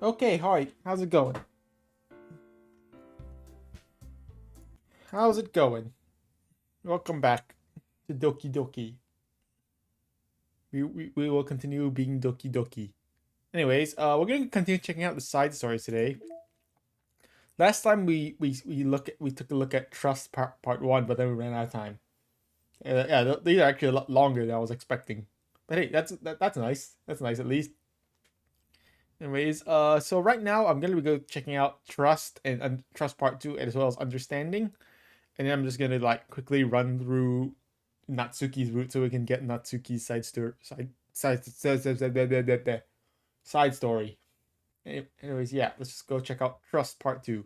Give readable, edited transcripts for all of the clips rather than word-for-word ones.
Okay, hi. How's it going? How's it going? Welcome back to Doki Doki. We will continue being Doki Doki. Anyways, we're going to continue checking out the side stories today. Last time we took a look at Trust part 1, but then we ran out of time. Yeah, these are actually a lot longer than I was expecting. But hey, that's nice. That's nice at least. Anyways, so right now I'm gonna go checking out Trust and Trust Part 2 as well as Understanding, and then I'm just gonna like quickly run through Natsuki's route so we can get Natsuki's side story. Anyways, yeah, let's just go check out Trust Part 2.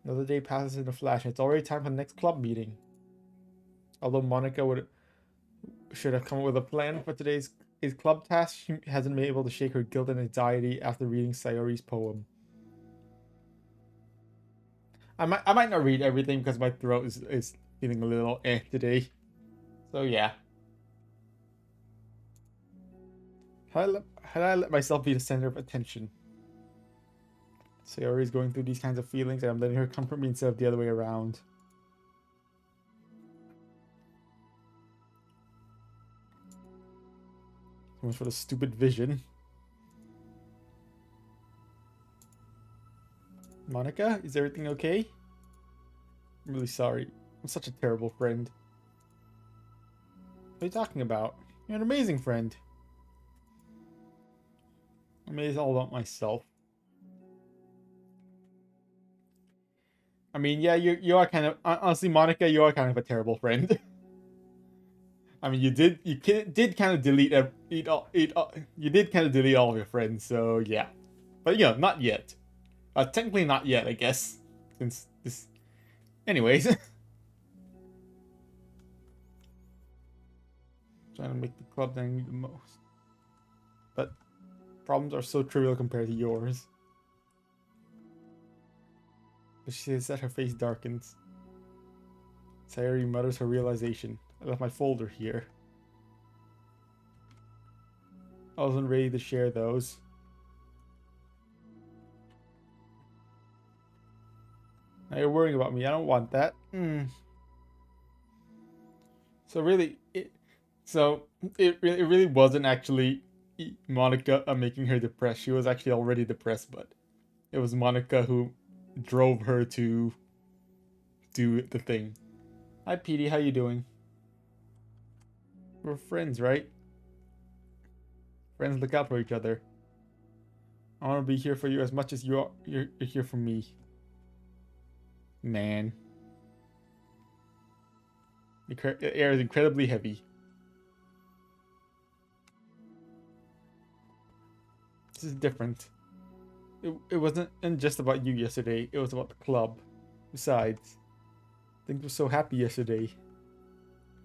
Another day passes in a flash, and it's already time for the next club meeting. Although Monica should have come up with a plan for today's club task, she hasn't been able to shake her guilt and anxiety after reading Sayori's poem. I might not read everything because my throat is feeling a little today. So yeah. How do I let myself be the center of attention? Sayori is going through these kinds of feelings, and I'm letting her comfort me instead of the other way around. So much for the stupid vision. Monica, is everything okay? I'm really sorry. I'm such a terrible friend. What are you talking about? You're an amazing friend. I made it all about myself. I mean, yeah, you are kind of honestly, Monica, you are kind of a terrible friend. I mean, you did kind of delete you did kind of delete all of your friends, so yeah. But not yet. Technically not yet, I guess. Since this, anyways, trying to make the club that I need the most. But problems are so trivial compared to yours. But she says that her face darkens. Sayori mutters her realization. I left my folder here. I wasn't ready to share those. Now you're worrying about me. I don't want that. So really, it really wasn't actually Monica making her depressed. She was actually already depressed, but it was Monica who drove her to do the thing. Hi, Petey. How you doing? We're friends, right? Friends look out for each other. I want to be here for you as much as you're here for me. Man. The air is incredibly heavy. This is different. It wasn't just about you yesterday. It was about the club. Besides, things were so happy yesterday.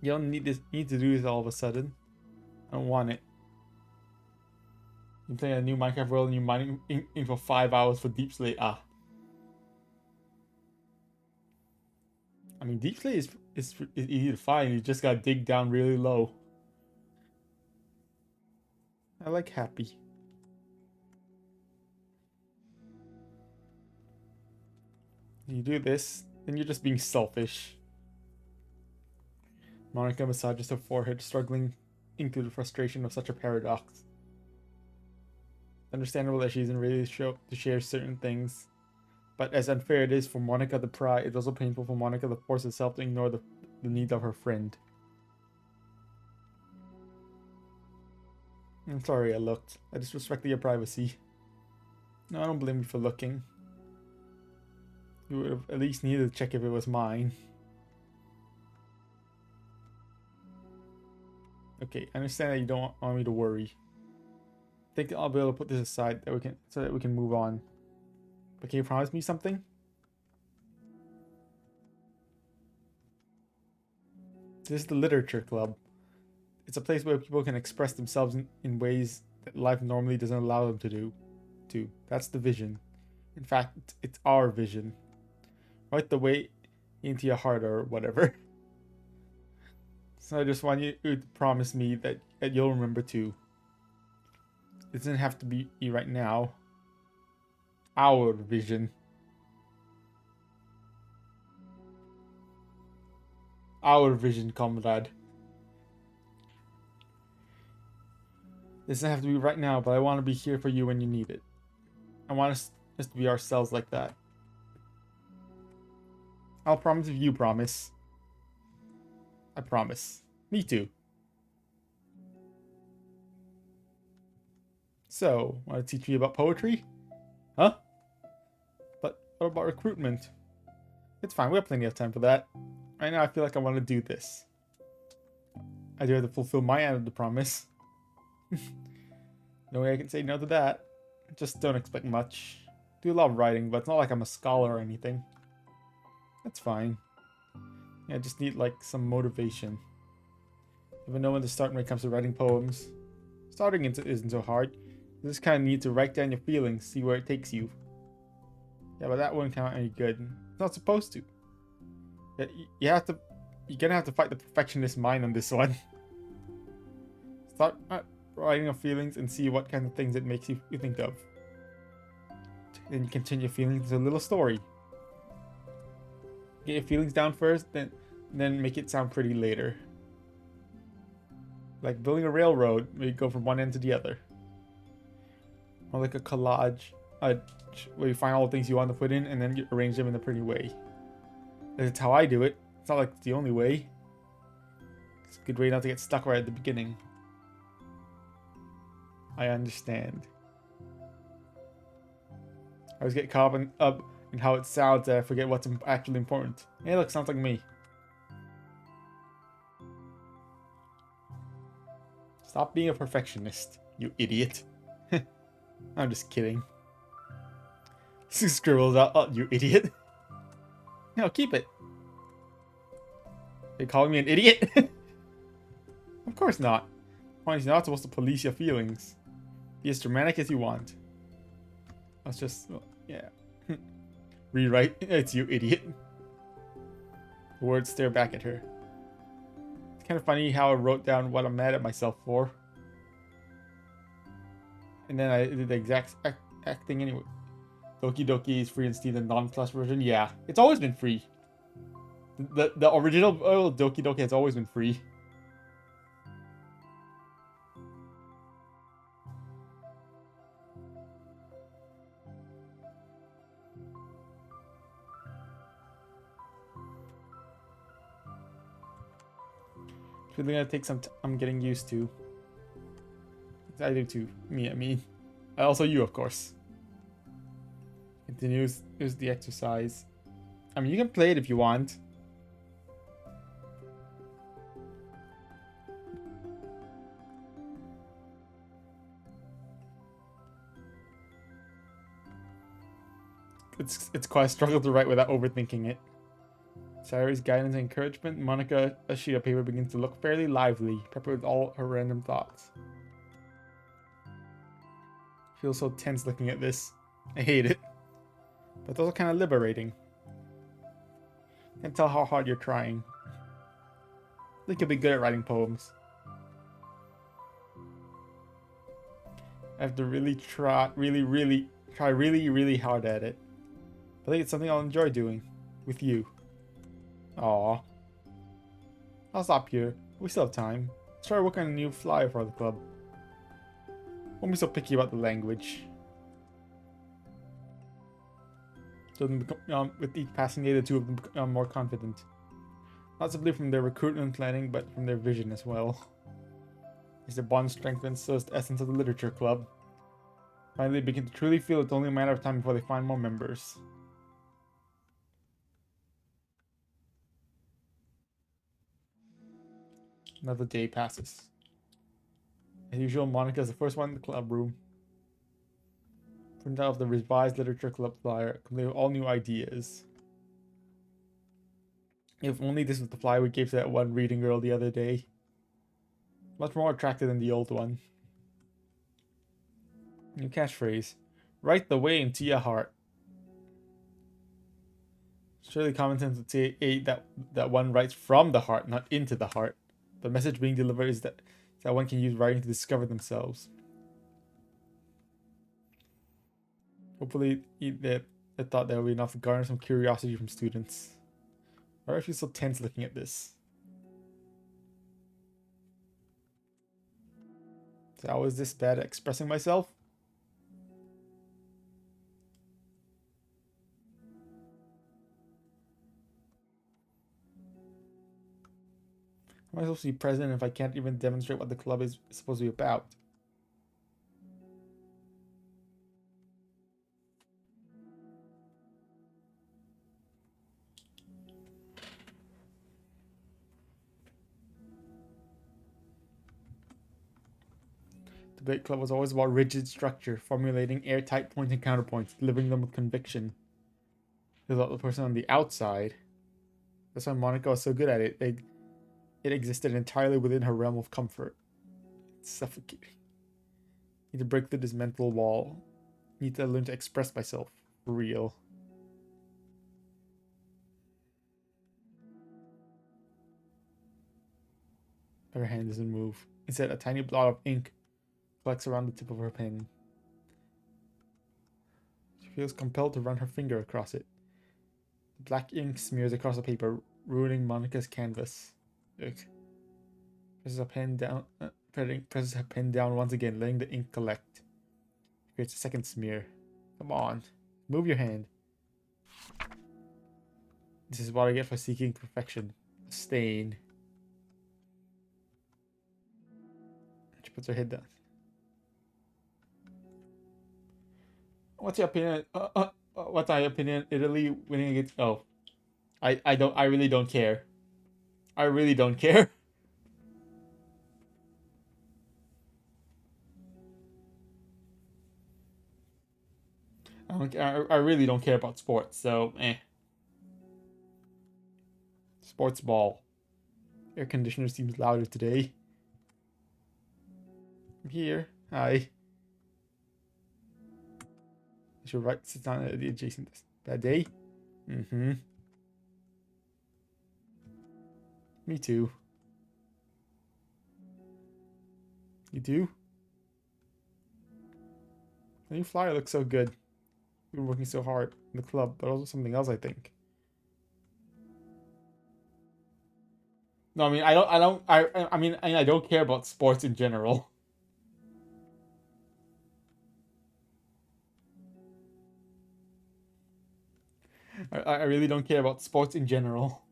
You don't need to do this all of a sudden. I don't want it. You play a new Minecraft world and you're mining in for 5 hours for deep slate. I mean, deep slate is easy to find. You just gotta dig down really low. I like happy. You do this, then you're just being selfish. Monica massages her forehead, struggling into the frustration of such a paradox. Understandable that she isn't ready to share certain things, but as unfair it is for Monica to pry, it's also painful for Monica to force herself to ignore the needs of her friend. I'm sorry I looked. I disrespected your privacy. No, I don't blame you for looking. You would have at least needed to check if it was mine. Okay, I understand that you don't want me to worry. I think I'll be able to put this aside so that we can move on. But can you promise me something? This is the literature club. It's a place where people can express themselves in ways that life normally doesn't allow them to do. That's the vision. In fact, it's our vision. Right the way into your heart or whatever. So I just want you to promise me that you'll remember too. It doesn't have to be right now. Our vision. Our vision, comrade. It doesn't have to be right now, but I want to be here for you when you need it. I want us to be ourselves like that. I'll promise if you promise. I promise. Me too. So, want to teach me about poetry? Huh? But what about recruitment? It's fine, we have plenty of time for that. Right now I feel like I want to do this. I do have to fulfill my end of the promise. No way I can say no to that. Just don't expect much. Do a lot of writing, but it's not like I'm a scholar or anything. That's fine. Yeah, I just need like some motivation. Even know when to start when it comes to writing poems. Starting isn't so hard. You just kind of need to write down your feelings, see where it takes you. Yeah, but that wouldn't come out any good. It's not supposed to. Yeah, you're gonna have to fight the perfectionist mind on this one. Start writing your feelings and see what kind of things it makes you think of. Then you can turn your feelings into a little story. Get your feelings down first, then make it sound pretty later. Like building a railroad, where you go from one end to the other. Or like a collage, where you find all the things you want to put in and then you arrange them in a pretty way. That's how I do it. It's not like it's the only way. It's a good way not to get stuck right at the beginning. I understand. I always get caught up in how it sounds that I forget what's actually important. Hey, look, sounds like me. Stop being a perfectionist, you idiot. I'm just kidding. Scribbles out, oh, you idiot. No, keep it. They calling me an idiot? Of course not. Point is, you're not supposed to police your feelings. Be as dramatic as you want. Let's just, well, yeah. Rewrite. It's you, idiot. The words stare back at her. It's kind of funny how I wrote down what I'm mad at myself for. And then I did the exact thing anyway. Doki Doki is free and Steam, the non-plus version. Yeah, it's always been free. The original Doki Doki has always been free. It's really gonna take some I'm getting used to. I do too. Me, I mean. Also you, of course. Continues. Here's the exercise. I mean, you can play it if you want. It's quite a struggle to write without overthinking it. Sayari's guidance and encouragement. Monica, a sheet of paper, begins to look fairly lively, peppered with all her random thoughts. I feel so tense looking at this. I hate it. But it's also kind of liberating. You can tell how hard you're trying. I think you'll be good at writing poems. I have to really try, really hard at it. I think it's something I'll enjoy doing. With you. Aww. I'll stop here. We still have time. Let's try working on a new flyer for the club. Won't be so picky about the language. So with each passing day, the two of them become more confident. Not simply from their recruitment planning, but from their vision as well. As their bond strengthens, so is the essence of the literature club. Finally, they begin to truly feel it's only a matter of time before they find more members. Another day passes. As usual, Monica is the first one in the club room. Print out the revised literature club flyer, complete with all new ideas. If only this was the flyer we gave to that one reading girl the other day. Much more attractive than the old one. New catchphrase. Write the way into your heart. Surely common sense would say that one writes from the heart, not into the heart. The message being delivered is that one can use writing to discover themselves. Hopefully, they thought that would be enough to garner some curiosity from students. Why do I feel so tense looking at this? So how is this bad at expressing myself? How am I supposed to be present if I can't even demonstrate what the club is supposed to be about? The debate club was always about rigid structure, formulating airtight points and counterpoints, delivering them with conviction. Without the person on the outside. That's why Monica was so good at it. It existed entirely within her realm of comfort. It's suffocating. I need to break through this mental wall. I need to learn to express myself. For real. Her hand doesn't move. Instead, a tiny blot of ink collects around the tip of her pen. She feels compelled to run her finger across it. The black ink smears across the paper, ruining Monica's canvas. Ugh. Presses her pen down once again, letting the ink collect. Creates a second smear. Come on. Move your hand. This is what I get for seeking perfection. A stain. She puts her head down. What's your opinion? What's my opinion? Italy winning against... Oh. I really don't care. I really don't care. I really don't care about sports, so eh. Sports ball. Air conditioner seems louder today. I'm here. Hi. I should sit down at the adjacent desk. Bad day? Mm-hmm. Me too. You do? The new flyer looks so good. We've been working so hard in the club, but also something else, I think. No, I mean, I don't care about sports in general. I really don't care about sports in general.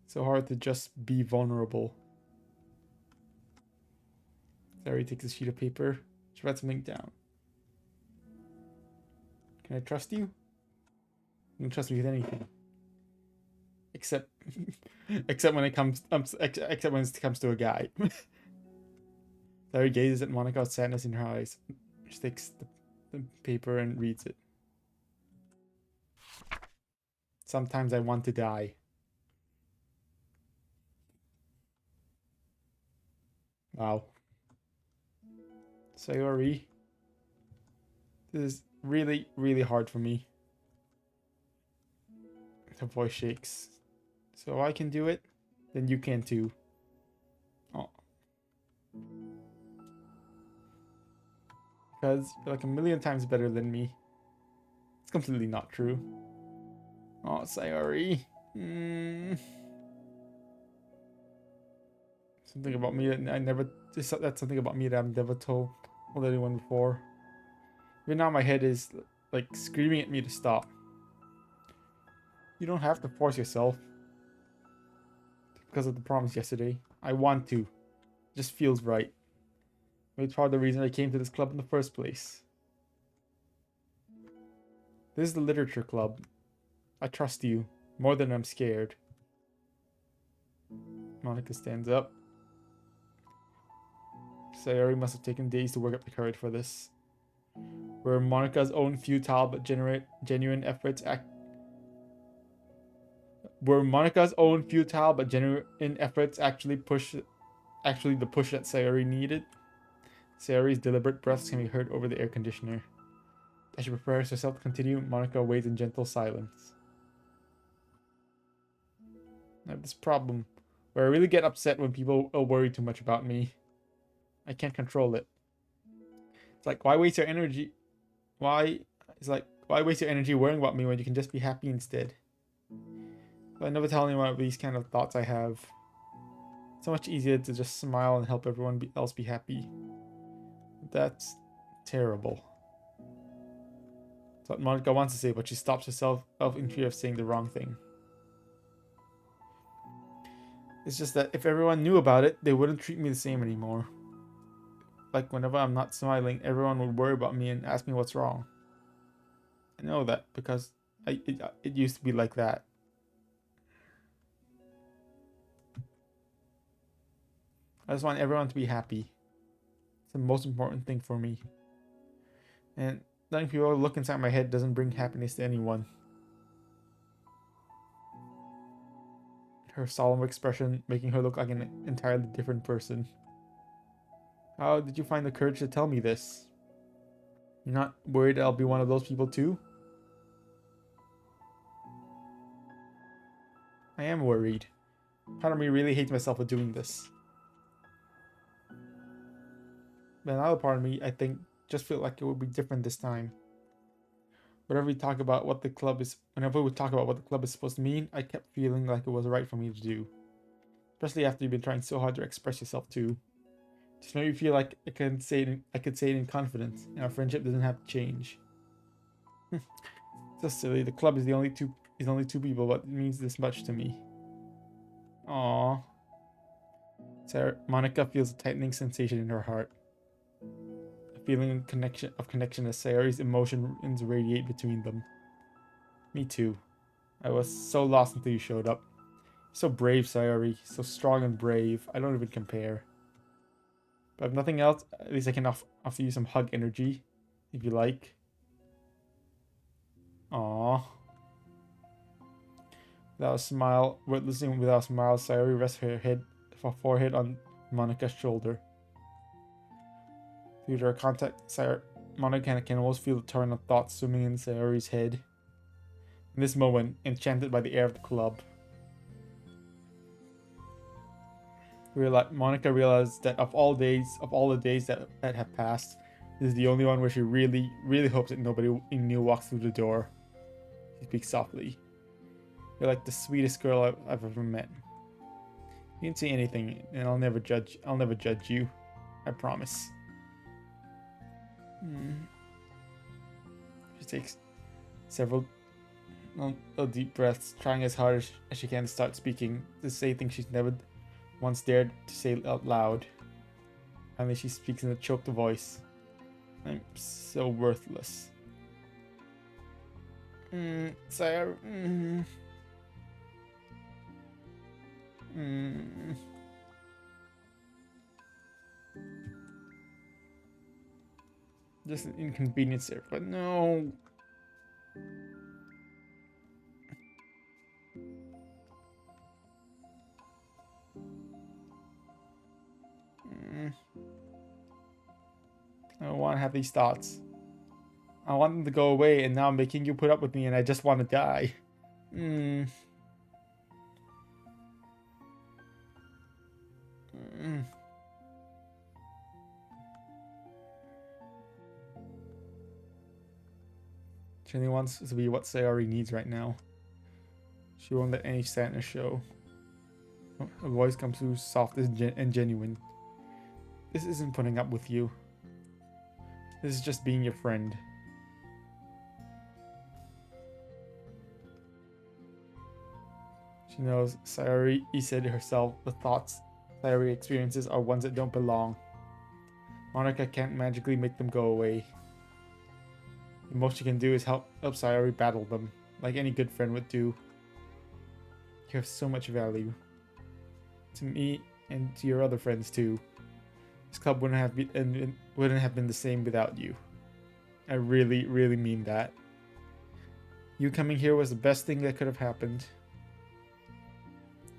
So hard to just be vulnerable. Sayari takes a sheet of paper. She writes something down. Can I trust you? You can trust me with anything. Except when it comes to a guy. Sayari gazes at Monica with sadness in her eyes. She takes the paper and reads it. Sometimes I want to die. Wow. Sayori. This is really, really hard for me. Her voice shakes. So I can do it, then you can too. Oh. Because you're like a million times better than me. It's completely not true. Oh, Sayori. Something about me that I never... That's something about me that I've never told anyone before. Even now my head is like screaming at me to stop. You don't have to force yourself. Because of the promise yesterday. I want to. It just feels right. It's part of the reason I came to this club in the first place. This is the literature club. I trust you. More than I'm scared. Monica stands up. Sayori must have taken days to work up the courage for this. Were Monica's own futile but genuine efforts actually the push that Sayori needed? Sayari's deliberate breaths can be heard over the air conditioner. As she prepares herself to continue, Monica waits in gentle silence. I have this problem where I really get upset when people worry too much about me. I can't control it. It's like, why waste your energy? Why waste your energy worrying about me when you can just be happy instead? But I never tell anyone about these kind of thoughts I have. It's so much easier to just smile and help everyone else be happy. That's terrible. That's what Monica wants to say, but she stops herself in fear of saying the wrong thing. It's just that if everyone knew about it, they wouldn't treat me the same anymore. Like whenever I'm not smiling, everyone would worry about me and ask me what's wrong. I know that because it used to be like that. I just want everyone to be happy. It's the most important thing for me. And letting people look inside my head doesn't bring happiness to anyone. Her solemn expression making her look like an entirely different person. How did you find the courage to tell me this? You're not worried I'll be one of those people too? I am worried. Part of me really hates myself for doing this. But another part of me, I think, just feel like it would be different this time. Whenever we talk about what the club is supposed to mean, I kept feeling like it was right for me to do. Especially after you've been trying so hard to express yourself too. Just made me feel like I could say it in confidence, and our friendship doesn't have to change. So silly. The club is only two people, but it means this much to me. Aww. Monica feels a tightening sensation in her heart. A feeling of connection as Sayari's emotions radiate between them. Me too. I was so lost until you showed up. So brave, Sayari. So strong and brave. I don't even compare. But if nothing else, at least I can offer you some hug energy, if you like. Aww. Without a smile, Sayari rests her forehead on Monica's shoulder. Through their contact, Monica can almost feel the torrent of thoughts swimming in Sayari's head. In this moment, enchanted by the air of the club, Monica realized that of all the days that have passed, this is the only one where she really, really hopes that nobody new walks through the door. She speaks softly. You're like the sweetest girl I've ever met. You can say anything, and I'll never judge you. I promise. She takes several deep breaths, trying as hard as she can to start speaking, to say things she's never once dared to say out loud. Finally, she speaks in a choked voice. I'm so worthless. Sayari. Just an inconvenience there, but no. I don't want to have these thoughts. I want them to go away, and now I'm making you put up with me, and I just want to die. She only wants to be what Sayari needs right now. She won't let any sadness show. Her voice comes through soft and genuine. This isn't putting up with you. This is just being your friend. She knows Sayari said herself, the thoughts Sayari experiences are ones that don't belong. Monica can't magically make them go away. The most she can do is help Sayari battle them, like any good friend would do. You have so much value. To me, and to your other friends too. This club wouldn't have been the same without you. I really, really mean that. You coming here was the best thing that could have happened.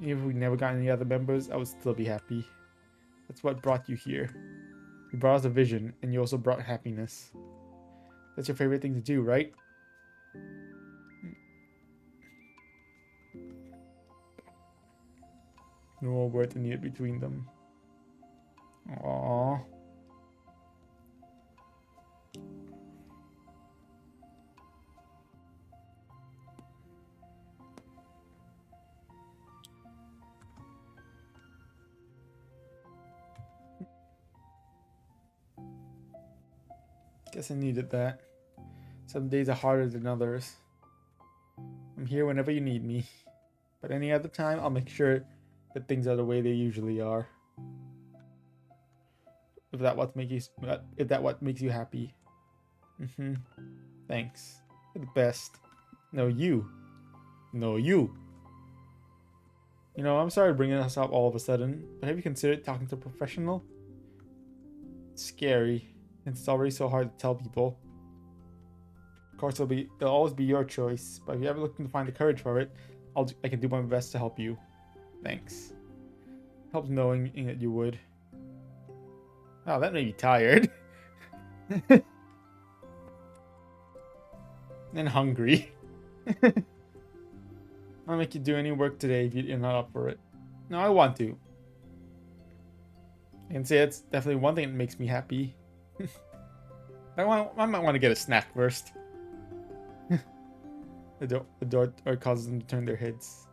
Even if we never got any other members, I would still be happy. That's what brought you here. You brought us a vision, and you also brought happiness. That's your favorite thing to do, right? No more words needed between them. Aww. Guess I needed that. Some days are harder than others. I'm here whenever you need me. But any other time, I'll make sure that things are the way they usually are. If that what makes you happy. Thanks. You're the best. No, you. No, you. You know, I'm sorry bringing us up all of a sudden, but have you considered talking to a professional? It's scary. It's already so hard to tell people. Of course, it'll always be your choice, but if you're ever looking to find the courage for it, I can do my best to help you. Thanks. Helps knowing that you would. Oh, that made me tired. And hungry. I'll make you do any work today if you're not up for it. No, I want to. I can say that's definitely one thing that makes me happy. I might want to get a snack first. The door causes them to turn their heads.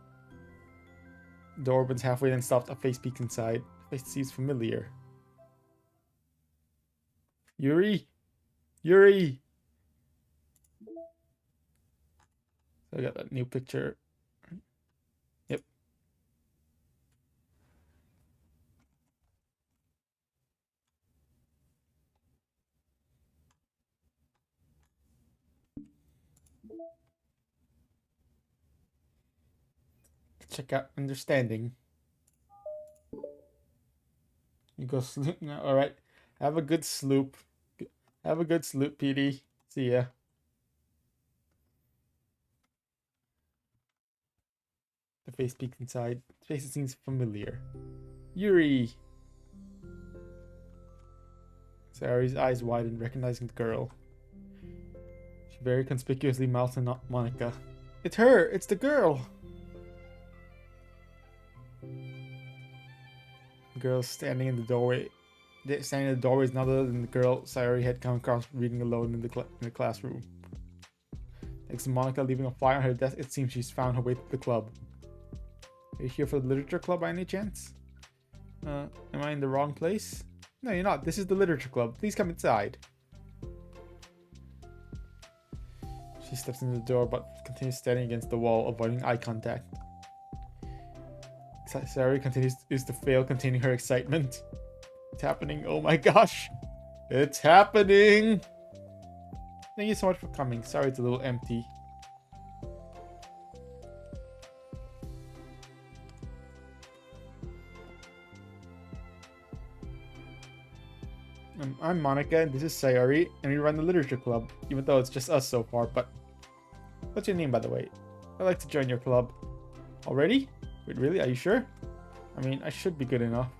The door opens halfway, then stops. A face peeks inside. The face seems familiar. Yuri! Yuri! So I got that new picture. Yep. Check out understanding. You go sloop now. Alright. Have a good sloop. Have a good sloop, PD. See ya. The face peeks inside. The face seems familiar. Yuri! Sayari's eyes widen, recognizing the girl. She very conspicuously mouths to Monica. It's her! It's the girl! The girl standing in the doorway. Standing in the doorway is none other than the girl Sayari had come across reading alone in the classroom. Thanks to Monica leaving a flyer on her desk, it seems she's found her way to the club. Are you here for the literature club by any chance? Am I in the wrong place? No, you're not. This is the literature club. Please come inside. She steps into the door but continues standing against the wall, avoiding eye contact. Sayari continues to fail containing her excitement. It's happening. Oh my gosh. It's happening. Thank you so much for coming. Sorry it's a little empty. I'm Monica and this is Sayari and we run the literature club, even though it's just us so far, but... What's your name, by the way? I'd like to join your club. Already? Wait, really? Are you sure? I mean, I should be good enough.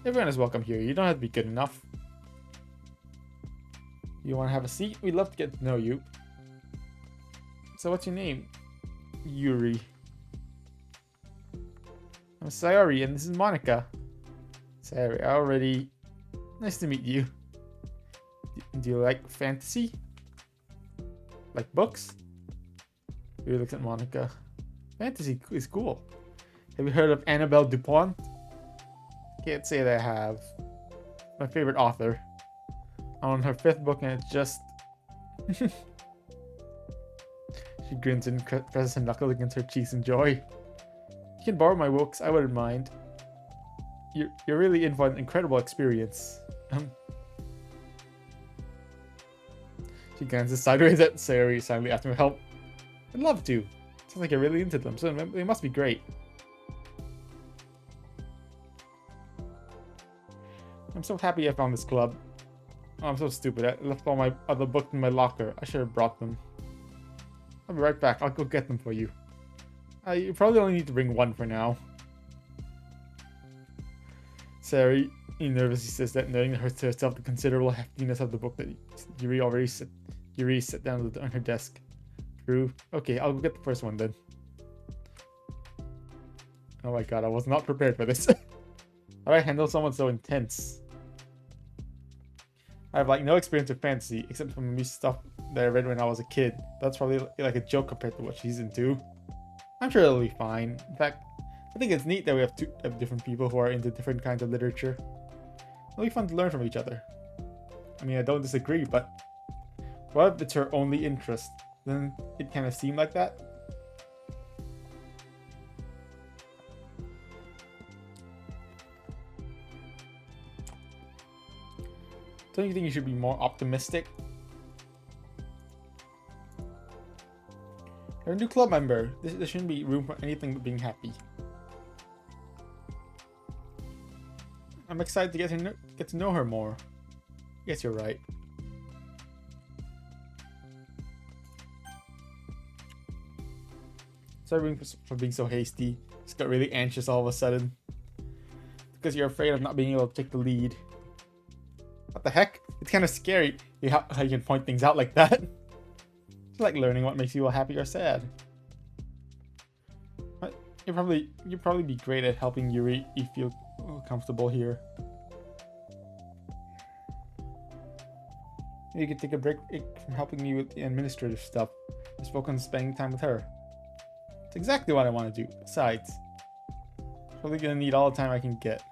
Everyone is welcome here. You don't have to be good enough. You want to have a seat? We'd love to get to know you. So what's your name? Yuri. I'm Sayari and this is Monica. Sayari, already... Nice to meet you. Do you like fantasy? Like books? Yuri looks at Monica. Fantasy is cool. Have you heard of Annabelle Dupont? Can't say that I have. My favorite author. I'm on her 5th book and it's just... She grins and presses her knuckle against her cheeks in joy. You can borrow my books, I wouldn't mind. You're really in for an incredible experience. She glances sideways at Sayari, silently asking for help. I'd love to. Sounds like you're really into them, so they must be great. I'm so happy I found this club. Oh, I'm so stupid. I left all my other books in my locker. I should have brought them. I'll be right back. I'll go get them for you. You probably only need to bring one for now. Sayari He nervously says that, knowing to herself the considerable heftiness of the book that Yuri set down on her desk. True. Okay, I'll go get the first one then. Oh my god, I was not prepared for this. How do I handle someone so intense? I have like no experience with fantasy except from the stuff that I read when I was a kid. That's probably like a joke compared to what she's into. I'm sure it'll be fine. In fact, I think it's neat that we have different people who are into different kinds of literature. It'll be fun to learn from each other. I mean, I don't disagree, but what if it's her only interest? Doesn't it kind of seem like that? Don't you think you should be more optimistic? You're a new club member. There shouldn't be room for anything but being happy. I'm excited to get to know her more. I guess you're right. Sorry for being so hasty. Just got really anxious all of a sudden. Because you're afraid of not being able to take the lead. What the heck? It's kind of scary how you can point things out like that. It's like learning what makes you happy or sad. But you'd probably be great at helping Yuri feel comfortable here. You could take a break from helping me with the administrative stuff. Just focus on spending time with her. It's exactly what I want to do. Besides, probably gonna need all the time I can get.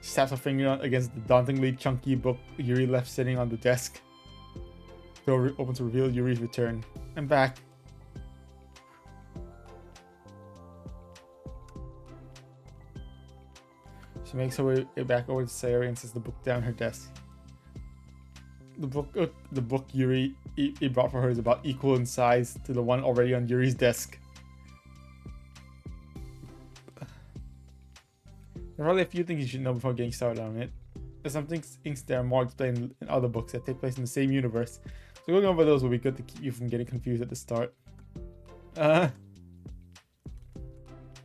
She taps her finger against the dauntingly chunky book Yuri left sitting on the desk. Door open to reveal Yuri's return. I'm back. She makes her way back over to Sayari and sets the book down her desk. The book Yuri brought for her is about equal in size to the one already on Yuri's desk. There are probably a few things you should know before getting started on it. There's some things that are more explained in other books that take place in the same universe, so going over those will be good to keep you from getting confused at the start. I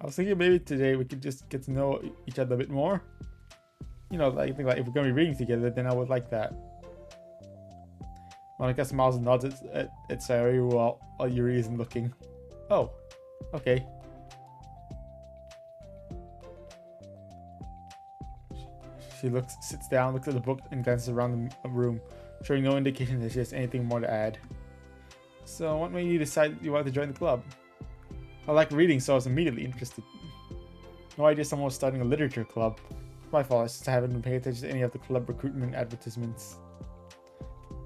was thinking maybe today we could just get to know each other a bit more. You know, like, I think like if we're going to be reading together, then I would like that. Monica smiles and nods at Sayari while Yuri isn't looking. Oh, okay. She sits down, looks at the book, and glances around the room, showing no indication that she has anything more to add. So, what made you decide you wanted to join the club? I like reading, so I was immediately interested. No idea someone was starting a literature club. It's my fault, since I haven't been paying attention to any of the club recruitment advertisements.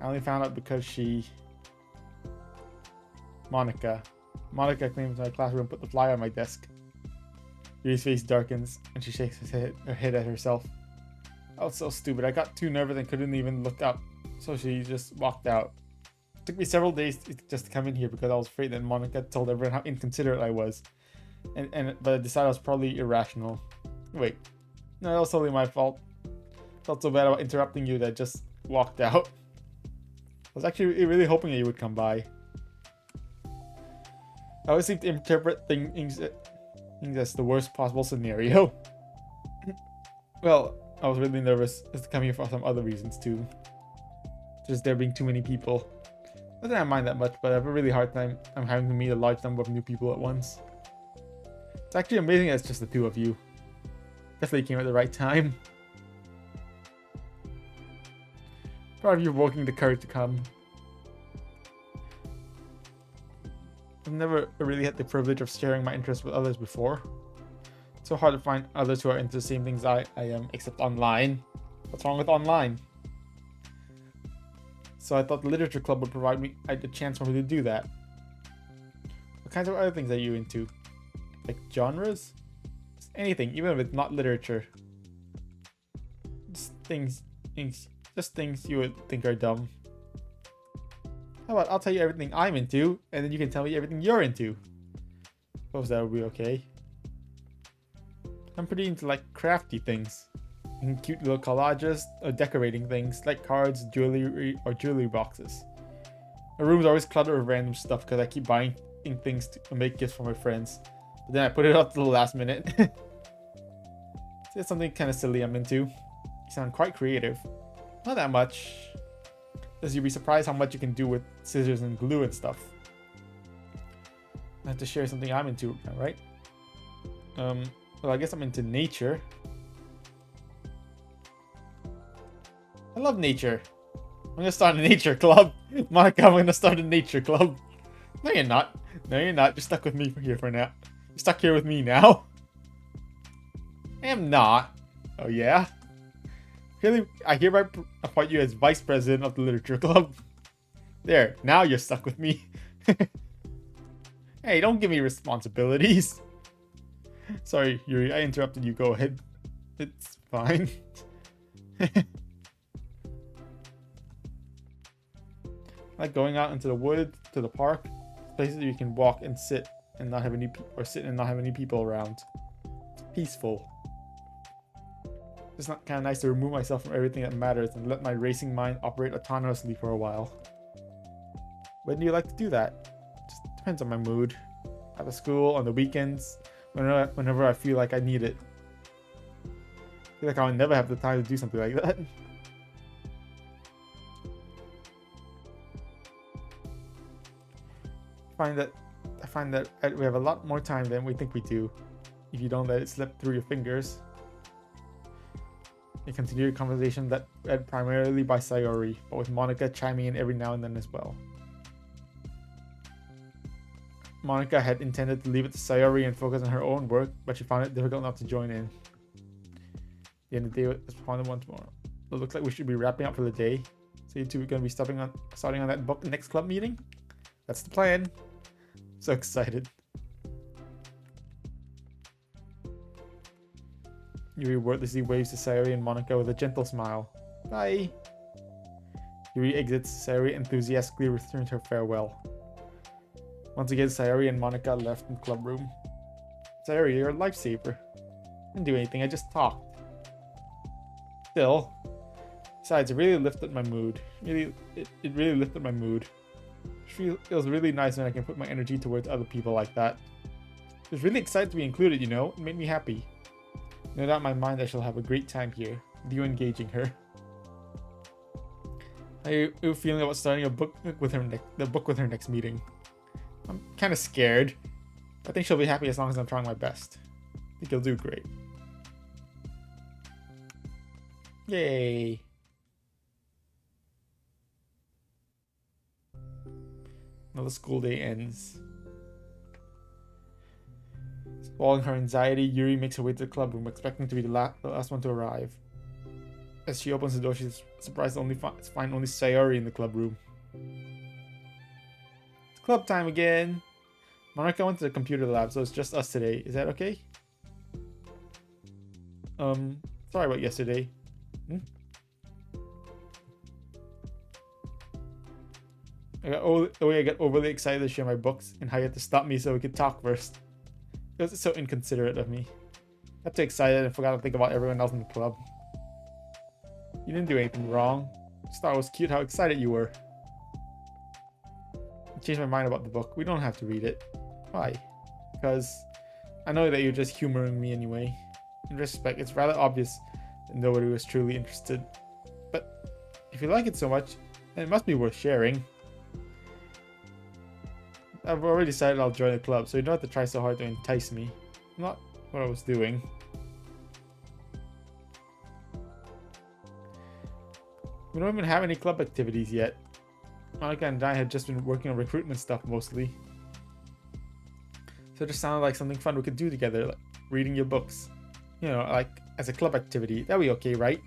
I only found out because Monica came into my classroom and put the flyer on my desk. Yuri's face darkens, and she shakes her head at herself. I was so stupid. I got too nervous and couldn't even look up, so she just walked out. It took me several days just to come in here because I was afraid that Monica told everyone how inconsiderate I was, but I decided I was probably irrational. Wait, no, that was totally my fault. I felt so bad about interrupting you that I just walked out. I was actually really hoping that you would come by. I always seem to interpret things as the worst possible scenario. Well, I was really nervous just to come here for some other reasons too. Just there being too many people. Not that I mind that much, but I have a really hard time having to meet a large number of new people at once. It's actually amazing that it's just the two of you. Definitely came at the right time. Proud of you working the courage to come. I've never really had the privilege of sharing my interests with others before. It's so hard to find others who are into the same things I am, except online. What's wrong with online? So I thought the literature club would provide me a chance for me to do that. What kinds of other things are you into? Like genres? Just anything, even if it's not literature. Just things you would think are dumb. How about I'll tell you everything I'm into, and then you can tell me everything you're into. Suppose that would be okay. I'm pretty into like crafty things. And cute little collages or decorating things like cards, jewelry, or jewelry boxes. My room's always cluttered with random stuff because I keep buying things to make gifts for my friends. But then I put it up to the last minute. It's something kind of silly I'm into. You sound quite creative. Not that much. As you'd be surprised how much you can do with scissors and glue and stuff. I have to share something I'm into now, right? Well, I guess I'm into nature. I love nature. I'm gonna start a nature club. Monica, I'm gonna start a nature club. No, you're not. No, you're not. You're stuck with me here for now. You're stuck here with me now. I am not. Oh, yeah? Really? I hereby appoint you as vice president of the literature club. There. Now you're stuck with me. Hey, don't give me responsibilities. Sorry, Yuri. I interrupted you. Go ahead. It's fine. Like going out into the woods, to the park, places you can walk and sit and not have any people around. It's peaceful. It's not kind of nice to remove myself from everything that matters and let my racing mind operate autonomously for a while. When do you like to do that? Just depends on my mood. After school, on the weekends, whenever I feel like I need it. I feel like I'll never have the time to do something like that. I find that we have a lot more time than we think we do, if you don't let it slip through your fingers. A continued conversation that read primarily by Sayari, but with Monica chiming in every now and then as well. Monica had intended to leave it to Sayari and focus on her own work, but she found it difficult not to join in. The end of the day was upon one tomorrow. It looks like we should be wrapping up for the day. So you two are going to be starting on that book next club meeting? That's the plan. So excited. Yuri wordlessly waves to Sayari and Monica with a gentle smile. Bye. Yuri exits. Sayari enthusiastically returns her farewell. Once again, Sayari and Monica left the club room. Sayari, you're a lifesaver. I didn't do anything, I just talked. Still. Besides, it really lifted my mood. It really lifted my mood. It feels really nice when I can put my energy towards other people like that. I was really excited to be included, you know? It made me happy. No doubt in my mind I shall have a great time here, with you engaging her. How are you feeling about starting a book with her next meeting? I'm kind of scared. I think she'll be happy as long as I'm trying my best. I think you'll do great. Yay! Now the school day ends. Swallowing her anxiety, Yuri makes her way to the club room, expecting to be the last one to arrive. As she opens the door, she's surprised to find only Sayari in the club room. It's club time again! Monica went to the computer lab, so it's just us today. Is that okay? Sorry about yesterday. I got overly excited to share my books, and how you had to stop me so we could talk first. It was so inconsiderate of me. I got too excited and forgot to think about everyone else in the club. You didn't do anything wrong. Just thought it was cute how excited you were. I changed my mind about the book. We don't have to read it. Why? Because I know that you're just humoring me anyway. In retrospect, it's rather obvious that nobody was truly interested. But if you like it so much, then it must be worth sharing. I've already decided I'll join the club, so you don't have to try so hard to entice me. Not what I was doing. We don't even have any club activities yet. Monica and I had just been working on recruitment stuff mostly. So it just sounded like something fun we could do together, like reading your books. You know, like as a club activity. That'd be okay, right?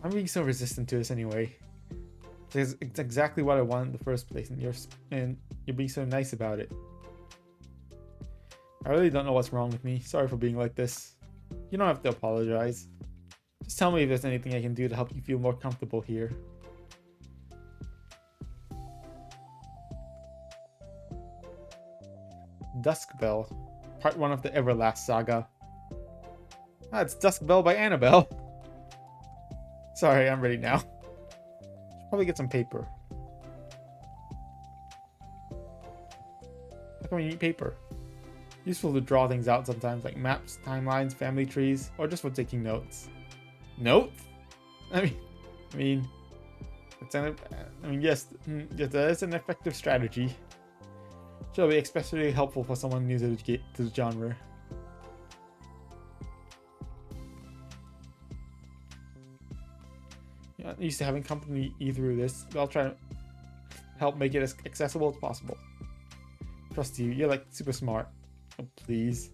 I'm being so resistant to this anyway. It's exactly what I wanted in the first place, and you're being so nice about it. I really don't know what's wrong with me. Sorry for being like this. You don't have to apologize. Just tell me if there's anything I can do to help you feel more comfortable here. Dusk Bell, part 1 of the Everlast saga. Ah, it's Dusk Bell by Annabelle. Sorry, I'm ready now. Probably get some paper. How come you need paper? Useful to draw things out sometimes, like maps, timelines, family trees, or just for taking notes. Notes? I mean, yes, that is an effective strategy. She'll be especially helpful for someone new to the genre. Yeah, I'm used to having company through this, but I'll try to help make it as accessible as possible. Trust you, you're like super smart. Oh, please.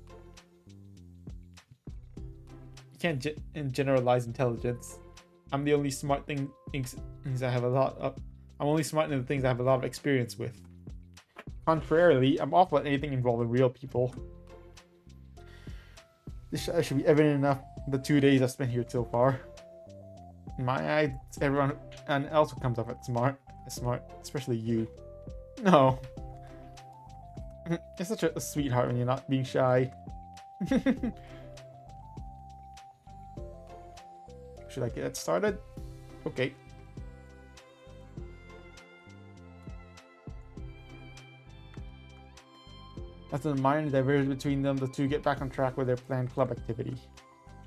You can't generalize intelligence. I'm the only smart things I have a lot of. I'm only smart in the things I have a lot of experience with. Contrarily, I'm awful at anything involving real people. This should be evident enough the 2 days I've spent here so far. In my eyes, everyone else who comes off as smart, especially you. No. You're such a sweetheart when you're not being shy. Should I get started? Okay. After the minor divergence between them, the two get back on track with their planned club activity.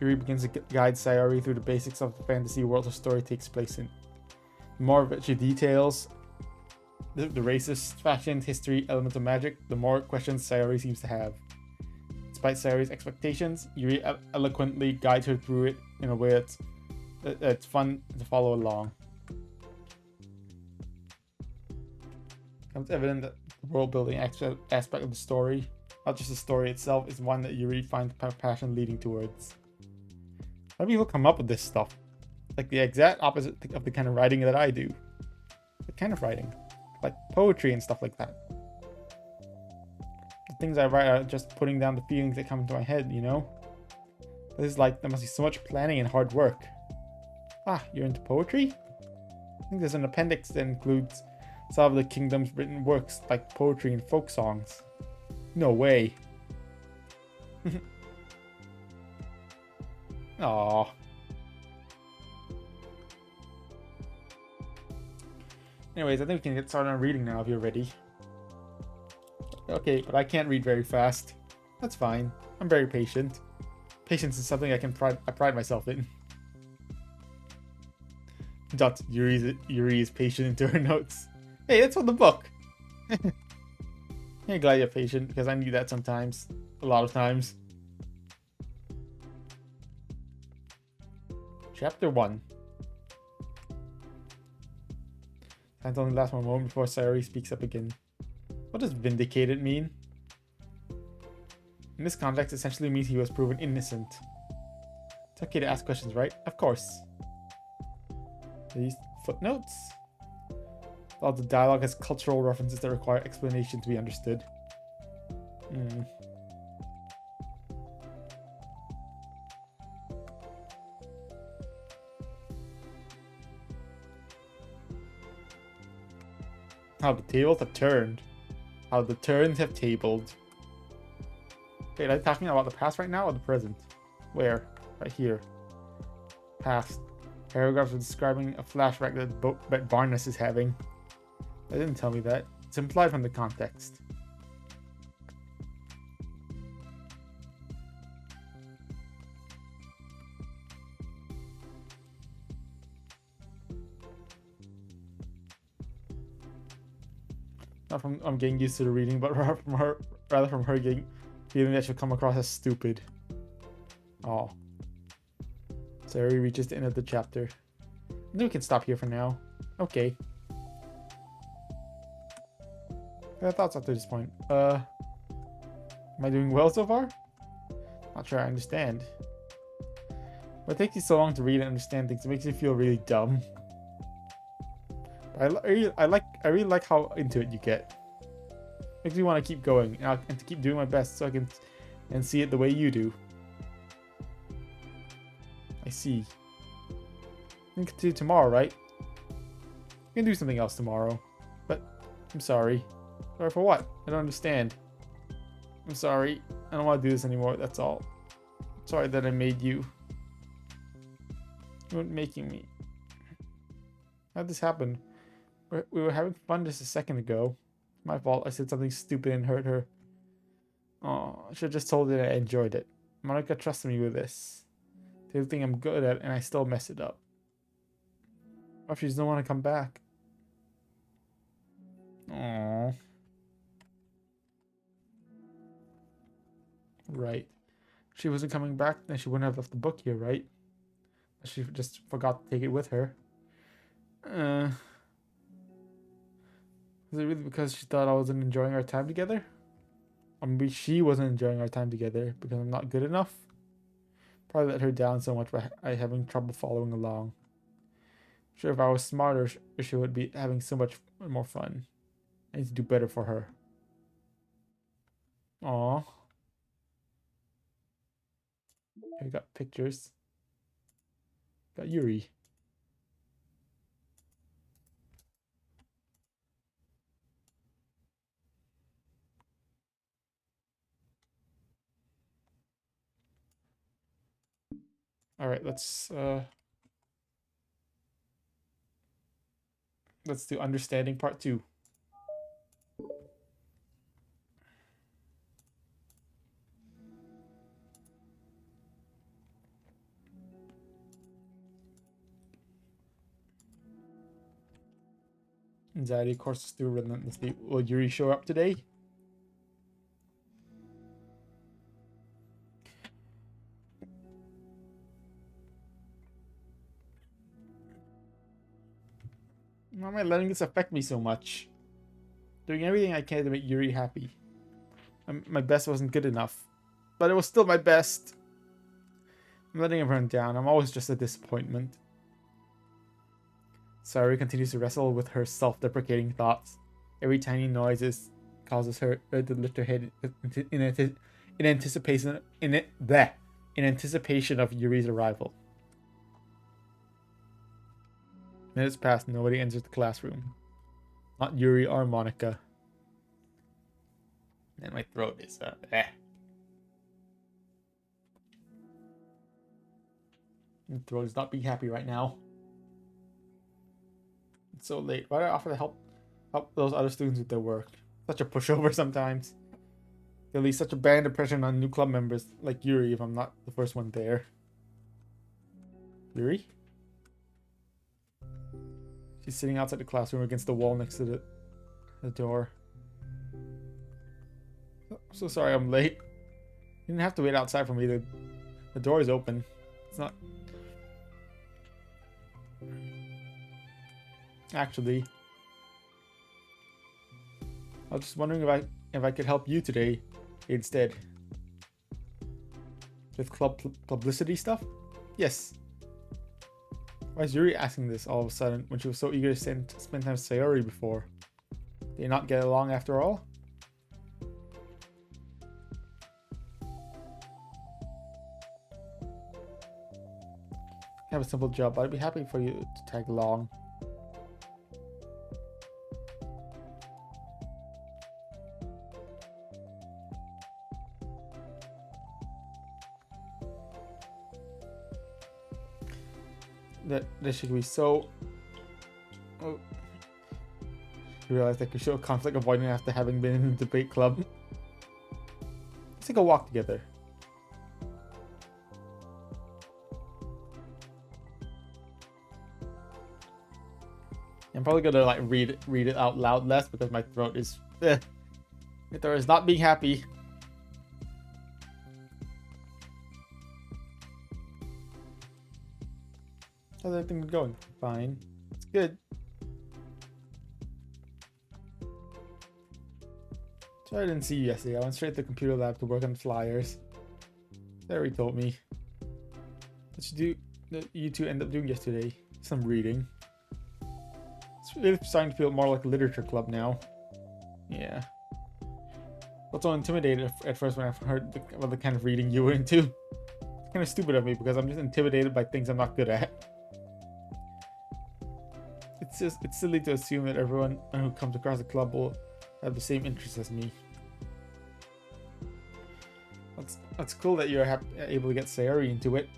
Yuri begins to guide Sayari through the basics of the fantasy world her story takes place in. The more richer details, the racist, fashion, history, elements of magic, the more questions Sayari seems to have. Despite Sayari's expectations, Yuri eloquently guides her through it in a way that's fun to follow along. It becomes evident that the world-building aspect of the story, not just the story itself, is one that Yuri finds passion leading towards. How do people come up with this stuff? Like the exact opposite of the kind of writing that I do. What kind of writing? Like poetry and stuff like that. The things I write are just putting down the feelings that come into my head, you know? This is like, there must be so much planning and hard work. Ah, you're into poetry? I think there's an appendix that includes some of the kingdom's written works, like poetry and folk songs. No way. Aww. Anyways, I think we can get started on reading now if you're ready. Okay, but I can't read very fast. That's fine. I'm very patient. Patience is something I pride myself in. Yuri is patient into her notes. Hey, that's from the book. I'm glad you're patient because I need that sometimes. A lot of times. Chapter 1. Time's only lasts one moment before Sayari speaks up again. What does vindicated mean? In this context, essentially means he was proven innocent. It's okay to ask questions, right? Of course. These footnotes? All the dialogue has cultural references that require explanation to be understood. How the tables have turned. How the turns have tabled. Wait, are you talking about the past right now or the present? Where? Right here. Past. Paragraphs describing a flashback that Barnes is having. They didn't tell me that. It's implied from the context. Not from I'm getting used to the reading, but rather from her getting feeling that she'll come across as stupid. Oh. Sayari reaches the end of the chapter. I think we can stop here for now. Okay. What are your thoughts up to this point? Am I doing well so far? Not sure I understand. But it takes you so long to read and understand things, it makes you feel really dumb. I really like how into it you get. Makes me want to keep going and to keep doing my best so I can see it the way you do. I see. We can do tomorrow, right? We can do something else tomorrow. But I'm sorry. Sorry for what? I don't understand. I'm sorry. I don't want to do this anymore, that's all. Sorry that I made you. You weren't making me. How'd this happen? We were having fun just a second ago. My fault. I said something stupid and hurt her. Oh, I should have just told her I enjoyed it. Monica trusted me with this. The other thing I'm good at, and I still mess it up. What if she doesn't want to come back? Aww. Right. If she wasn't coming back, then she wouldn't have left the book here, right? She just forgot to take it with her. Is it really because she thought I wasn't enjoying our time together? Or maybe she wasn't enjoying our time together because I'm not good enough? Probably let her down so much by having trouble following along. Sure, if I was smarter, she would be having so much more fun. I need to do better for her. Aww. We got pictures. Got Yuri. All right, let's do understanding part 2. Anxiety courses through relentlessly. Will Yuri show up today? Why am I letting this affect me so much? Doing everything I can to make Yuri happy. My best wasn't good enough. But it was still my best. I'm letting everyone down. I'm always just a disappointment. Sayari continues to wrestle with her self-deprecating thoughts. Every tiny noise causes her to lift her head in anticipation of Yuri's arrival. Minutes pass, nobody enters the classroom. Not Yuri or Monica. And my throat is My throat is not being happy right now. It's so late. Why do I offer to help those other students with their work? Such a pushover sometimes. They leave such a bad impression on new club members like Yuri if I'm not the first one there. Yuri? She's sitting outside the classroom against the wall next to the door. Oh, I'm so sorry I'm late. You didn't have to wait outside for me. The door is open. It's not... Actually, I was just wondering if I could help you today instead. With club publicity stuff? Yes. Why is Yuri asking this all of a sudden when she was so eager to spend time with Sayari before? Did they not get along after all? I have a simple job, but I'd be happy for you to tag along. That should be so... Oh. You realize I could show conflict avoidance after having been in the debate club. Let's take a walk together. I'm probably gonna like read it out loud less because my throat is... My throat is not being happy. How's everything going? Fine. It's good. So I didn't see you yesterday. I went straight to the computer lab to work on flyers. Sayari told me. What you two end up doing yesterday? Some reading. It's really starting to feel more like a literature club now. Yeah. I was so intimidated at first when I heard about the kind of reading you were into. It's kind of stupid of me because I'm just intimidated by things I'm not good at. It's silly to assume that everyone who comes across the club will have the same interests as me. That's cool that you're able to get Sayari into it.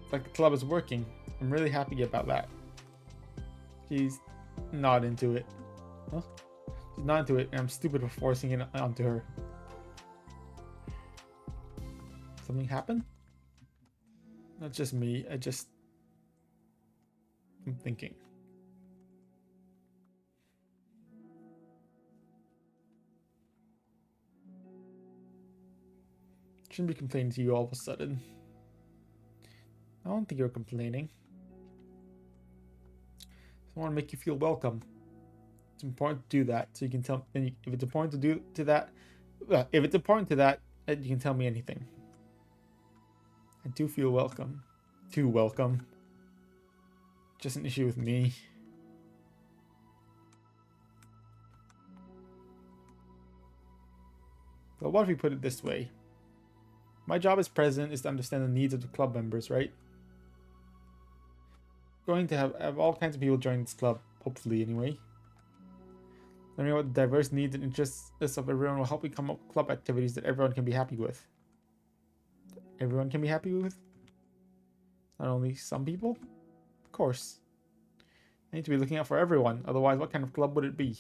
It's like the club is working. I'm really happy about that. She's not into it. Huh? She's not into it, and I'm stupid for forcing it onto her. something happen? Not just me. I'm thinking. Shouldn't be complaining to you all of a sudden. I don't think you're complaining. I want to make you feel welcome. It's important to do that, so you can tell. And if it's important to do to that, if it's important to that, you can tell me anything. I do feel welcome. Too welcome. Just an issue with me. But what if we put it this way? My job as president is to understand the needs of the club members, right? Going to have all kinds of people join this club, hopefully anyway. Learning what the diverse needs and interests of everyone will help me come up with club activities that everyone can be happy with. Everyone can be happy with? Not only some people? Of course. I need to be looking out for everyone, otherwise what kind of club would it be?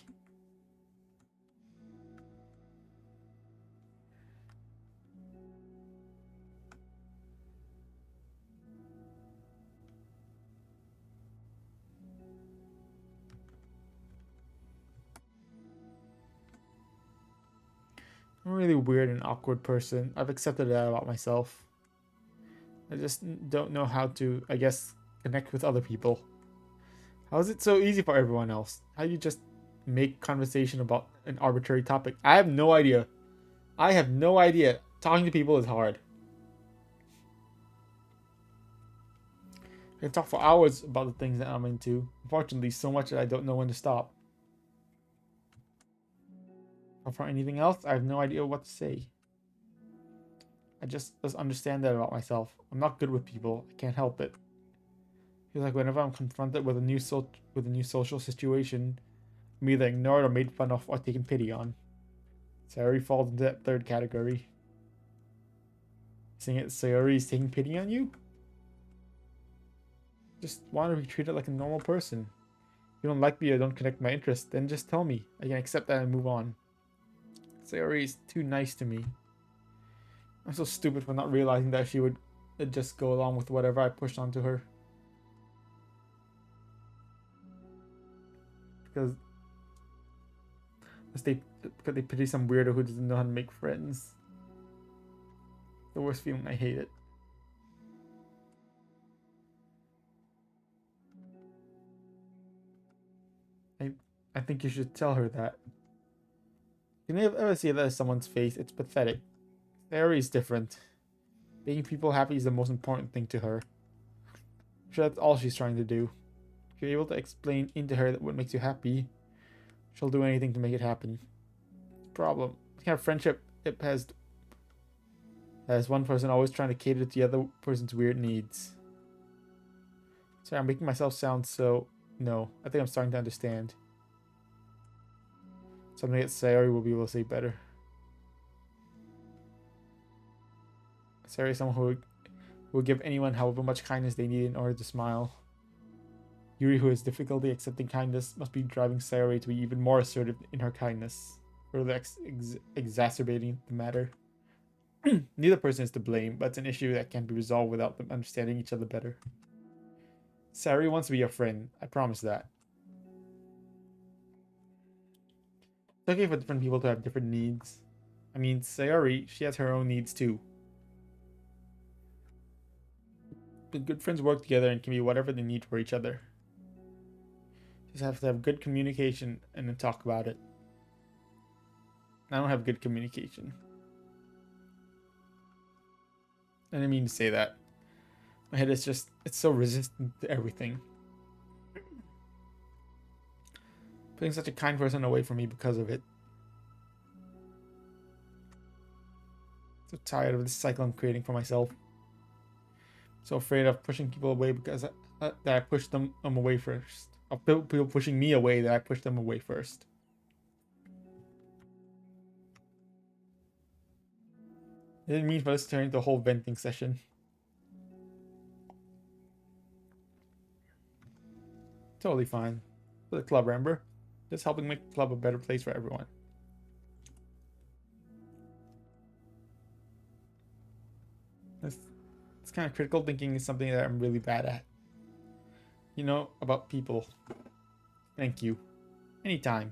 I'm a really weird and awkward person. I've accepted that about myself. I just don't know how to, I guess, connect with other people. How is it so easy for everyone else? How do you just make conversation about an arbitrary topic? I have no idea. I have no idea. Talking to people is hard. I can talk for hours about the things that I'm into. Unfortunately, so much that I don't know when to stop. Or for anything else, I have no idea what to say. I just understand that about myself. I'm not good with people. I can't help it. Feels like whenever I'm confronted with a new social situation, I'm either ignored or made fun of or taken pity on. Sayari falls into that third category. Saying it, Sayari is taking pity on you? Just want to be treated like a normal person. If you don't like me or don't connect my interests, then just tell me. I can accept that and move on. Sayari is too nice to me. I'm so stupid for not realizing that she would just go along with whatever I pushed onto her. Because they pity some weirdo who doesn't know how to make friends. The worst feeling, I hate it. I think you should tell her that. You can ever see that as someone's face, it's pathetic. Sayari is different. Making people happy is the most important thing to her. I'm sure that's all she's trying to do. If you're able to explain into her what makes you happy, she'll do anything to make it happen. Problem. What kind of friendship it has one person always trying to cater to the other person's weird needs. Sorry, I'm making myself sound so... No, I think I'm starting to understand. Something that Sayari will be able to say better. Sayari is someone who will give anyone however much kindness they need in order to smile. Yuri, who has difficulty accepting kindness, must be driving Sayari to be even more assertive in her kindness, further exacerbating the matter. Neither person is to blame, but it's an issue that can be resolved without them understanding each other better. Sayari wants to be your friend, I promise that. It's okay for different people to have different needs. I mean, Sayari, she has her own needs too. But good friends work together and can be whatever they need for each other. Just have to have good communication and then talk about it. I don't have good communication. I didn't mean to say that. My head is just, it's so resistant to everything. Putting such a kind person away from me because of it. So tired of this cycle I'm creating for myself. So afraid of pushing people away because that I pushed them away first. Of people pushing me away that I pushed them away first. I didn't mean for this to turn into a whole venting session. Totally fine. For the club, remember? Just helping make the club a better place for everyone. kind of critical thinking is something that I'm really bad at. You know, about people. Thank you. Anytime.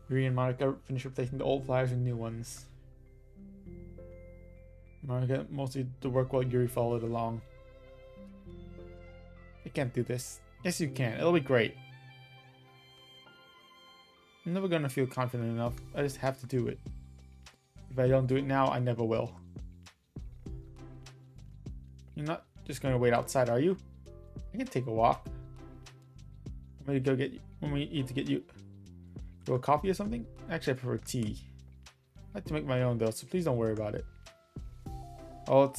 Yuri and Monica finish replacing the old flyers with new ones. Monica mostly did the work while Yuri followed along. I can't do this. Yes, you can. It'll be great. I'm never gonna feel confident enough. I just have to do it. If I don't do it now, I never will. You're not just gonna wait outside, are you? I can take a walk. Want me to go get you? Want me to get you a coffee or something? Actually, I prefer tea. I like to make my own though, so please don't worry about it. Oh,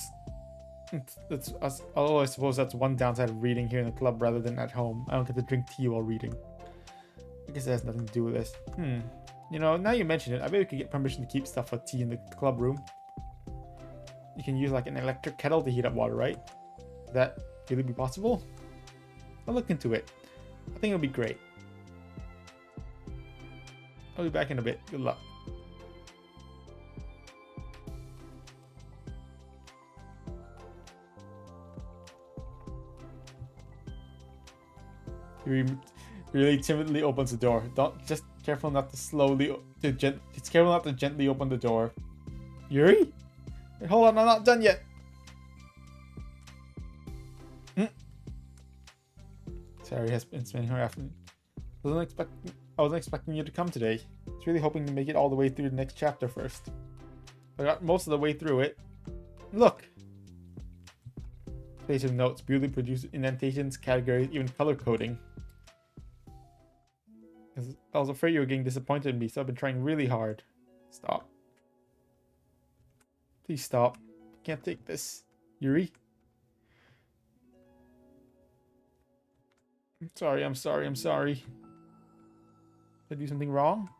I suppose that's one downside of reading here in the club rather than at home. I don't get to drink tea while reading. I guess it has nothing to do with this. You know, now you mention it, I bet we could get permission to keep stuff for tea in the club room. You can use like an electric kettle to heat up water, right? Would that really be possible? I'll look into it. I think it'll be great. I'll be back in a bit. Good luck. He really timidly opens the door. Just careful not to careful not to gently open the door. Yuri? Wait, hold on, I'm not done yet. Sayari has been spending her afternoon. I wasn't expecting you to come today. I was really hoping to make it all the way through the next chapter first. I got most of the way through it. Look! Page of notes, beautifully produced indentations, categories, even color coding. I was afraid you were getting disappointed in me, so I've been trying really hard. Stop. Please stop. I can't take this. Yuri? I'm sorry. Did I do something wrong?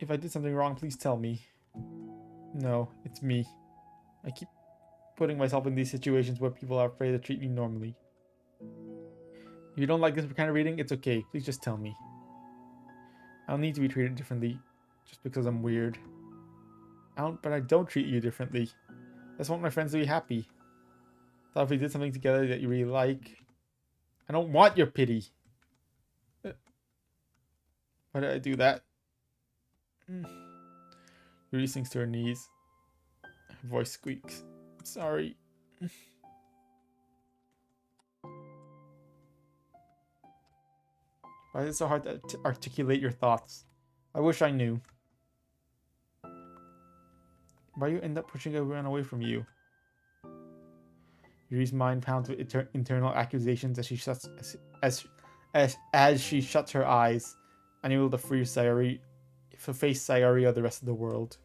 If I did something wrong, please tell me. No, it's me. I keep putting myself in these situations where people are afraid to treat me normally. If you don't like this kind of reading, it's okay. Please just tell me. I don't need to be treated differently just because I'm weird. But I don't treat you differently. I just want my friends to be happy. Thought if we did something together that you really like. I don't want your pity. Why did I do that? Yuri sinks to her knees. Her voice squeaks. I'm sorry. Why is it so hard to articulate your thoughts? I wish I knew. Why do you end up pushing everyone away from you? Yuri's mind pounds with internal accusations as she shuts as she shuts her eyes, unable to face Sayari or the rest of the world.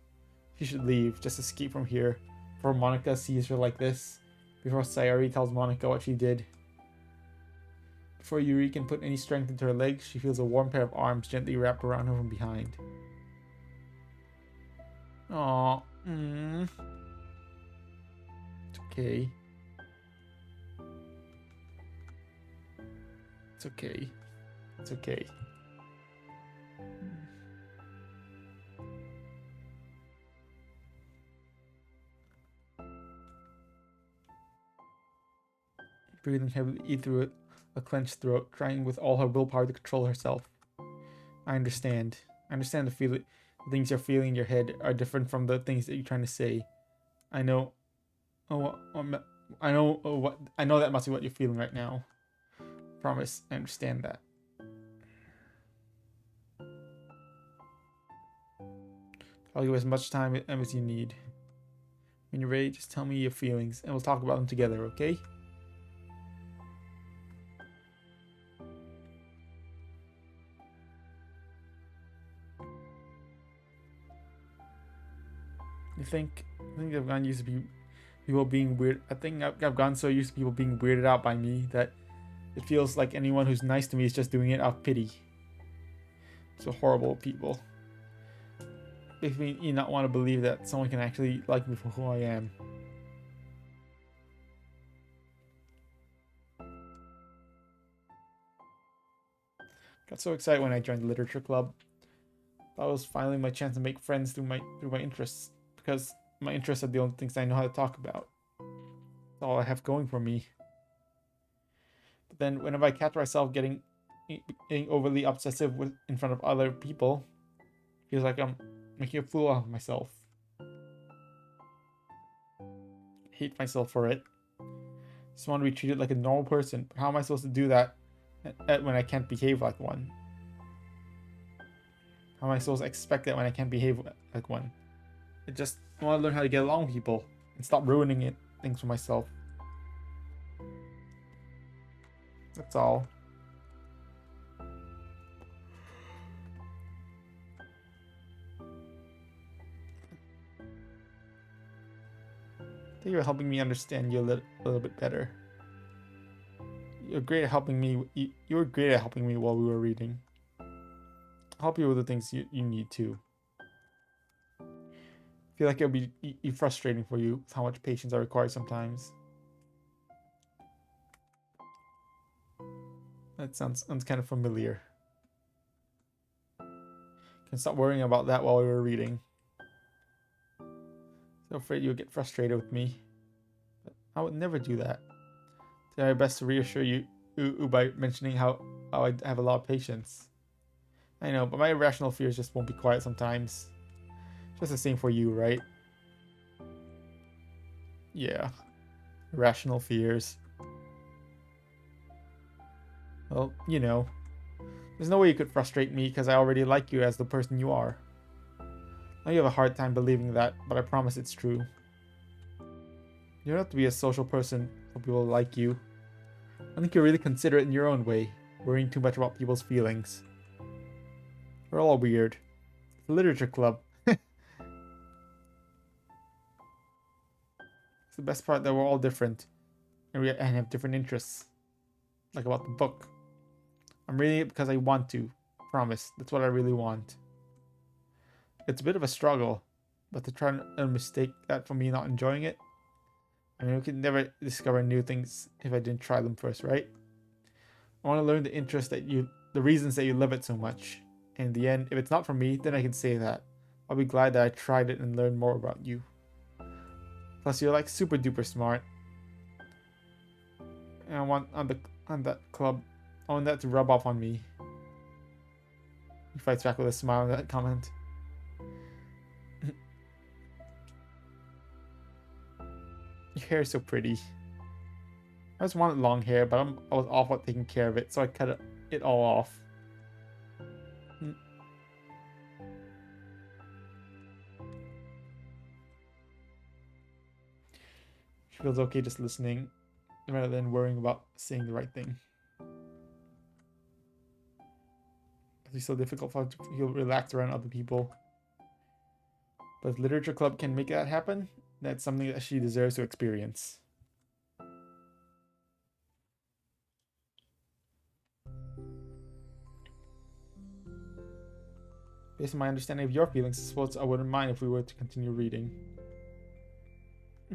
She should leave, just escape from here, before Monica sees her like this, before Sayari tells Monica what she did. Before Yuri can put any strength into her legs, she feels a warm pair of arms gently wrapped around her from behind. Aww. It's okay. It's okay. It's okay. Breathing heavily through a clenched throat, trying with all her willpower to control herself. I understand. I understand the things you're feeling in your head are different from the things that you're trying to say. I know. I know that must be what you're feeling right now. Promise, I understand that. I'll give as much time as you need. When you're ready, just tell me your feelings, and we'll talk about them together, okay? I think I've gotten used to people being weird. I think I've gotten so used to people being weirded out by me that it feels like anyone who's nice to me is just doing it out of pity. So horrible people. Makes me not want to believe that someone can actually like me for who I am. Got so excited when I joined the literature club. That was finally my chance to make friends through my interests, because my interests are the only things I know how to talk about. That's all I have going for me. But then whenever I catch myself getting overly obsessive in front of other people, it feels like I'm making a fool out of myself. I hate myself for it. Just want to be treated like a normal person, but how am I supposed to do that when I can't behave like one? How am I supposed to expect that when I can't behave like one? I just want to learn how to get along with people and stop ruining things for myself. That's all. Thank you for helping me understand you a little bit better. You're great at helping me. You were great at helping me while we were reading. I'll help you with the things you need to. I feel like it'll be frustrating for you with how much patience I require sometimes. That sounds kind of familiar. Can stop worrying about that while we were reading. So afraid you'll get frustrated with me. But I would never do that. Try my best to reassure you by mentioning how I have a lot of patience. I know, but my irrational fears just won't be quiet sometimes. Just the same for you, right? Yeah. Irrational fears. Well, you know. There's no way you could frustrate me because I already like you as the person you are. I know you have a hard time believing that, but I promise it's true. You don't have to be a social person for people to like you. I think you're really considerate in your own way, worrying too much about people's feelings. We're all weird. It's a literature club. It's the best part that we're all different and have different interests. Like about the book. I'm reading it because I want to. Promise. That's what I really want. It's a bit of a struggle, but to try and mistake that for me not enjoying it. I mean, we could never discover new things if I didn't try them first, right? I want to learn the reasons that you love it so much. And in the end, if it's not for me, then I can say that. I'll be glad that I tried it and learned more about you. Plus, you're like super duper smart. And I want on that club, I want that to rub off on me. He fights back with a smile on that comment. Your hair is so pretty. I just wanted long hair, but I was awful at taking care of it, so I cut it all off. She feels okay just listening, rather than worrying about saying the right thing. It's so difficult for her to feel relaxed around other people. But if literature club can make that happen, that's something that she deserves to experience. Based on my understanding of your feelings, I suppose I wouldn't mind if we were to continue reading.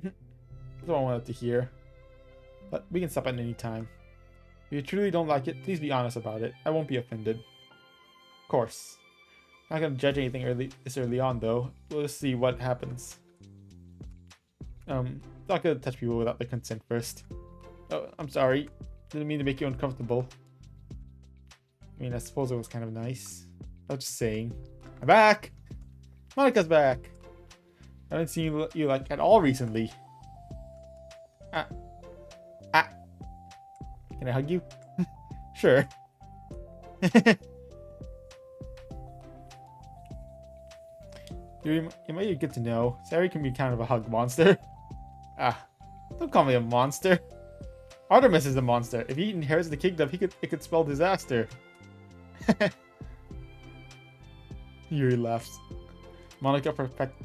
That's what I wanted to hear. But we can stop at any time. If you truly don't like it, please be honest about it. I won't be offended. Of course. I'm not gonna judge anything this early on, though. We'll just see what happens. Not gonna touch people without their consent first. Oh, I'm sorry. Didn't mean to make you uncomfortable. I mean, I suppose it was kind of nice. I was just saying. I'm back! Monika's back! I haven't seen you like at all recently. Ah. Can I hug you? Sure. You might be good to know. Sayari can be kind of a hug monster. Don't call me a monster. Artemis is a monster. If he inherits the kingdom, it could spell disaster. Yuri laughs. Monika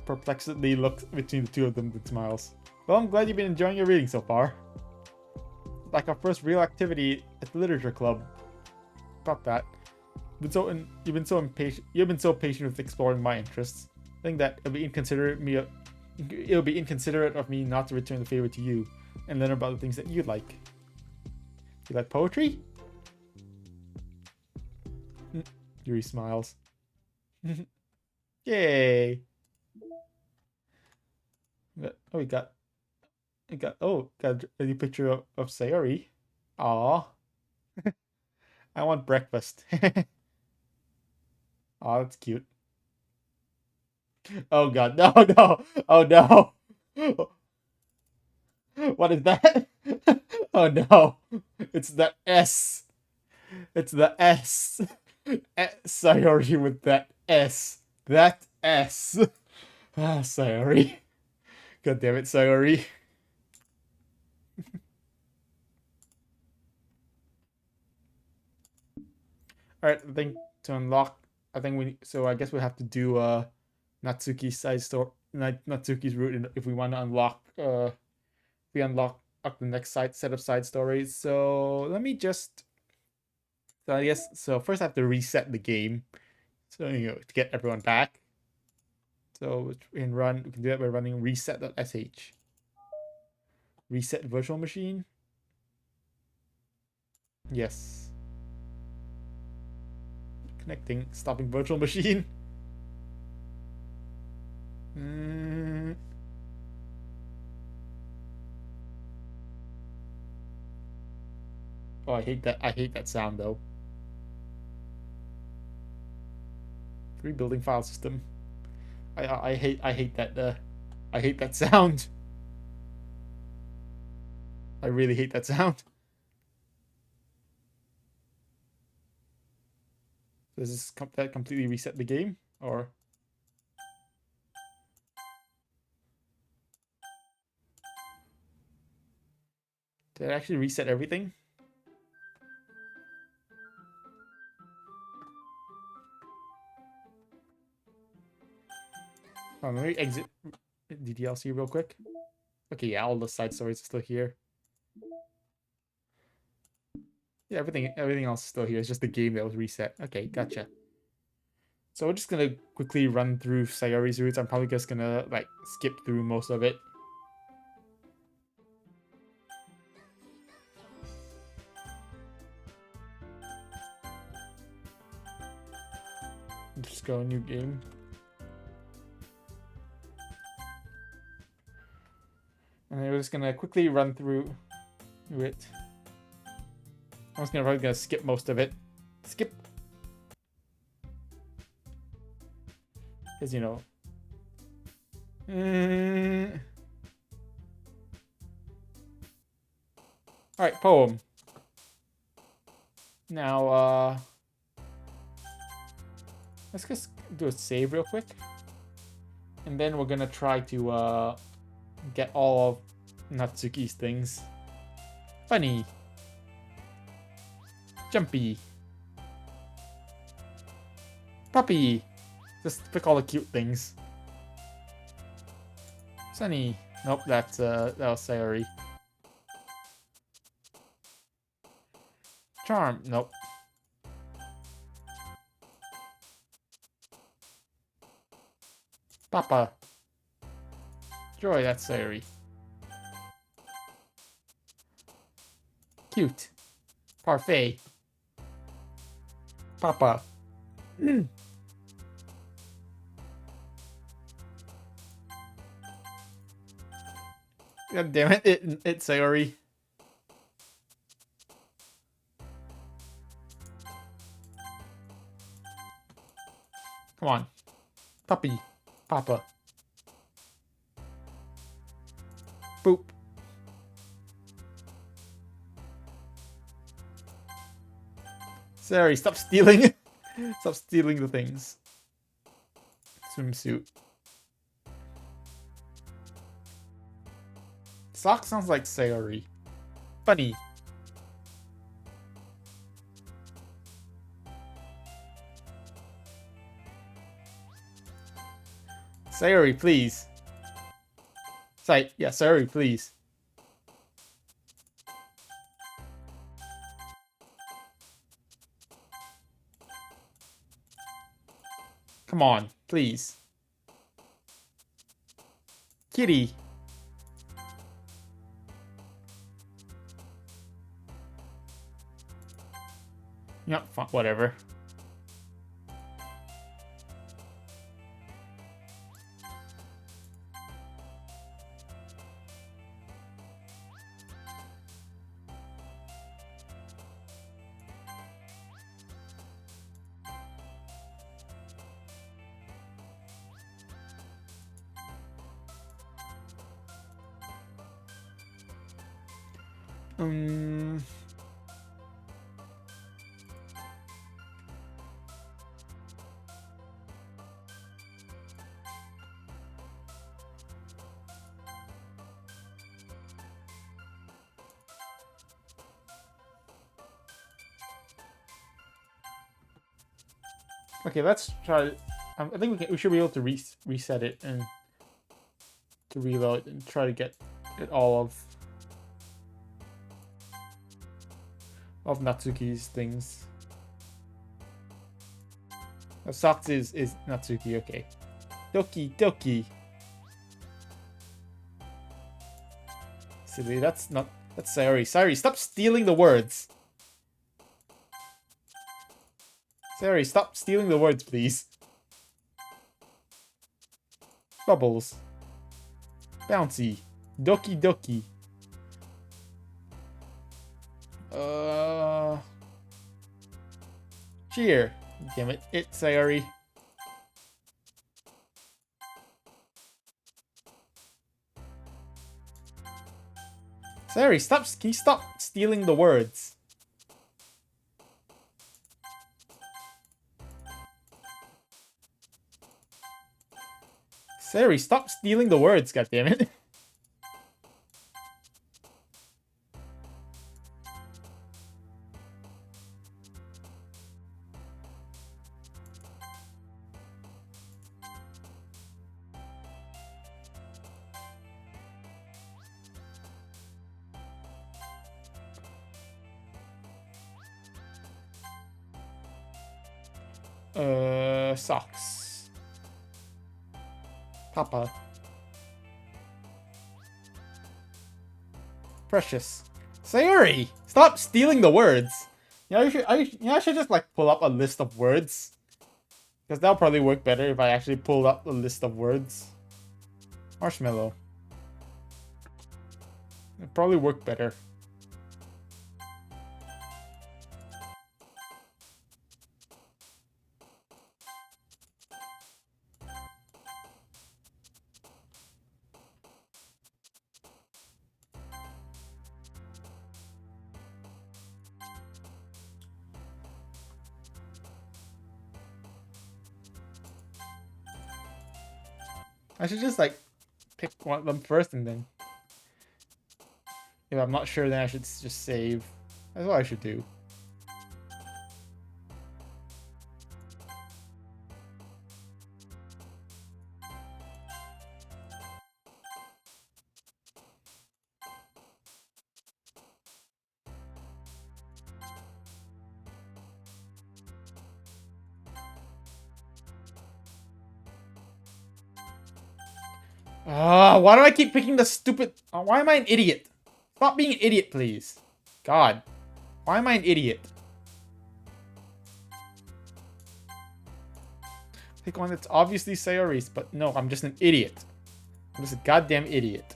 perplexedly looks between the two of them and smiles. Well, I'm glad you've been enjoying your reading so far. Like our first real activity at the literature club. About that. You've been so patient with exploring my interests. I think that it'll be inconsiderate of me not to return the favor to you and learn about the things that you'd like. You like poetry? Yuri smiles. Yay! Oh, got a new picture of Sayori. Aw, I want breakfast. Aw, that's cute. Oh god, no, no, oh no. What is that? Oh no, it's the S. It's the S. Sayori with that S. That S. Ah, Sayori. God damn it, Sayori. Alright, I think to unlock, I think so I guess we have to do Natsuki's side story, Natsuki's route if we want to unlock, we unlock up the next set of side stories. So let me just, so I guess, so first I have to reset the game. So, to get everyone back. So we can do that by running reset.sh. Reset virtual machine. Yes. Connecting, stopping virtual machine. Oh, I hate that. I hate that sound though. Rebuilding file system. I hate that. I hate that sound. I really hate that sound. Does this that completely reset the game, or? Did it actually reset everything? Oh, let me exit DDLC real quick. Okay, yeah, all the side stories are still here. Yeah, everything else is still here. It's just the game that was reset. Okay, gotcha. So we're just gonna quickly run through Sayori's routes. I'm probably just gonna like skip through most of it. Just go new game. And then we're just gonna quickly run through it. I'm just probably gonna skip most of it. Skip. Because, Alright, poem. Now, let's just do a save real quick. And then we're gonna try to, get all of Natsuki's things. Funny. Jumpy. Puppy. Just pick all the cute things. Sunny. Nope, that was Sayori. Charm. Nope. Papa. Joy, that's Sayori. Cute. Parfait. Papa. God damn it, it's Sayori. Come on. Puppy. Papa. Boop. Sayori, stop stealing. Stop stealing the things. Swimsuit. Sock sounds like Sayori. Funny. Sayori, please. Yeah, Sayori, please. Come on, please. Kitty. Yep, whatever. Um. Okay, let's try. I think we should be able to reset it and to reload and try to get it all of Natsuki's things. Socks is Natsuki. Okay. Doki Doki. Silly. That's Sayari. Sayari, stop stealing the words. Sayari, stop stealing the words, please. Bubbles. Bouncy. Doki Doki. Cheer. Damn it. It's Sayari. Sayari, can you stop stealing the words? Sayari, stop stealing the words, goddammit. Socks. Papa. Precious. Sayuri! Stop stealing the words! You know, I should just like pull up a list of words. Because that'll probably work better if I actually pull up a list of words. Marshmallow. It'll probably work better. I should just like pick one of them first and then if I'm not sure then I should just save. That's what I should do. Why do I keep picking the stupid... why am I an idiot? Stop being an idiot, please. God. Why am I an idiot? Pick one that's obviously Sayori's, but no, I'm just an idiot. I'm just a goddamn idiot.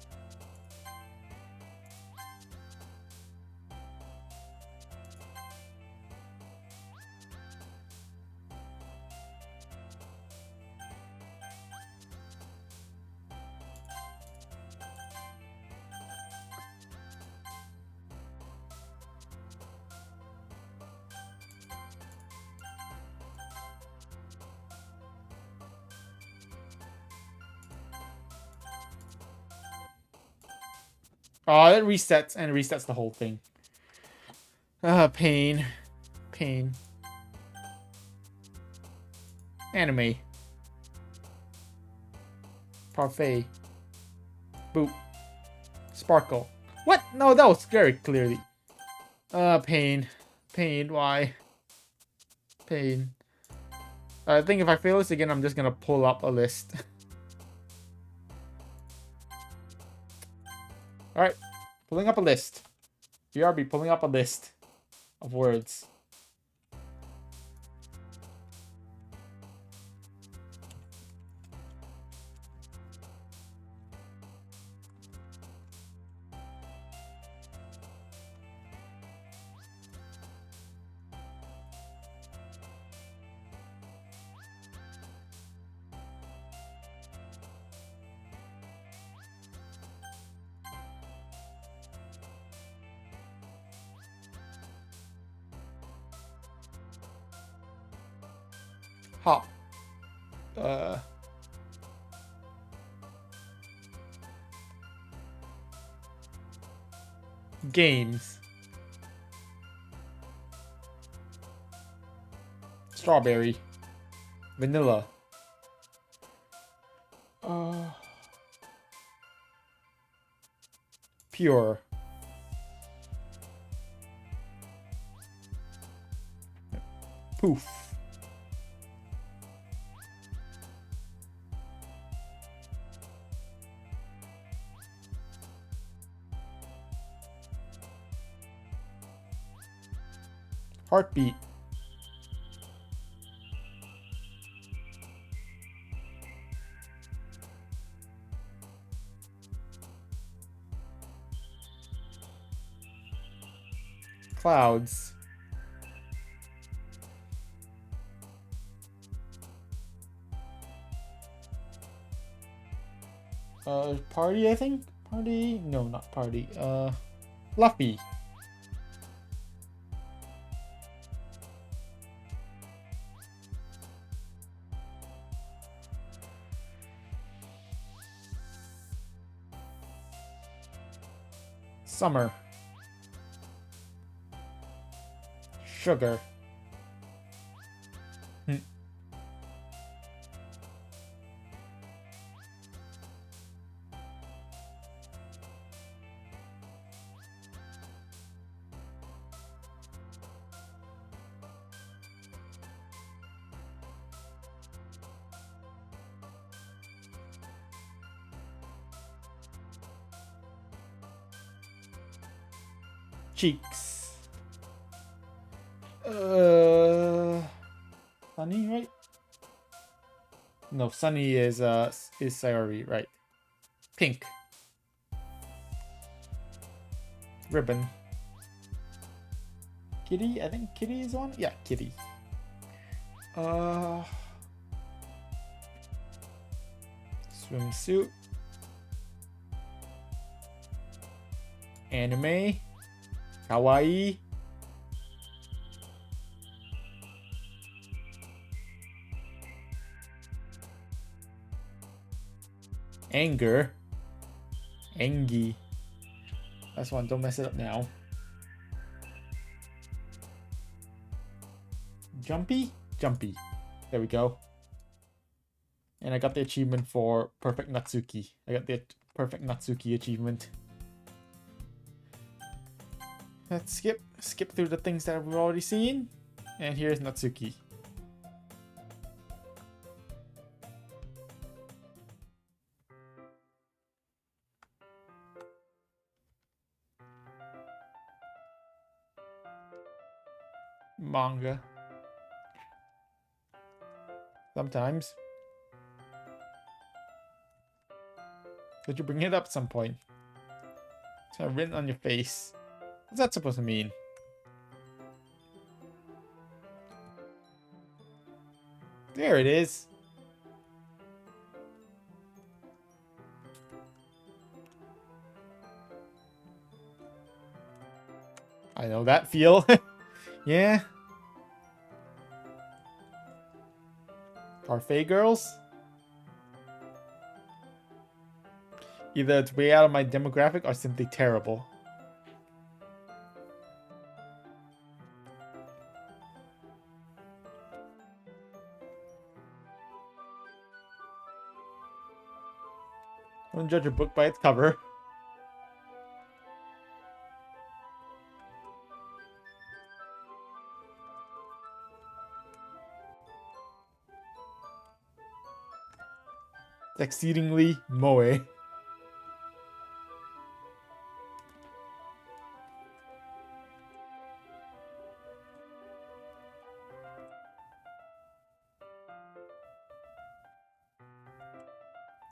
Oh, that resets and resets the whole thing. Pain. Pain. Anime. Parfait. Boop. Sparkle. What? No, that was very clearly. Pain. Pain, why? Pain. I think if I fail this again, I'm just gonna pull up a list. Alright. Pulling up a list. BRB pulling up a list of words. Hop. Uh. Games. Strawberry. Vanilla. Pure. Poof. Heartbeat. Clouds. Party, I think? Party? No, not party. Fluffy. Summer. Sugar. Cheeks. Sunny, right? No, Sunny is Sayari, right? Pink. Ribbon. Kitty, I think Kitty is one? Yeah, Kitty. Swimsuit. Anime. Kawaii. Anger. Engi. That's one, don't mess it up now. Jumpy? Jumpy. There we go. And I got the achievement for Perfect Natsuki. I got the Perfect Natsuki achievement. Let's skip through the things that we've already seen. And here's Natsuki. Manga. Sometimes. Could you bring it up some point? It's kind of written on your face. What's that supposed to mean? There it is. I know that feel. Yeah. Parfait girls? Either it's way out of my demographic or simply terrible. Don't judge a book by its cover. It's exceedingly moe.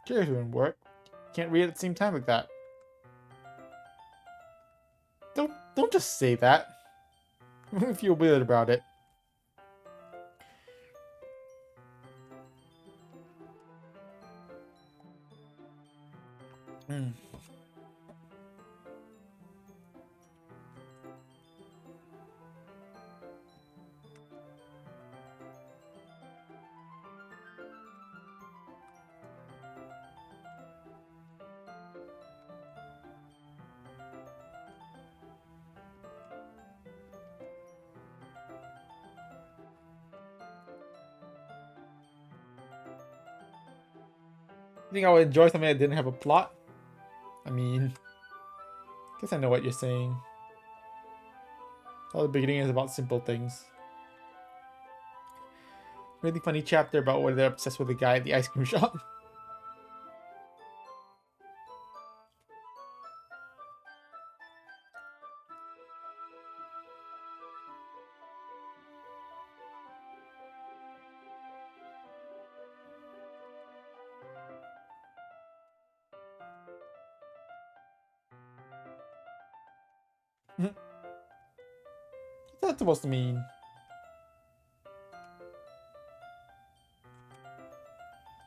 Cheers wouldn't work. Can't read at the same time like that. Don't just say that. Feel weird about it. You think I would enjoy something that didn't have a plot? I mean, guess I know what you're saying. All the beginning is about simple things. Really funny chapter about where they're obsessed with the guy at the ice cream shop. What's that supposed to mean?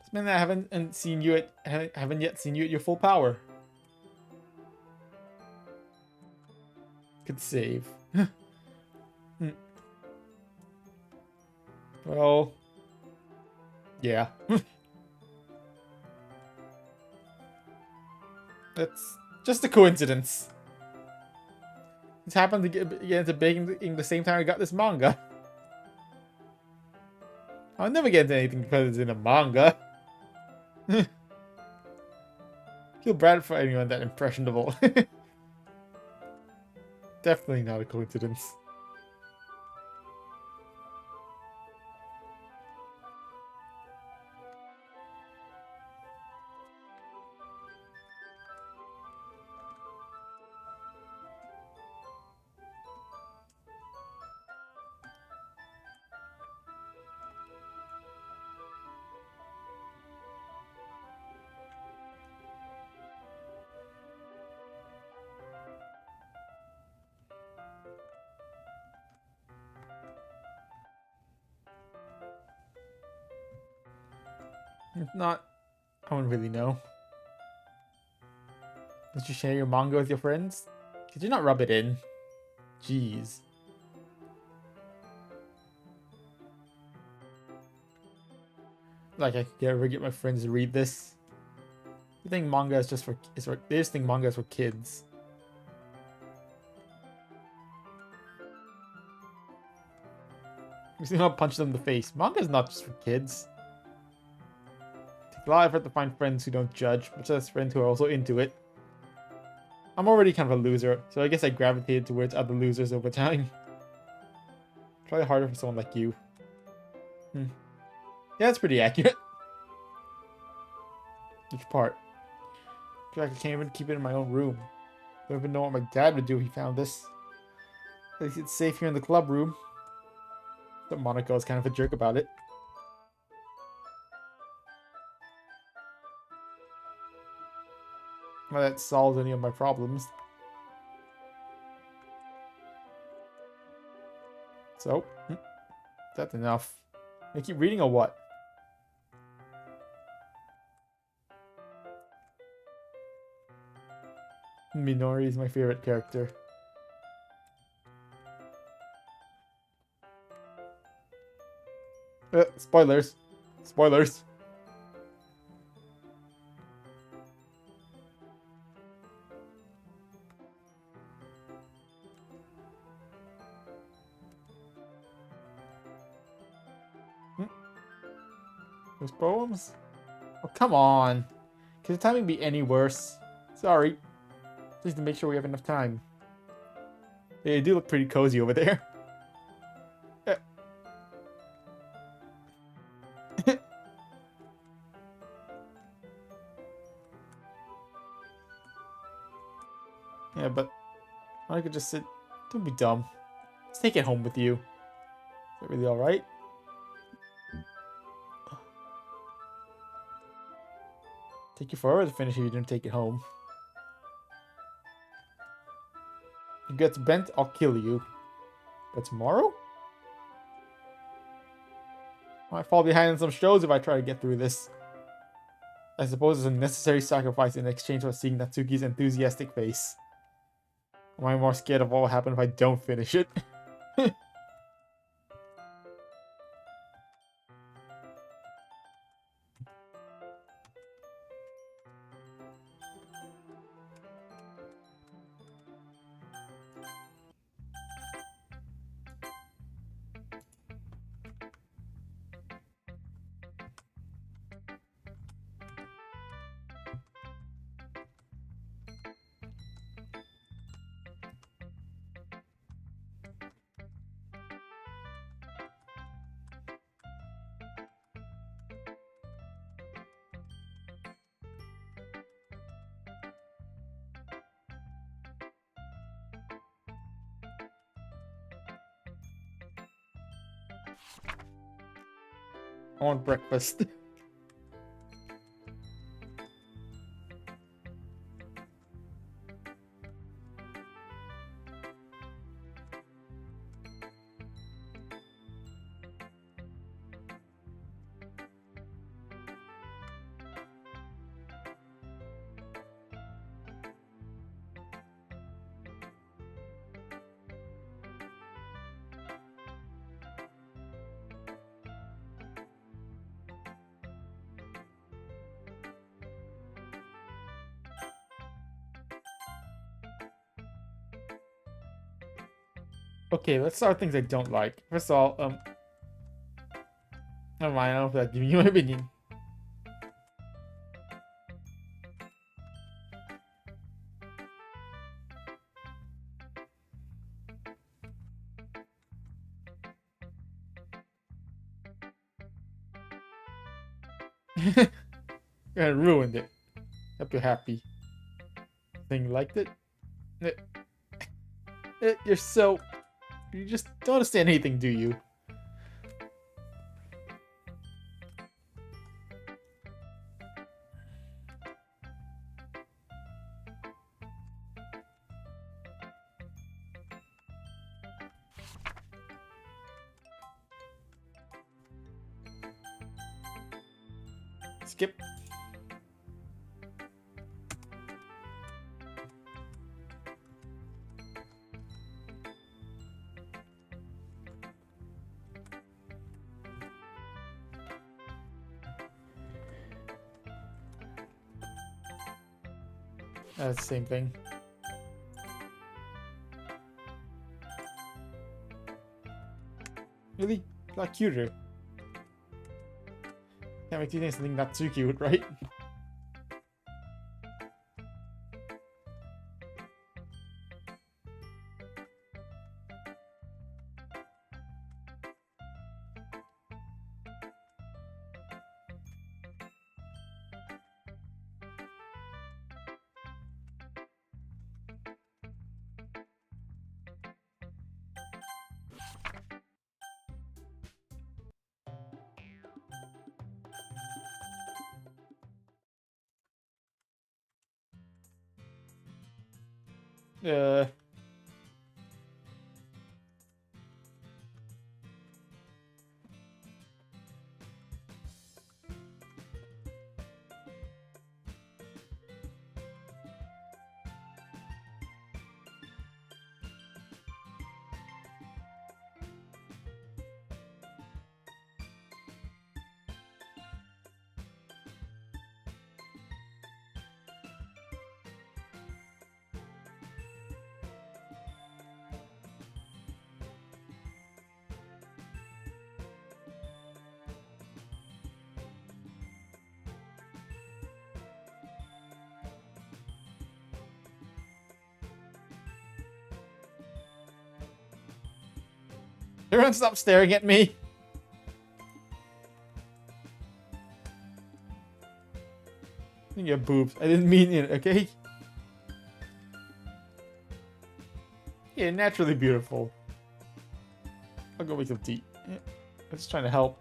This means I haven't seen you at haven't yet seen you at your full power. Could save. Well, yeah. That's just a coincidence. This happened to get into baking in the same time I got this manga. I'll never get into anything because it's in a manga. Feel bad for anyone that impressionable. Definitely not a coincidence. If not, I wouldn't really know. Did you share your manga with your friends? Could you not rub it in? Jeez. Like I could ever get my friends to read this. You think manga is just they just think manga is for kids. You see how I punch them in the face. Manga is not just for kids. Take a lot of effort to find friends who don't judge, much less friends who are also into it. I'm already kind of a loser, so I guess I gravitated towards other losers over time. Probably harder for someone like you. Yeah, that's pretty accurate. Which part? I feel like I can't even keep it in my own room. Don't even know what my dad would do if he found this. At least it's safe here in the club room. But Monaco is kind of a jerk about it. Well, that solves any of my problems. So, that's enough. I keep reading or what? Minori is my favorite character. Spoilers. Spoilers. Those poems? Oh, come on. Can the timing be any worse? Sorry. Just to make sure we have enough time. They do look pretty cozy over there. Yeah, but I could just sit. Don't be dumb. Let's take it home with you. Is that really alright? Take you forever to finish if you didn't take it home. If it gets bent, I'll kill you. But tomorrow? I might fall behind on some shows if I try to get through this. I suppose it's a necessary sacrifice in exchange for seeing Natsuki's enthusiastic face. Am I more scared of what will happen if I don't finish it? I want breakfast. Okay, let's start with things I don't like. First of all, never mind, I don't feel like giving you my opinion. I ruined it. Hope you're happy. Think you liked it? Eh, You're so... You just don't understand anything, do you? Skip. That's the same thing. Really? A lot cuter. Can't make you think something not too cute, right? Uh... Everyone stop staring at me! I think you have boobs. I didn't mean it, okay? Yeah, naturally beautiful. I'll go make some tea. Yeah, I'm just trying to help.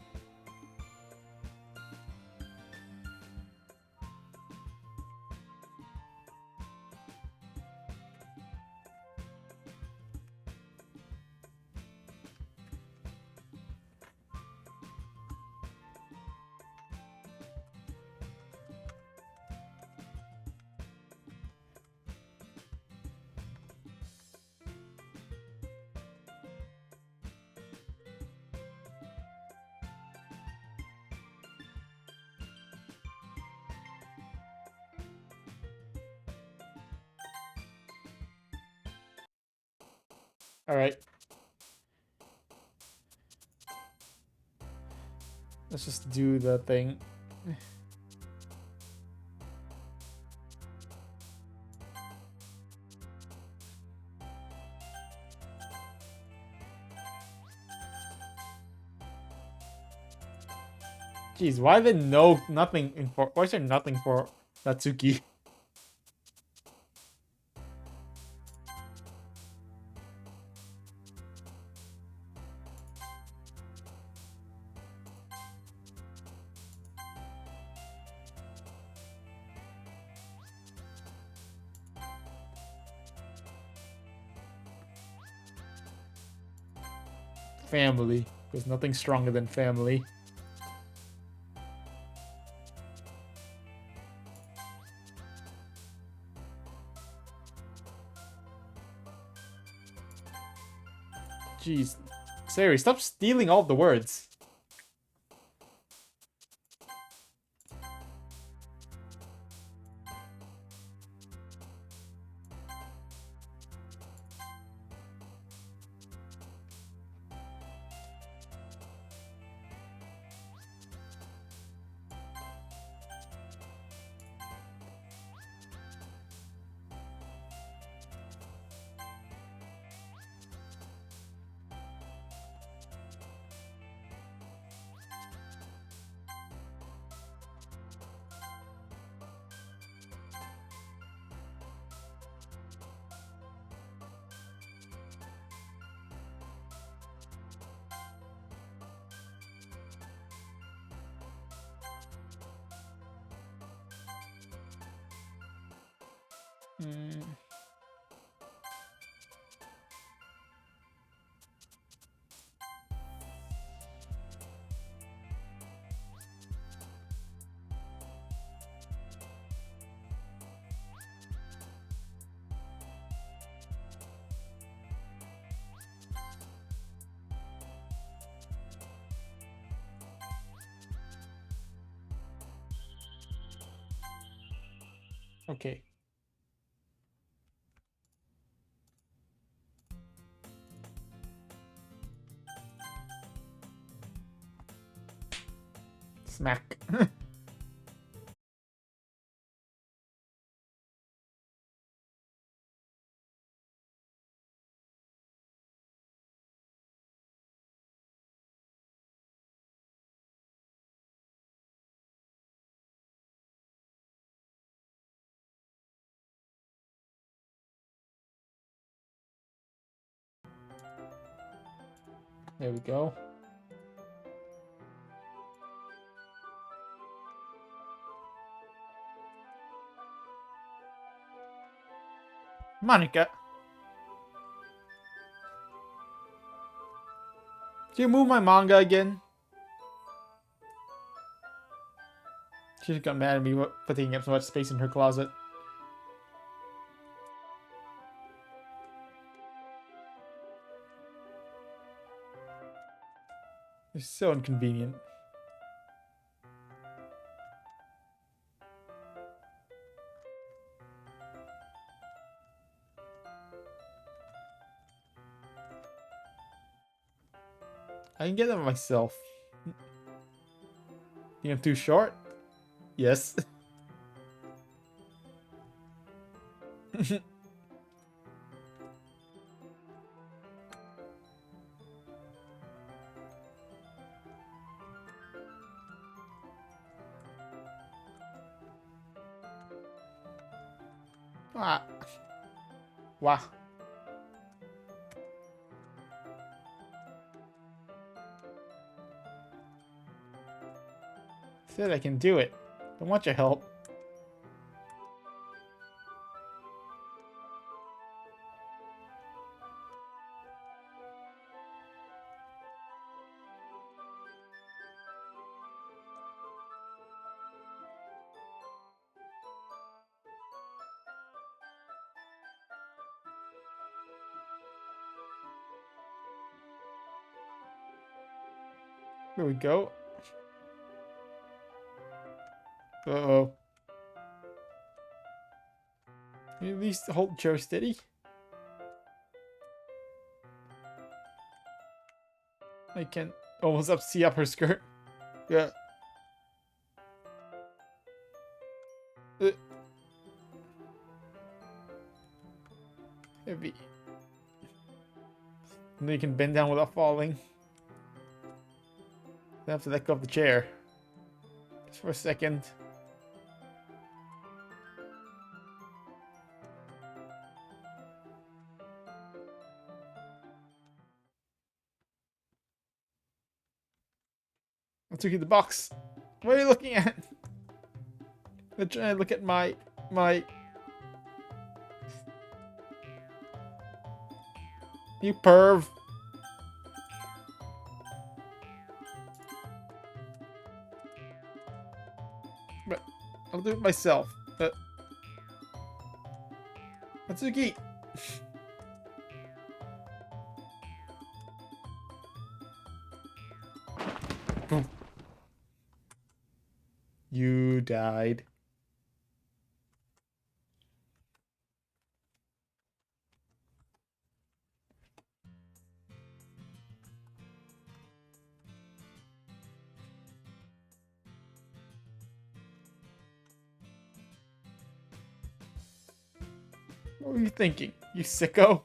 Alright. Let's just do the thing. Jeez, why is there nothing in for? Why is there nothing for Natsuki? family. There's nothing stronger than family. Jeez. Sayari, stop stealing all the words. Okay. Smack. There we go. Monica. Do you move my manga again? She just got mad at me for taking up so much space in her closet. It's so inconvenient. I can get them myself. Think I'm too short? Yes. Ah. Wow. Said I can do it. Don't want your help. Here we go. Uh-oh. Can you at least hold Joe steady? I can almost see up her skirt. Yeah. Heavy. And then you can bend down without falling. I have to let go of the chair. Just for a second. I took you the box. What are you looking at? I'm trying to look at my... You perv. I'll do it myself. Atsuki! You died. What were you thinking, you sicko?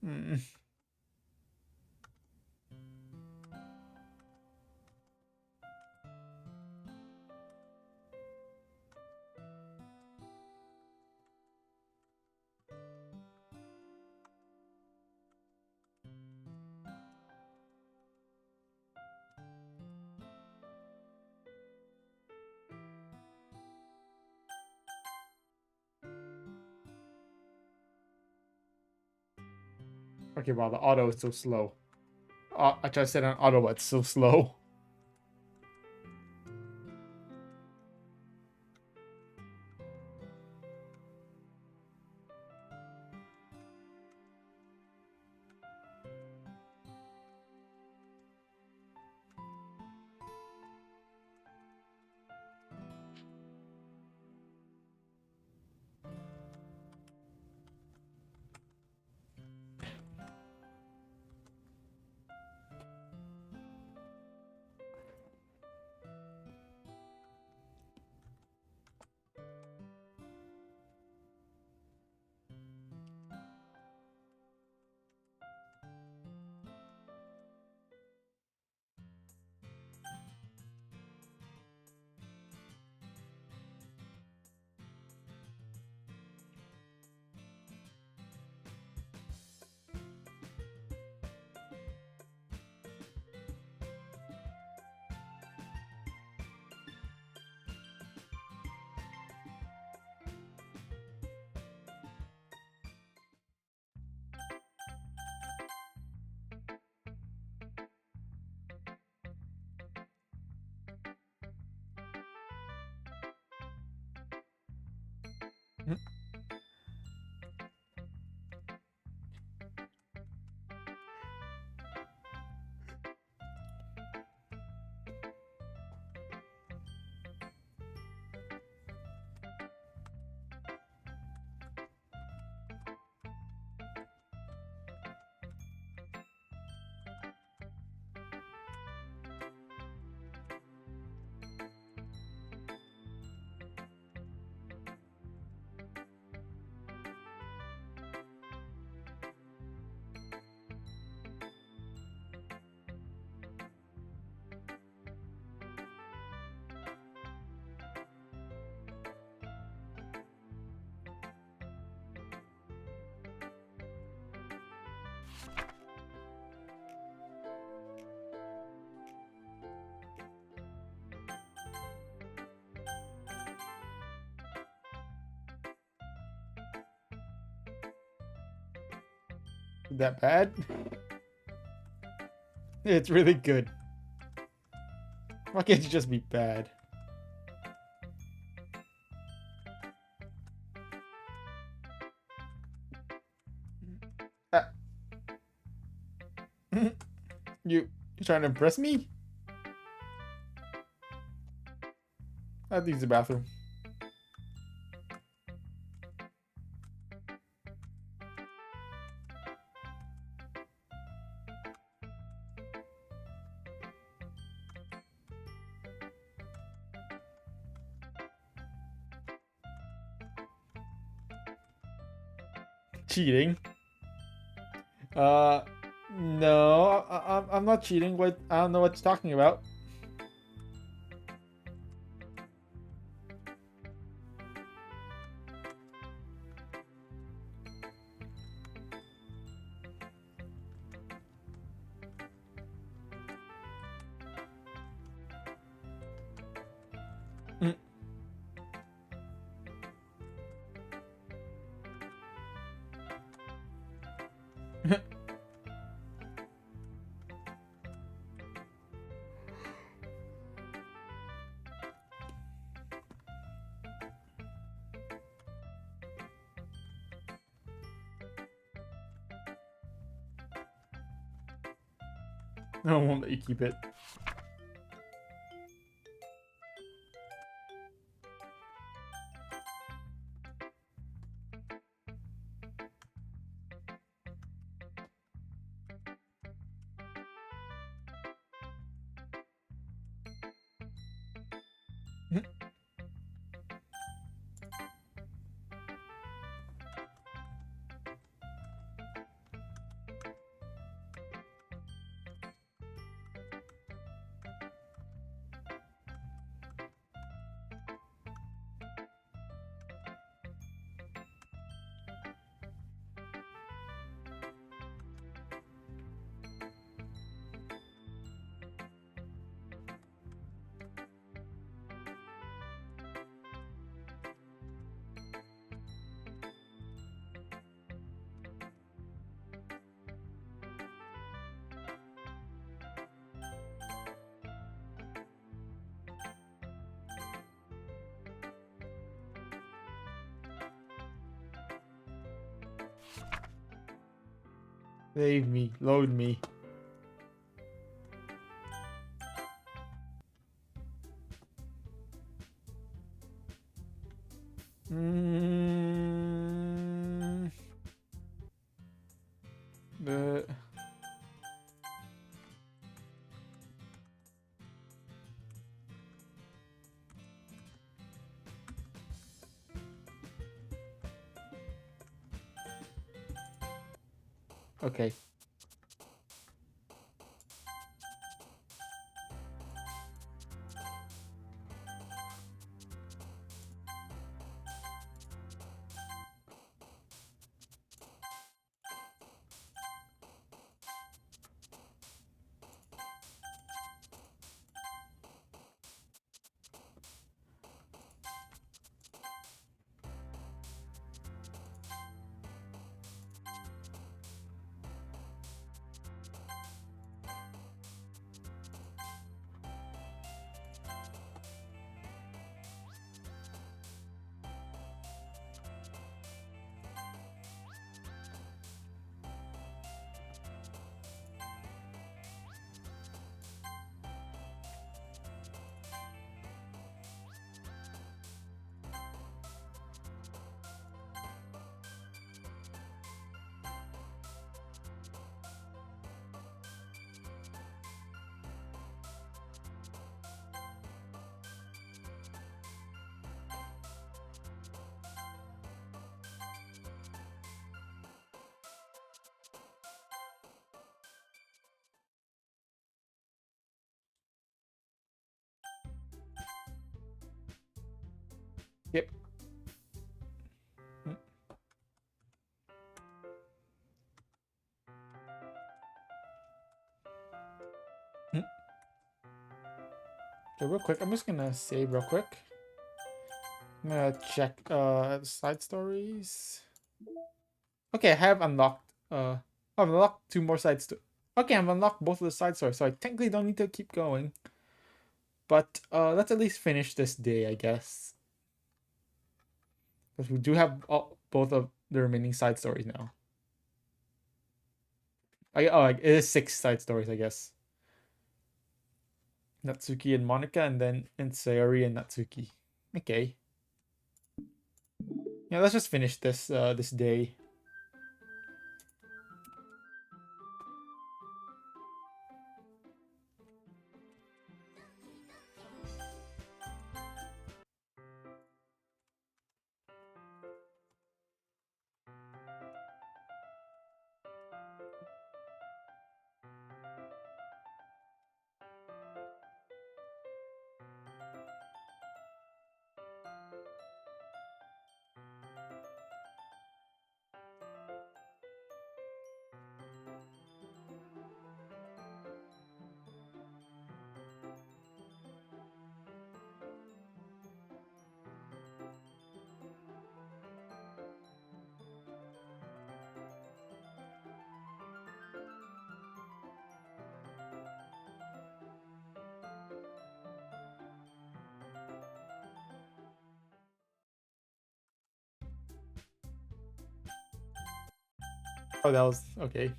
Hmm. Okay, wow, the auto is so slow. I tried to set on auto, but it's so slow. That bad? It's really good. Why can't you just be bad? Ah. You trying to impress me? I have to use the bathroom. Cheating? No, I'm not cheating. What? I don't know what you're talking about. I won't let you keep it. Save me. Load me. The... Okay. Yep. Okay, real quick. I'm just gonna save real quick. I'm gonna check side stories. Okay, I have unlocked I've unlocked 2 more side stories. Okay, I've unlocked both of the side stories, so I technically don't need to keep going. But let's at least finish this day, I guess. Because we do have both of the remaining side stories now. It is 6 side stories, I guess. Natsuki and Monica, and then Sayari and Natsuki. Okay. Yeah, let's just finish this this day. Oh, that was okay.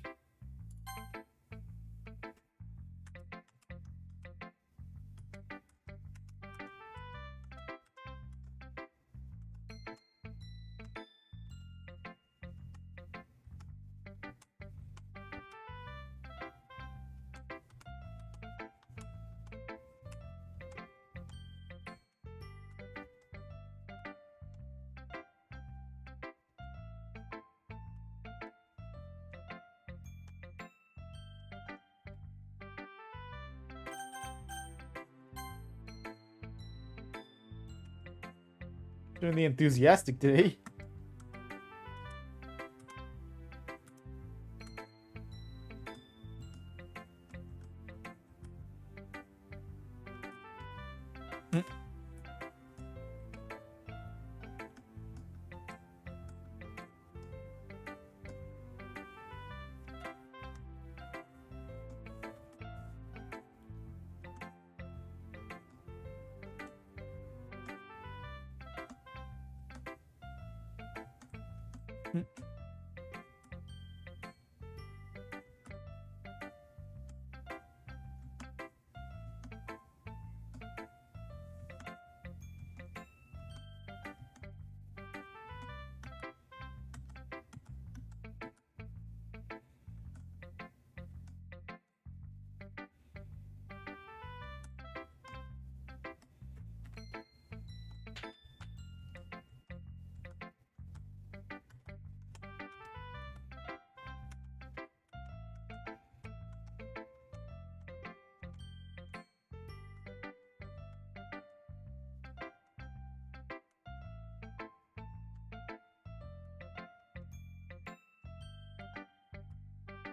Really enthusiastic today.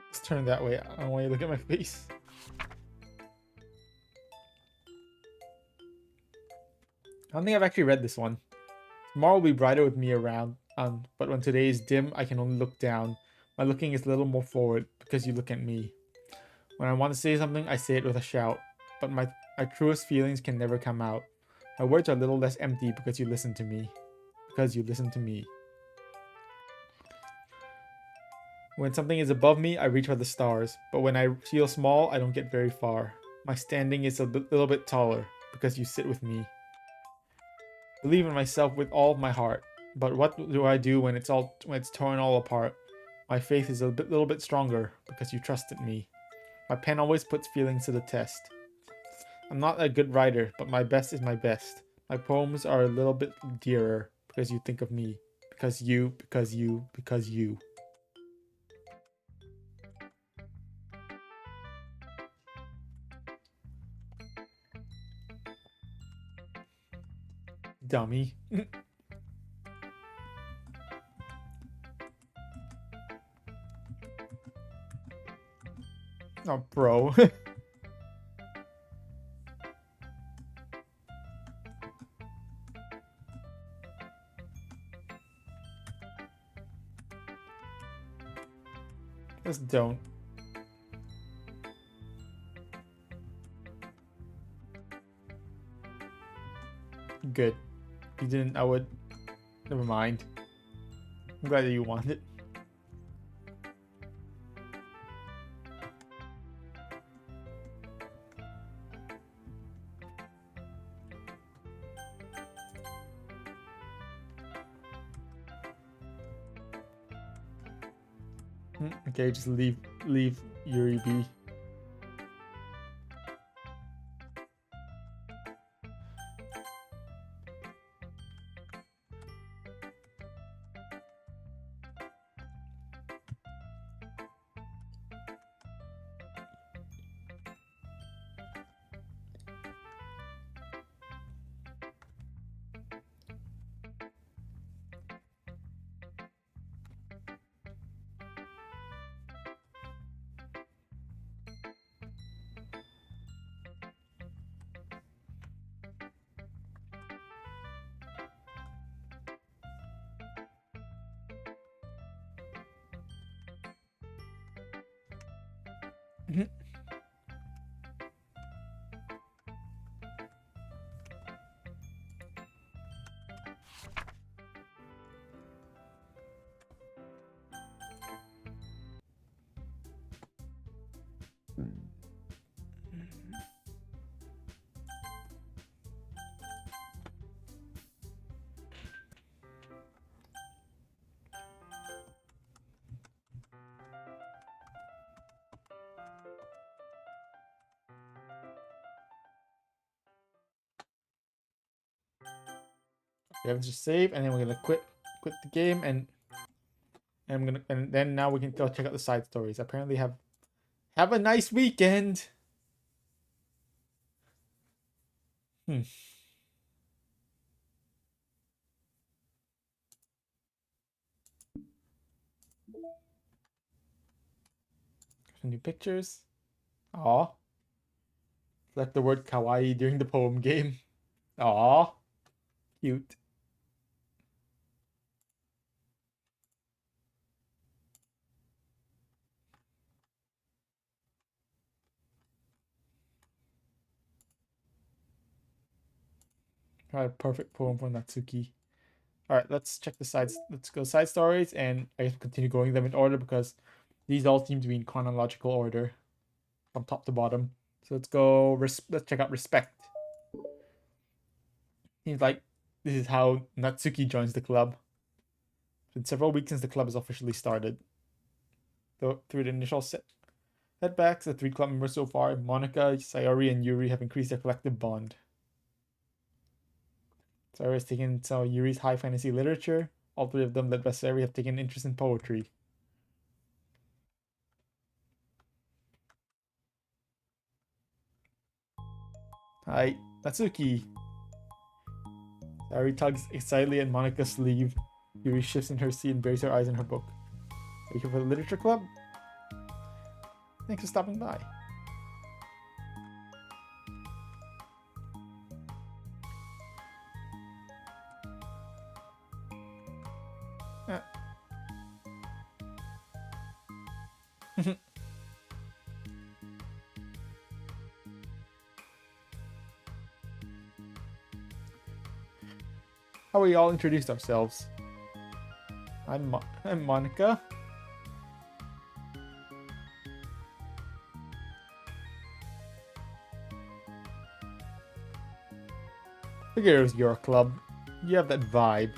Let's turn that way. I don't want you to look at my face. I don't think I've actually read this one. Tomorrow will be brighter with me around, but when today is dim, I can only look down. My looking is a little more forward because you look at me. When I want to say something, I say it with a shout, but my truest feelings can never come out. My words are a little less empty because you listen to me. Because you listen to me. When something is above me, I reach for the stars, but when I feel small, I don't get very far. My standing is a little bit taller because you sit with me. Believe in myself with all of my heart, but what do I do when it's torn all apart? My faith is a little bit stronger because you trusted me. My pen always puts feelings to the test. I'm not a good writer, but my best is my best. My poems are a little bit dearer because you think of me. Because you, because you, because you. Dummy. Oh, bro. Just don't. Good. If you didn't, I would. Never mind. I'm glad that you want it. Okay, just leave Yuri be. We have to save, and then we're gonna quit the game, and then now we can go check out the side stories. Apparently, have a nice weekend. Hmm. Some new pictures. Aw. Left the word kawaii during the poem game. Aw. Cute. Alright, perfect poem for Natsuki. Alright, let's check the sides. Let's go side stories, and I guess continue going them in order because these all seem to be in chronological order from top to bottom. So let's go. Let's check out respect. Seems like this is how Natsuki joins the club. It's been several weeks since the club has officially started. Though through the initial setbacks, the 3 club members so far, Monica, Sayari, and Yuri, have increased their collective bond. Sayari has taken some of Yuri's high fantasy literature. All 3 of them, led by Sayari, have taken an interest in poetry. Hi, Natsuki. Sayari tugs excitedly at Monica's sleeve. Yuri shifts in her seat and buries her eyes in her book. Are you here for the literature club? Thanks for stopping by. How we all introduced ourselves. I'm Monica. Figure it was your club. You have that vibe.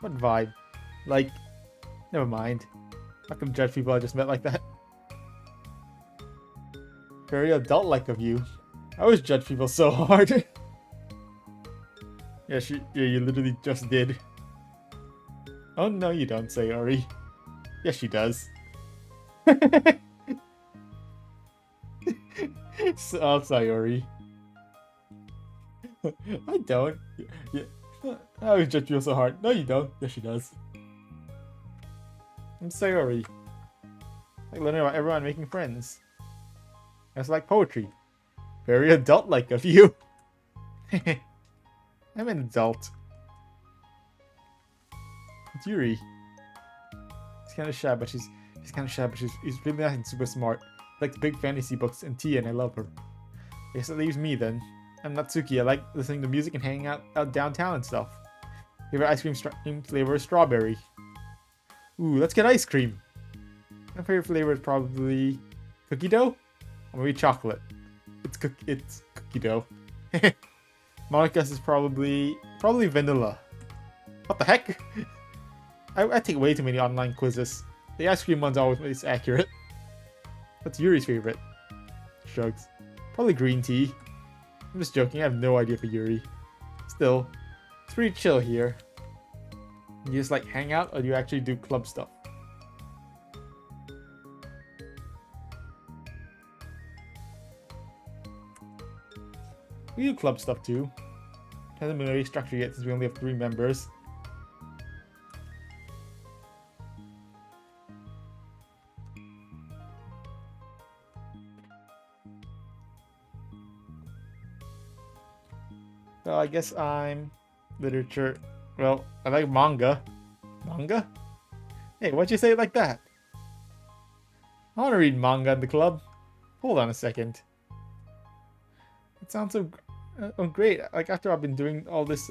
What vibe? Like, never mind. I can judge people I just met like that. Very adult-like of you. I always judge people so hard. Yeah, you literally just did. Oh no, you don't, Sayori. Yes, she does. Oh, Sayori. I don't. Yeah, I always judge people so hard. No, you don't. Yes, she does. I'm Sayori. Like learning about everyone making friends. That's like poetry. Very adult-like of you. I'm an adult. It's Yuri. She's kind of shy, but she's really nice and super smart. Likes big fantasy books and tea, and I love her. I guess that leaves me then. I'm Natsuki. I like listening to music and hanging out downtown and stuff. Favorite ice cream flavor is strawberry. Ooh, let's get ice cream. My favorite flavor is probably cookie dough, or maybe chocolate. It's cookie dough. Monica's is probably vanilla. What the heck? I take way too many online quizzes. The ice cream one's always accurate. What's Yuri's favorite? Shrugs. Probably green tea. I'm just joking, I have no idea for Yuri. Still, it's pretty chill here. You just like hang out, or do you actually do club stuff? We do club stuff too. Hasn't been very structured yet since we only have 3 members. Well, I guess I'm literature. Well, I like manga. Manga? Hey, why'd you say it like that? I want to read manga in the club. Hold on a second. It sounds so great. Like after I've been doing all this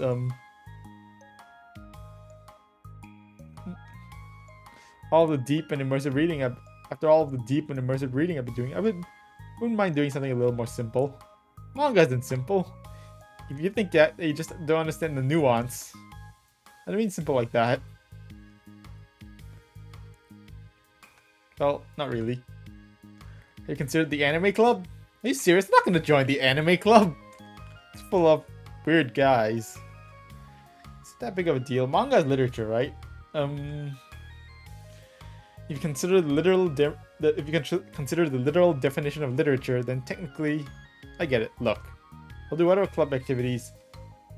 all the deep and immersive reading I've been doing, I've been Wouldn't mind doing something a little more simple. Manga isn't simple. If you think that, you just don't understand the nuance. I don't mean simple like that. Well, not really. Have you considered the anime club? Are you serious? I'm not gonna join the anime club. It's full of weird guys. It's that big of a deal. Manga is literature, right? If you consider the literal definition of literature, then technically, I get it. Look, I'll do whatever club activities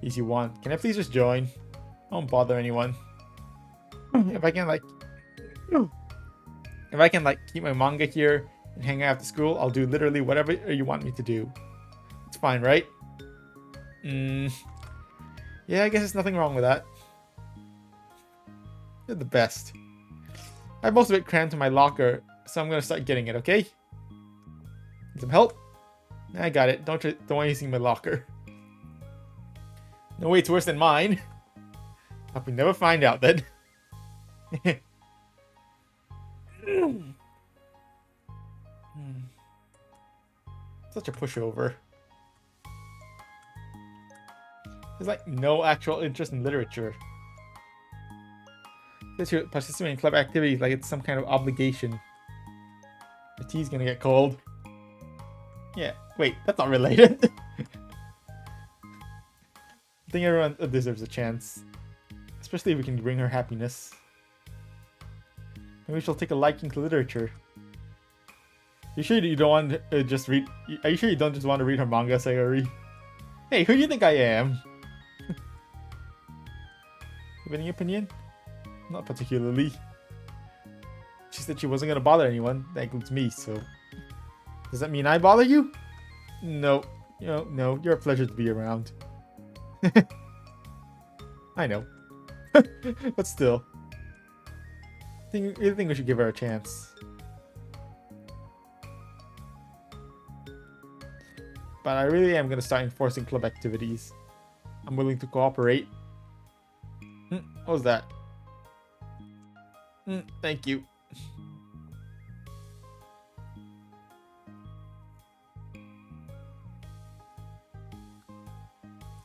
you want. Can I please just join? I won't bother anyone. If I can keep my manga here and hang out after school, I'll do literally whatever you want me to do. It's fine, right? Yeah, I guess there's nothing wrong with that. You're the best. I have most of it crammed to my locker, so I'm gonna start getting it, okay? Need some help? I got it. Don't want you seeing my locker. No way, it's worse than mine. Hope we never find out then. Such a pushover. There's like no actual interest in literature. Participating in club activities like it's some kind of obligation. The tea's gonna get cold. Yeah, wait, that's not related. I think everyone deserves a chance. Especially if we can bring her happiness. Maybe she'll take a liking to literature. You sure you don't want to just read... Are you sure you don't just want to read her manga, Sayari? Hey, who do you think I am? Have any opinion? Not particularly. She said she wasn't gonna bother anyone. That includes me, so... Does that mean I bother you? No. No, you're a pleasure to be around. I know. But still. I think we should give her a chance. But I really am gonna start enforcing club activities. I'm willing to cooperate. What was that? Thank you.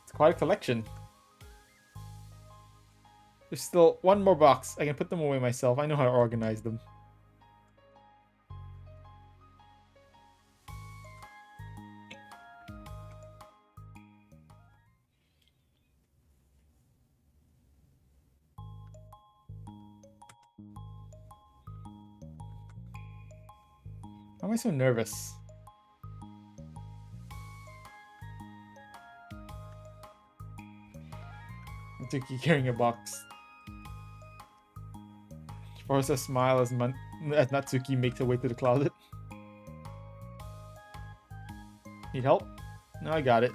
It's quite a collection. There's still one more box. I can put them away myself. I know how to organize them. Why am I so nervous? Doki carrying a box. She forces a smile as Natsuki makes her way to the closet. Need help? No, I got it.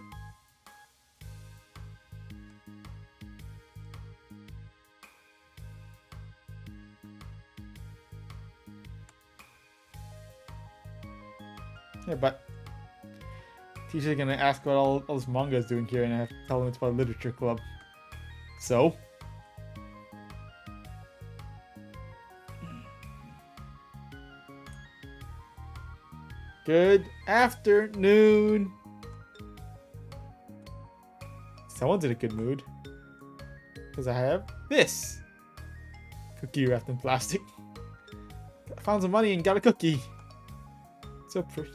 Yeah, but teacher's gonna ask what all this manga is doing here, and I have to tell him it's about a literature club. So? Good afternoon! Someone's in a good mood. Because I have this! Cookie wrapped in plastic. I found some money and got a cookie. So pretty.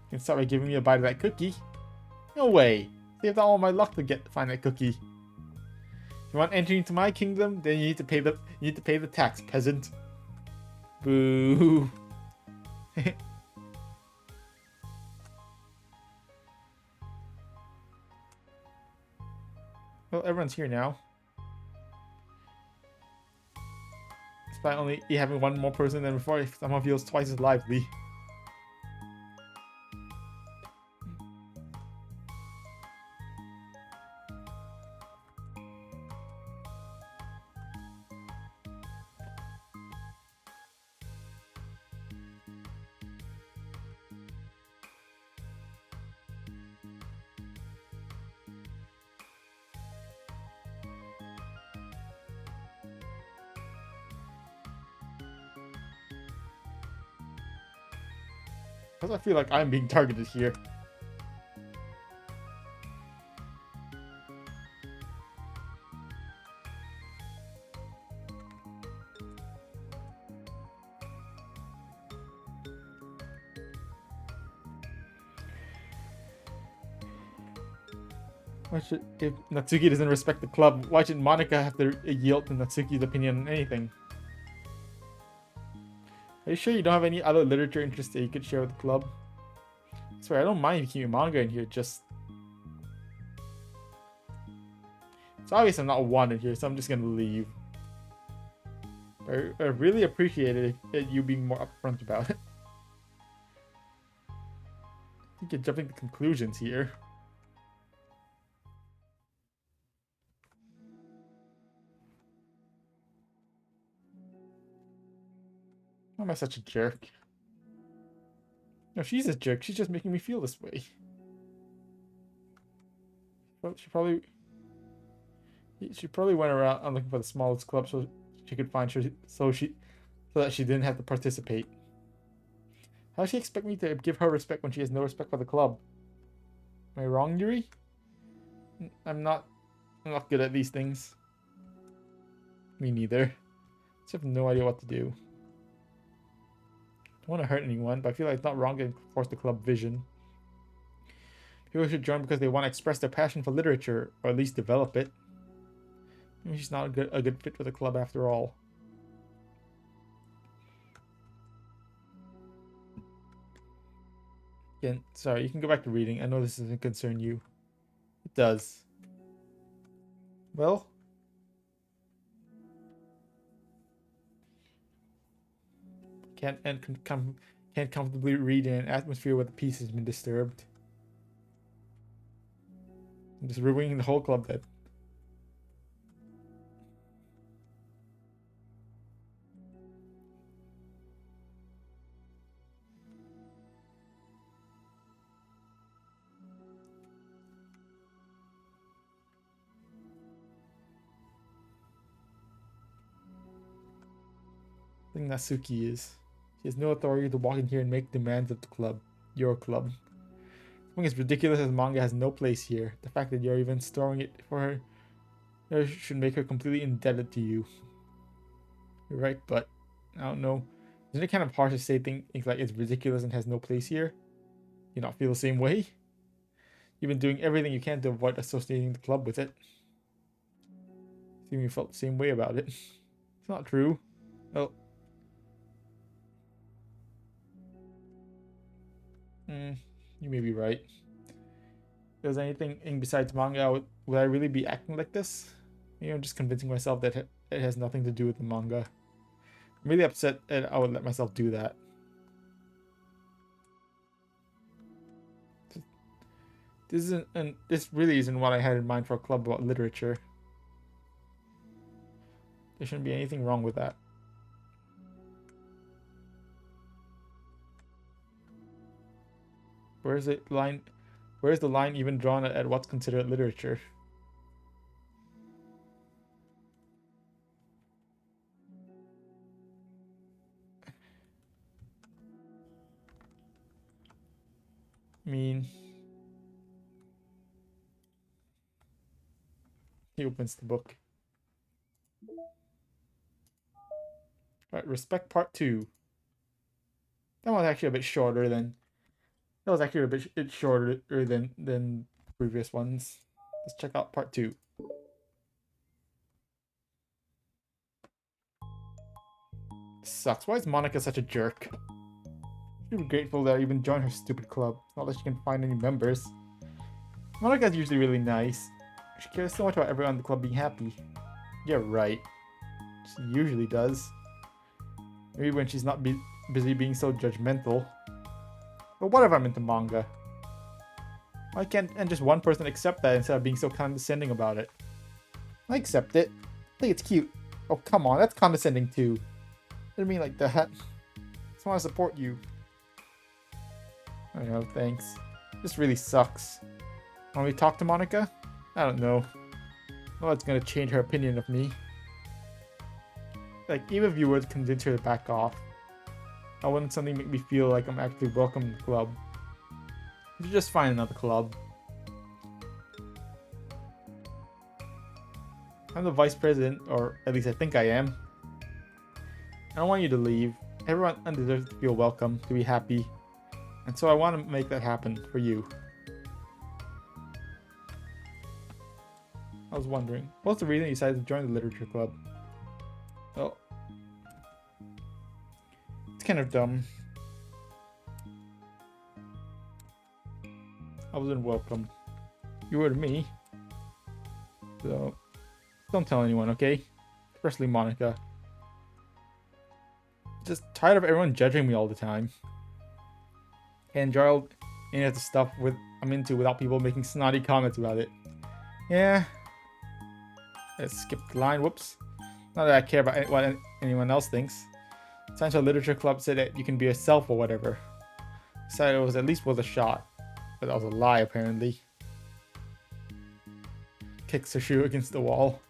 You can start by giving me a bite of that cookie. No way! Saved all my luck to find that cookie. If you want entry into my kingdom, then you need to pay the tax, peasant. Boo. Well, everyone's here now. Despite only having one more person than before, it somehow feels twice as lively. Because I feel like I'm being targeted here. If Natsuki doesn't respect the club, why should Monica have to yield to Natsuki's opinion on anything? Are you sure you don't have any other literature interests that you could share with the club? I swear, I don't mind keeping manga in here, just... It's obvious I'm not wanted here, so I'm just gonna leave. I really appreciate it, you being more upfront about it. I think you're jumping to conclusions here. Why am I such a jerk? No, she's a jerk. She's just making me feel this way. Well, she probably went around looking for the smallest club so she could find so that she didn't have to participate. How does she expect me to give her respect when she has no respect for the club? Am I wrong, Yuri? I'm not good at these things. Me neither. I just have no idea what to do. Don't want to hurt anyone, but I feel like it's not wrong to enforce the club vision. People should join because they want to express their passion for literature, or at least develop it. Maybe she's not a good fit for the club after all. Again, sorry, you can go back to reading. I know this doesn't concern you. It does. Well... Can't comfortably read in an atmosphere where the peace has been disturbed. I'm just ruining the whole club then. I think Natsuki is. She has no authority to walk in here and make demands of the club. Your club. Something as ridiculous as manga has no place here. The fact that you're even storing it for her should make her completely indebted to you. You're right, but I don't know. Isn't it kind of harsh to say things like it's ridiculous and has no place here? You not feel the same way? You've been doing everything you can to avoid associating the club with it. Seeing you felt the same way about it. It's not true. Well... you may be right. If there's anything besides manga, would I really be acting like this? Maybe I'm just convincing myself that it has nothing to do with the manga. I'm really upset that I would let myself do that. This really isn't what I had in mind for a club about literature. There shouldn't be anything wrong with that. Where's the line even drawn at what's considered literature? I mean, he opens the book. Alright, respect part 2. That one's actually a bit shorter than... That was actually a bit shorter than previous ones. Let's check out part 2. Sucks. Why is Monica such a jerk? She'd be grateful that I even joined her stupid club. Not that she can find any members. Monica's usually really nice. She cares so much about everyone in the club being happy. Yeah, right. She usually does. Maybe when she's not busy being so judgmental. But what if I'm into manga? Why can't just one person accept that instead of being so condescending about it? I accept it. I think it's cute. Oh, come on, that's condescending too. I didn't mean like that. I just want to support you. I know, thanks. This really sucks. Want me to talk to Monica? I don't know. No, it's gonna change her opinion of me. Like, even if you were to convince her to back off, Why wouldn't something make me feel like I'm actually welcome to the club? You should just find another club. I'm the vice president, or at least I think I am. I don't want you to leave. Everyone deserves to feel welcome, to be happy. And so I want to make that happen for you. I was wondering, what's the reason you decided to join the literature club? Well, it's kind of dumb. I wasn't welcome. You were to me. So, don't tell anyone, okay? Especially Monica. Just tired of everyone judging me all the time. Can't enjoy any of the stuff I'm into without people making snotty comments about it. Yeah. Let's skip the line. Whoops. Not that I care about what anyone else thinks. Science Literature Club said that you can be yourself or whatever. Decided it was at least worth a shot. But that was a lie, apparently. Kicks her shoe against the wall.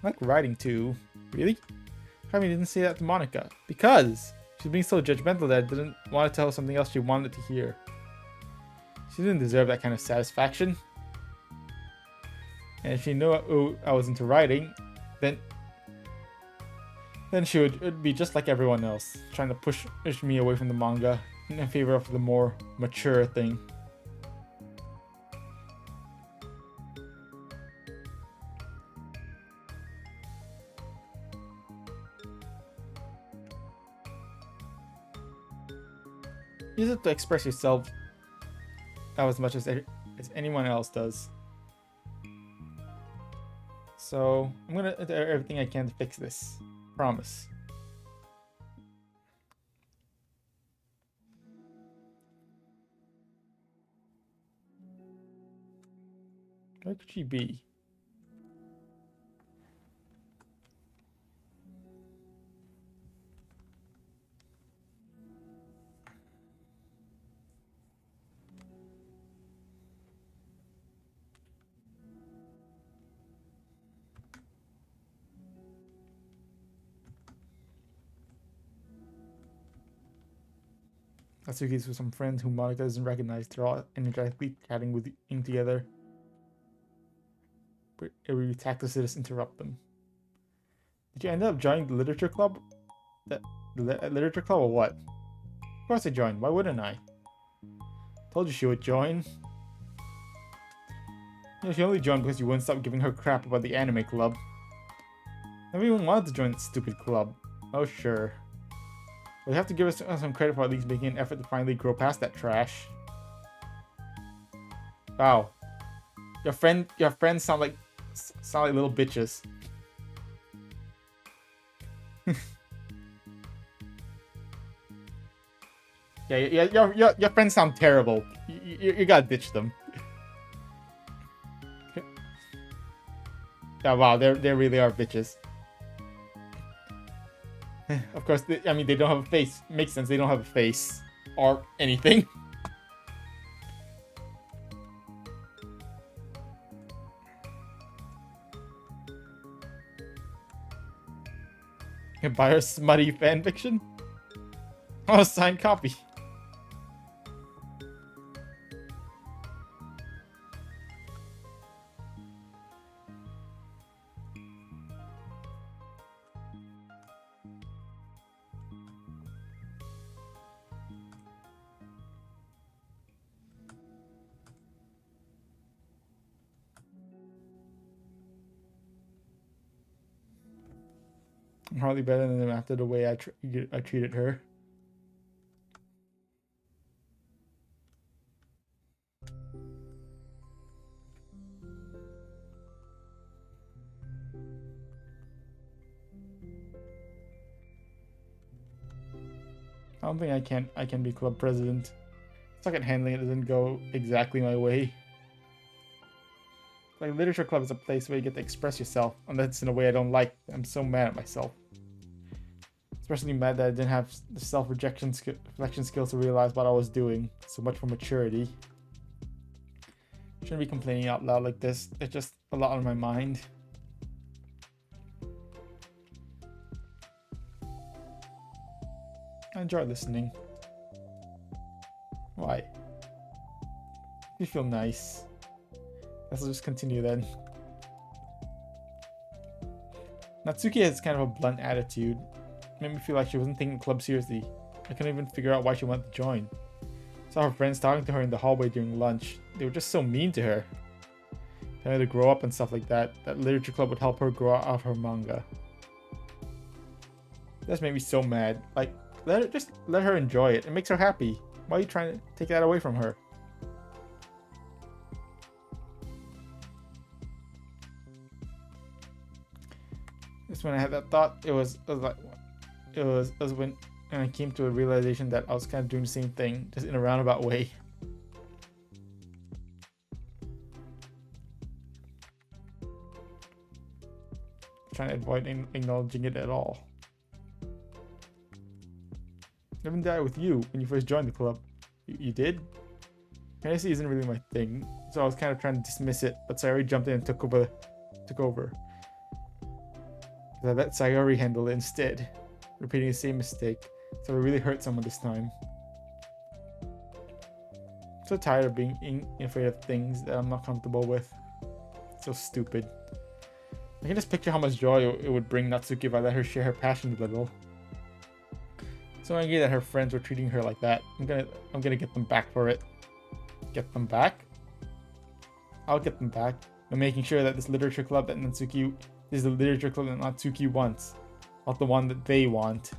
I like writing too. Really? How come you didn't say that to Monica? Because she's being so judgmental that I didn't want to tell her something else she wanted to hear. She didn't deserve that kind of satisfaction. And if she knew I was into writing, then she would be just like everyone else, trying to push me away from the manga in favor of the more mature thing. Use it to express yourself as much as anyone else does. So, I'm gonna do everything I can to fix this. Promise. Where could she be? Natsuki's with some friends whom Monica doesn't recognize. They're all energetically chatting with together. But we tactlessly just interrupt them. Did you end up joining the literature club? The literature club or what? Of course I joined. Why wouldn't I? Told you she would join. You know, she only joined because you wouldn't stop giving her crap about the anime club. Never even wanted to join that stupid club. Oh sure. Well, you have to give us some credit for at least making an effort to finally grow past that trash. Wow. Your friends sound like little bitches. Yeah, your friends sound terrible. You gotta ditch them. Yeah, wow, they really are bitches. Of course, they don't have a face. Makes sense, they don't have a face. Or anything. You can buy her smutty fanfiction? Oh, a signed copy. I'm hardly better than them after the way I treated her. I don't think I can be club president. Suck at handling it doesn't go exactly my way. Like, literature club is a place where you get to express yourself, unless it's in a way I don't like. I'm so mad at myself. Especially mad that I didn't have the self-reflection skills to realize what I was doing. So much for maturity. Shouldn't be complaining out loud like this. It's just a lot on my mind. I enjoy listening. Why? You feel nice. Let's just continue then. Natsuki has kind of a blunt attitude. Made me feel like she wasn't taking the club seriously. I couldn't even figure out why she wanted to join. Saw her friends talking to her in the hallway during lunch. They were just so mean to her. Telling her to grow up and stuff like that. That literature club would help her grow out of her manga. That's made me so mad. Like, let her enjoy it. It makes her happy. Why are you trying to take that away from her? Just when I had that thought, it was when I came to a realization that I was kind of doing the same thing, just in a roundabout way. Trying to avoid acknowledging it at all. I even did that with you when you first joined the club. You did? Fantasy isn't really my thing, so I was kind of trying to dismiss it, but Sayari jumped in and took over. I let Sayari handle it instead, repeating the same mistake, so it really hurt someone this time. I'm so tired of being afraid of things that I'm not comfortable with. So stupid. I can just picture how much joy it would bring Natsuki if I let her share her passion a little. So angry that her friends were treating her like that. I'm gonna get them back for it. Get them back? I'll get them back. I'm making sure that this literature club that Natsuki is the literature club that Natsuki wants, not the one that they want.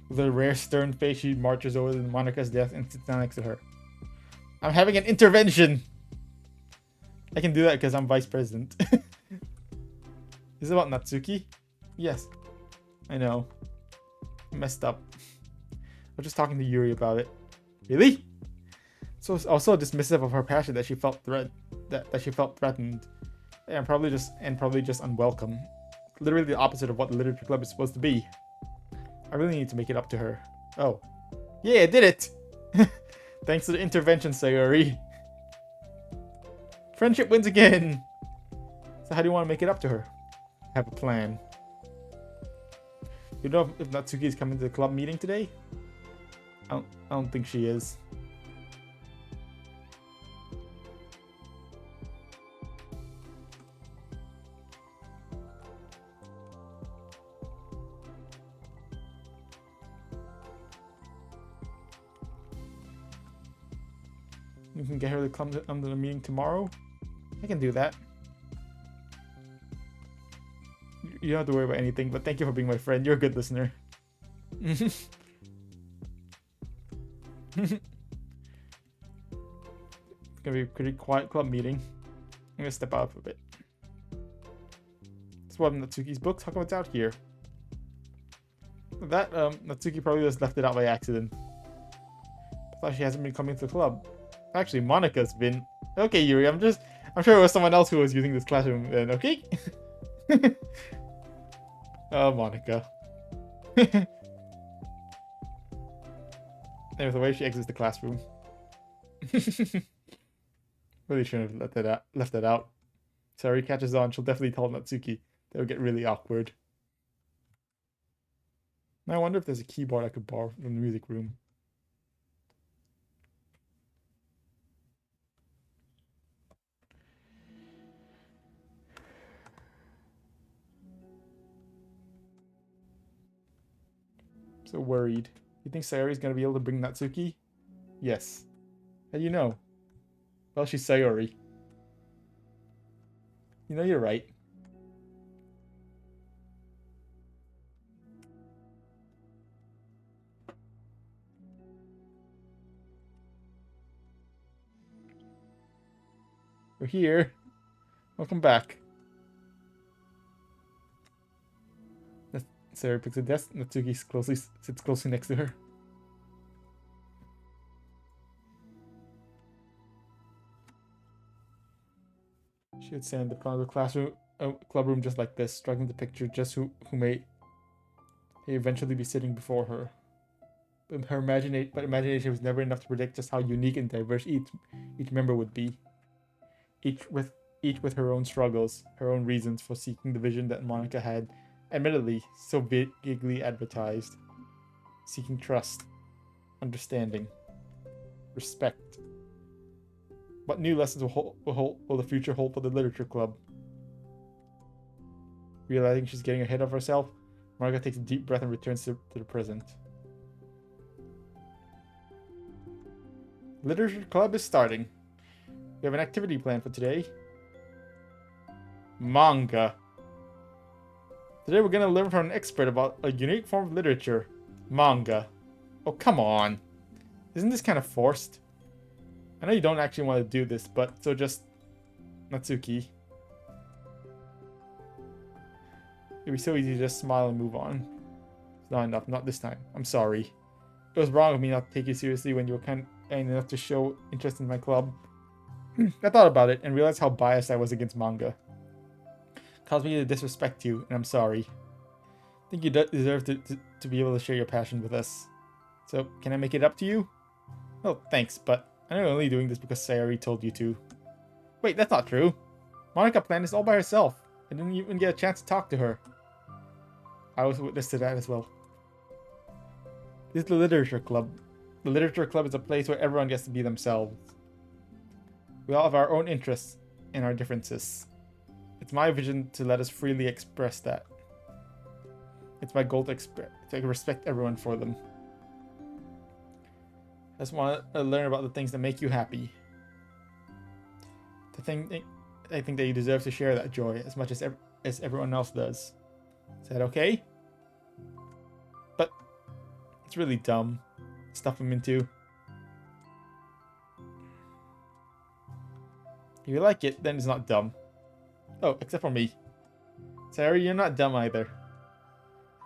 With a rare stern face, she marches over to Monika's desk and sits down next to her. I'm having an intervention! I can do that because I'm vice president. Is it about Natsuki? Yes. I know. I messed up. I was just talking to Yuri about it. Really? So I was so dismissive of her passion that she felt that she felt threatened. And probably just unwelcome. Literally the opposite of what the literature club is supposed to be. I really need to make it up to her. Oh. Yeah, I did it! Thanks to the intervention, Sayori. Friendship wins again! So how do you want to make it up to her? Have a plan. You know if Natsuki is coming to the club meeting today? I don't think she is. You can get her to come to the meeting tomorrow? I can do that. You don't have to worry about anything, but thank you for being my friend. You're a good listener. It's gonna be a pretty quiet club meeting. I'm gonna step out for a bit. It's one of Natsuki's books. How come it's out here? That Natsuki probably just left it out by accident. I thought she hasn't been coming to the club. Actually, Monika's been. Okay, Yuri. I'm sure it was someone else who was using this classroom then. Okay. Oh, Monika. There's the way she exits the classroom. Really shouldn't have left that out. Sayari catches on, she'll definitely tell Natsuki. They'll get really awkward. Now I wonder if there's a keyboard I could borrow from the music room. So worried. You think Sayori's gonna be able to bring Natsuki? Yes. How do you know? Well, she's Sayori. You know you're right. We're here. Welcome back. Sayori picks a desk. Natsuki sits closely next to her. She would stand in the front of the classroom, club room just like this, struggling to picture just who may eventually be sitting before her. But her imagination was never enough to predict just how unique and diverse each member would be. Each with her own struggles, her own reasons for seeking the vision that Monika had Admittedly, so vaguely advertised. Seeking trust, understanding, respect. What new lessons will the future hold for the literature club? Realizing she's getting ahead of herself, Marga takes a deep breath and returns to the present. Literature club is starting. We have an activity planned for today. Manga. Today we're going to learn from an expert about a unique form of literature. Manga. Oh, come on. Isn't this kind of forced? I know you don't actually want to do this, but so just... Natsuki. It'd be so easy to just smile and move on. It's not enough, not this time. I'm sorry. It was wrong of me not to take you seriously when you were kind enough to show interest in my club. I thought about it and realized how biased I was against manga. Caused me to disrespect you, and I'm sorry. I think you deserve to be able to share your passion with us. So, can I make it up to you? Oh, thanks, but I'm only doing this because Sayari told you to. Wait, that's not true. Monica planned this all by herself. I didn't even get a chance to talk to her. I was witness to that as well. This is the Literature Club. The Literature Club is a place where everyone gets to be themselves. We all have our own interests and our differences. It's my vision to let us freely express that. It's my goal to respect everyone for them. I just want to learn about the things that make you happy. I think that you deserve to share that joy as much as everyone else does. Is that okay? But it's really dumb. Stuff I'm into. If you like it, then it's not dumb. Oh, except for me. Sayari, you're not dumb either.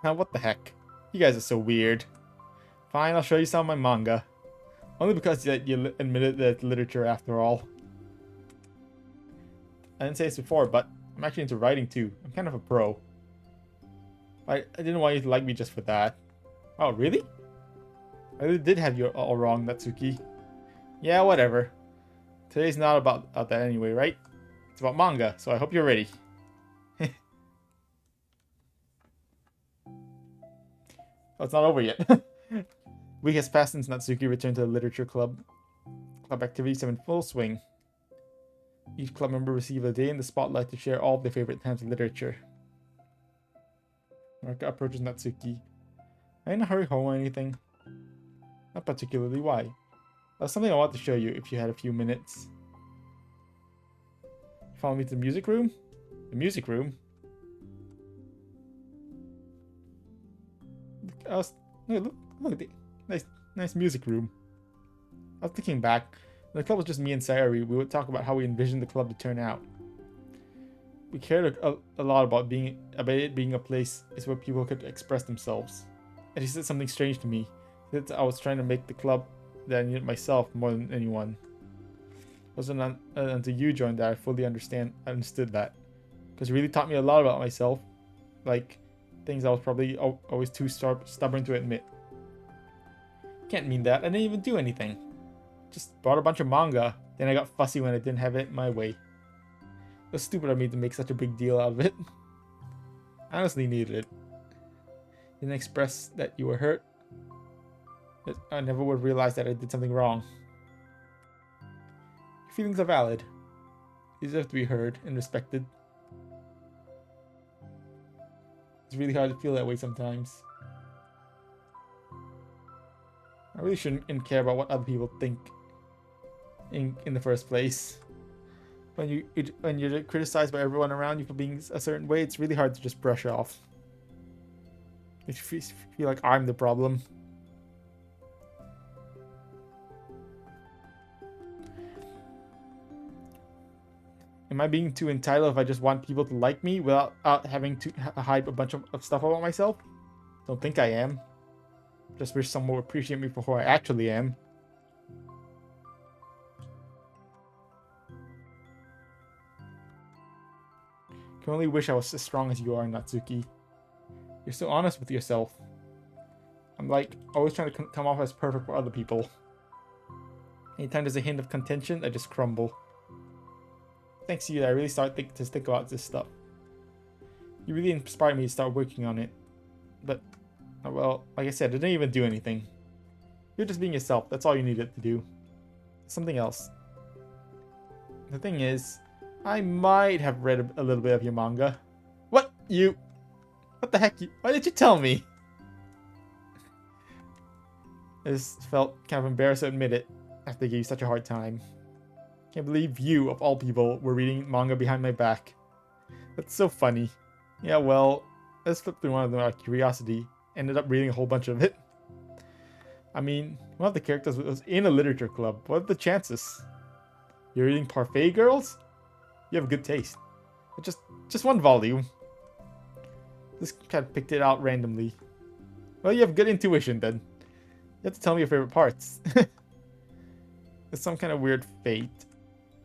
Huh, what the heck? You guys are so weird. Fine, I'll show you some of my manga. Only because you admitted that literature after all. I didn't say this before, but I'm actually into writing too. I'm kind of a pro. I didn't want you to like me just for that. Oh, really? I really did have you all wrong, Natsuki. Yeah, whatever. Today's not about that anyway, right? It's about manga, so I hope you're ready. Oh, it's not over yet. Week has passed since Natsuki returned to the literature club. Club activities are in full swing. Each club member receives a day in the spotlight to share all of their favorite types of literature. Marika approaches Natsuki. Are you in a hurry home or anything? Not particularly. Why? There's something I want to show you if you had a few minutes. Follow me to the music room? The music room? Look at the nice music room. I was thinking back. When the club was just me and Sayari, we would talk about how we envisioned the club to turn out. We cared a lot about it being a place where people could express themselves. And he said something strange to me. That I was trying to make the club that I needed myself more than anyone. It wasn't until you joined that I fully understood that. Because it really taught me a lot about myself. Like, things I was probably always too stubborn to admit. Can't mean that. I didn't even do anything. Just bought a bunch of manga. Then I got fussy when I didn't have it my way. It was stupid of me to make such a big deal out of it. I honestly needed it. Didn't express that you were hurt. But I never would realize that I did something wrong. Your feelings are valid. You deserve to be heard and respected. It's really hard to feel that way sometimes. I really shouldn't care about what other people think in the first place. When you're criticized by everyone around you for being a certain way, it's really hard to just brush off. You feel like I'm the problem. Am I being too entitled if I just want people to like me without having to hide a bunch of stuff about myself? Don't think I am. Just wish someone would appreciate me for who I actually am. Can only wish I was as strong as you are, Natsuki. You're so honest with yourself. I'm like always trying to come off as perfect for other people. Anytime there's a hint of contention, I just crumble. Thanks to you, I really start to think about this stuff. You really inspired me to start working on it. But, well, like I said, it didn't even do anything. You're just being yourself. That's all you needed to do. Something else. The thing is, I might have read a little bit of your manga. What? You? What the heck? Why did you tell me? I just felt kind of embarrassed to admit it after I gave you such a hard time. Can't believe you, of all people, were reading manga behind my back. That's so funny. Yeah, well, let's flip through one of them out of curiosity. Ended up reading a whole bunch of it. I mean, one of the characters was in a literature club. What are the chances? You're reading Parfait Girls? You have good taste. But just one volume. Just kind of picked it out randomly. Well, you have good intuition then. You have to tell me your favorite parts. It's some kind of weird fate.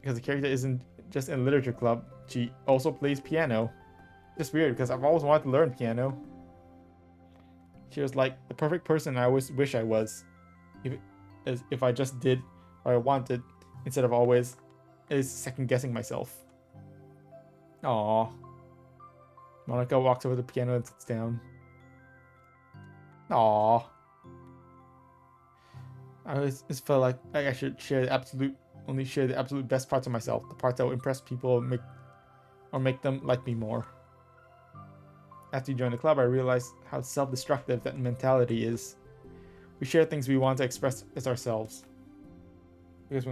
Because the character isn't just in a literature club. She also plays piano. Just weird, because I've always wanted to learn piano. She was like the perfect person I always wish I was. If I just did what I wanted, instead of always second guessing myself. Aww. Monica walks over to the piano and sits down. Aww. I always just felt like I should only share the absolute best parts of myself, the parts that will impress people or make them like me more. After you joined the club, I realized how self-destructive that mentality is. We share things we want to express as ourselves. Because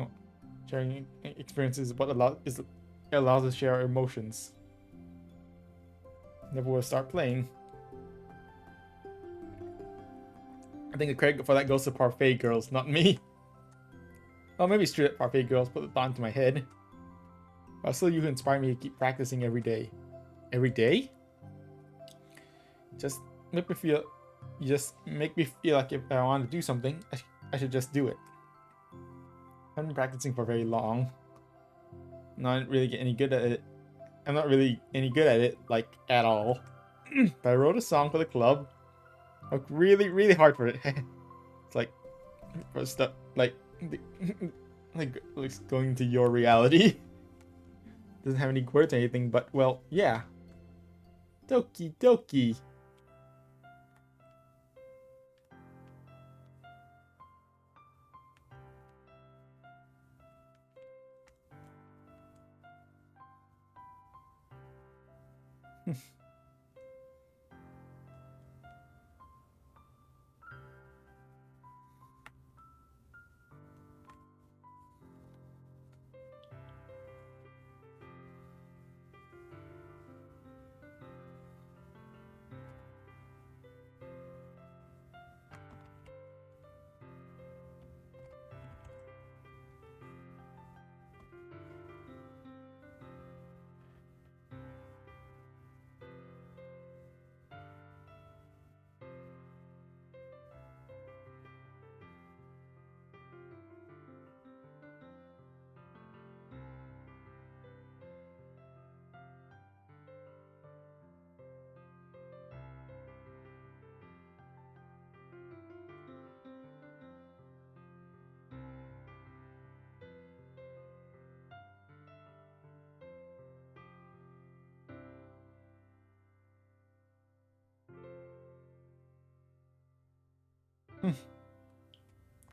sharing experiences is what allows us to share our emotions. Never will start playing. I think the credit for that goes to Parfait Girls, not me. Well, maybe screw it, Parfait Girls, put the thought into my head. But still, you who inspire me to keep practicing every day. Every day? Just make me feel like if I want to do something, I should just do it. I've been practicing for very long. Not really get any good at it. I'm not really any good at it, like, at all. But I wrote a song for the club. I worked really, really hard for it. It's like, for stuff, like going into your reality. Doesn't have any words or anything, but, well, yeah. Doki Doki.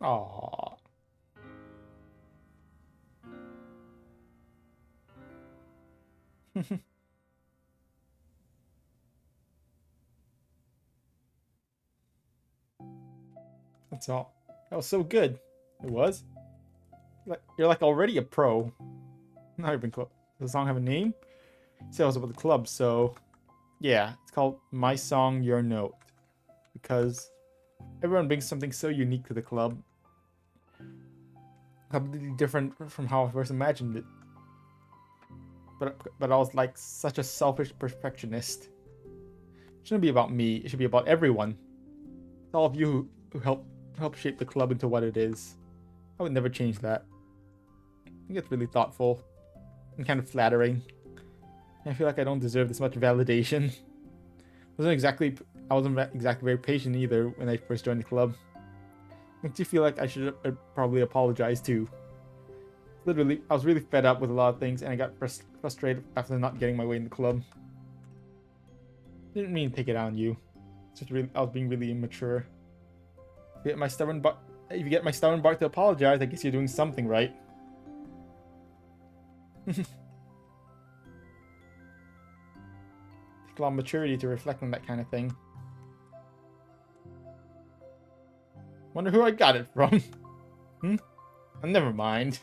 Aww. That's all. That was so good. It was. You're like already a pro. Not even close. Does the song have a name? It says about the club, so yeah, it's called My Song, Your Note. Because everyone brings something so unique to the club. Completely different from how I first imagined it. But I was like such a selfish perfectionist. It shouldn't be about me, it should be about everyone. It's all of you who help shape the club into what it is. I would never change that. I think it's really thoughtful and kind of flattering. I feel like I don't deserve this much validation. I wasn't exactly very patient either when I first joined the club. Makes you feel like I should probably apologize too. Literally, I was really fed up with a lot of things and I got frustrated after not getting my way in the club. Didn't mean to take it on you. It's just really, I was being really immature. If you get my stubborn bark to apologize, I guess you're doing something right. Take a lot of maturity to reflect on that kind of thing. Wonder who I got it from. Never mind.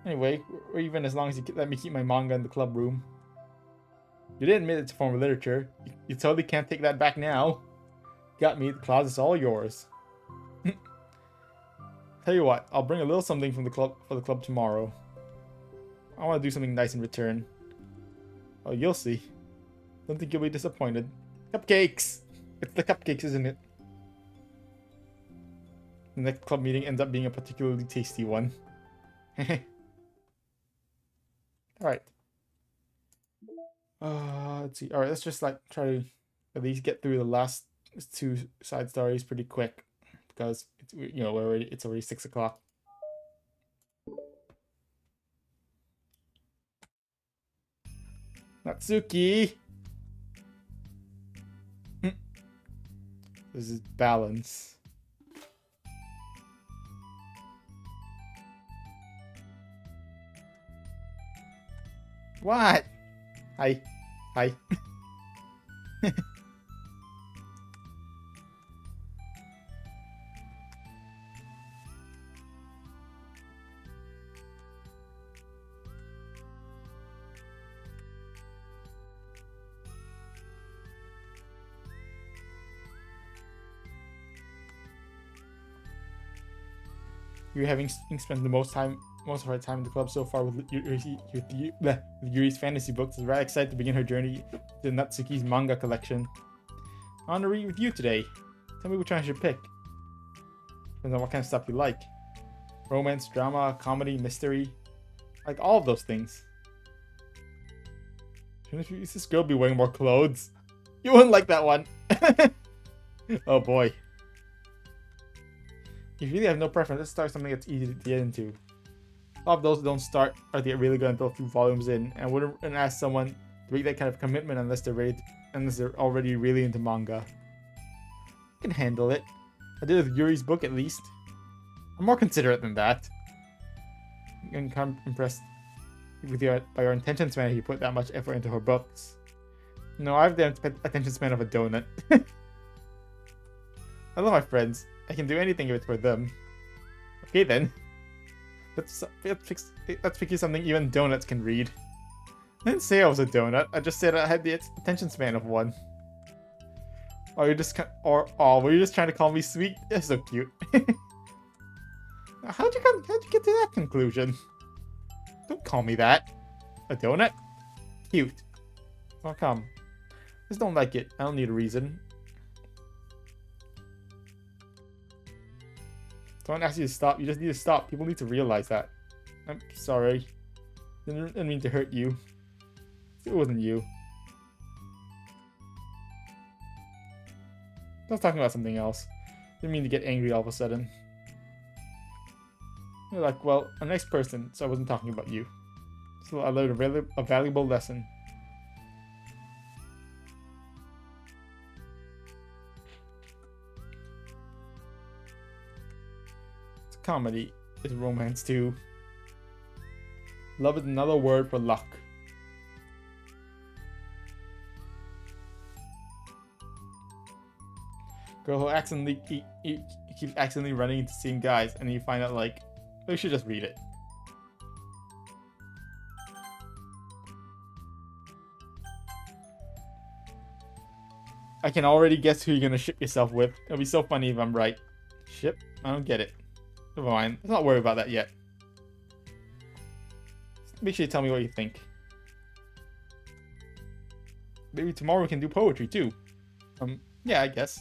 Anyway, or even as long as you let me keep my manga in the club room. You did admit it's a form of literature. You totally can't take that back now. Got me, the closet's all yours. Tell you what, I'll bring a little something from the club for the club tomorrow. I want to do something nice in return. Oh, you'll see. Don't think you'll be disappointed. Cupcakes! It's the cupcakes, isn't it? The next club meeting ends up being a particularly tasty one. Alright. Let's see. Alright, let's just like try to at least get through the last 2 side stories pretty quick. Because it's, you know, it's already 6 o'clock. Natsuki! This is balance. What? Hi. Hi. You're having spent the most of our time in the club so far with Yuri's fantasy books. Is rather excited to begin her journey to Natsuki's manga collection. I want to read with you today. Tell me which one I should pick. Depends on what kind of stuff you like. Romance, drama, comedy, mystery. Like all of those things. Shouldn't this girl be wearing more clothes? You wouldn't like that one. Oh boy. If you really have no preference, let's start something that's easy to get into. A lot of those don't start or they get really good until a few volumes in, and wouldn't ask someone to make that kind of commitment unless they're already really into manga. I can handle it. I did with Yuri's book at least. I'm more considerate than that. I'm kind of impressed by your attention span if you put that much effort into her books. No, I have the attention span of a donut. I love my friends. I can do anything if it's for them. Okay then. Let's pick you something even donuts can read. I didn't say I was a donut. I just said I had the attention span of one. Or you just were you just trying to call me sweet? That's so cute. How'd you get to that conclusion? Don't call me that. A donut? Cute. Oh come. Just don't like it. I don't need a reason. Don't ask you to stop. You just need to stop. People need to realize that. I'm sorry. Didn't mean to hurt you. It wasn't you. I was talking about something else. Didn't mean to get angry all of a sudden. You're like, well, a nice person, so I wasn't talking about you. So I learned a valuable lesson. It's comedy. It's romance too. Love is another word for luck. Girl who accidentally keeps accidentally running into seeing guys, and then you find out like, we should just read it. I can already guess who you're gonna ship yourself with. It'll be so funny if I'm right. Ship? I don't get it. Never mind. Let's not worry about that yet. Make sure you tell me what you think. Maybe tomorrow we can do poetry too. Yeah, I guess.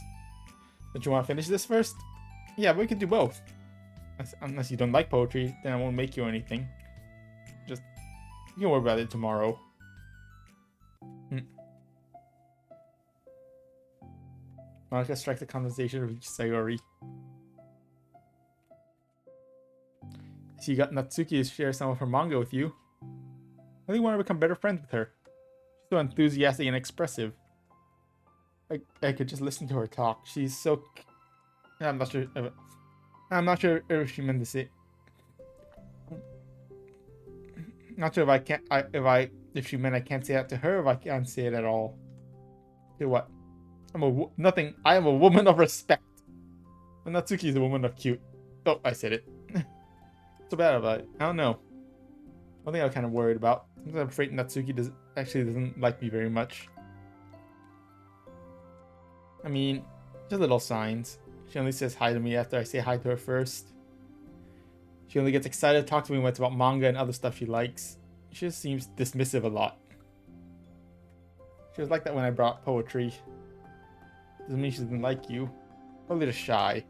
Don't you want to finish this first? Yeah, but we can do both. Unless you don't like poetry, then I won't make you anything. Just, you can worry about it tomorrow. Monica strikes a conversation with Sayari. So you got Natsuki to share some of her manga with you. I really want to become better friends with her. She's So enthusiastic and expressive. I could just listen to her talk. She's so... I'm not sure... I'm not sure if she meant to say... Not sure if I can't... If she meant I can't say that to her, if I can't say it at all. Okay, what? Nothing. I am a woman of respect. And Natsuki is a woman of cute. Oh, I said it. So bad about it. I don't know. One thing I'm kind of worried about. Sometimes I'm afraid Natsuki doesn't like me very much. I mean, just little signs. She only says hi to me after I say hi to her first. She only gets excited to talk to me when it's about manga and other stuff she likes. She just seems dismissive a lot. She was like that when I brought poetry. Doesn't mean she doesn't like you. Probably just shy.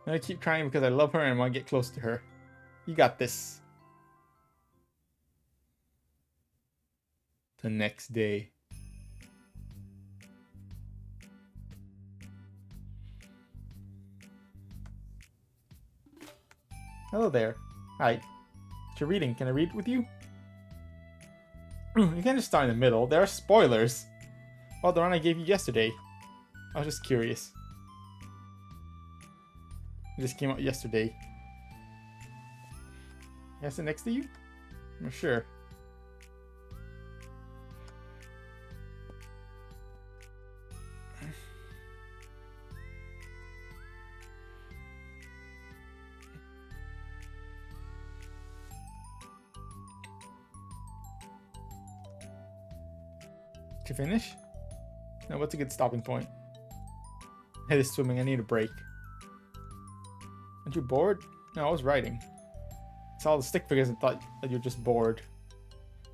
I keep trying because I love her and want to get close to her. You got this. The next day. Hello there. Hi. What you reading? Can I read with you? You can't just start in the middle. There are spoilers. Oh, the one I gave you yesterday. I was just curious. It just came out yesterday. Can I sit next to you? I'm sure. Did you finish? No, what's a good stopping point? Head is swimming. I need a break. Aren't you bored? No, I was writing. I saw the stick figures and thought that you're just bored.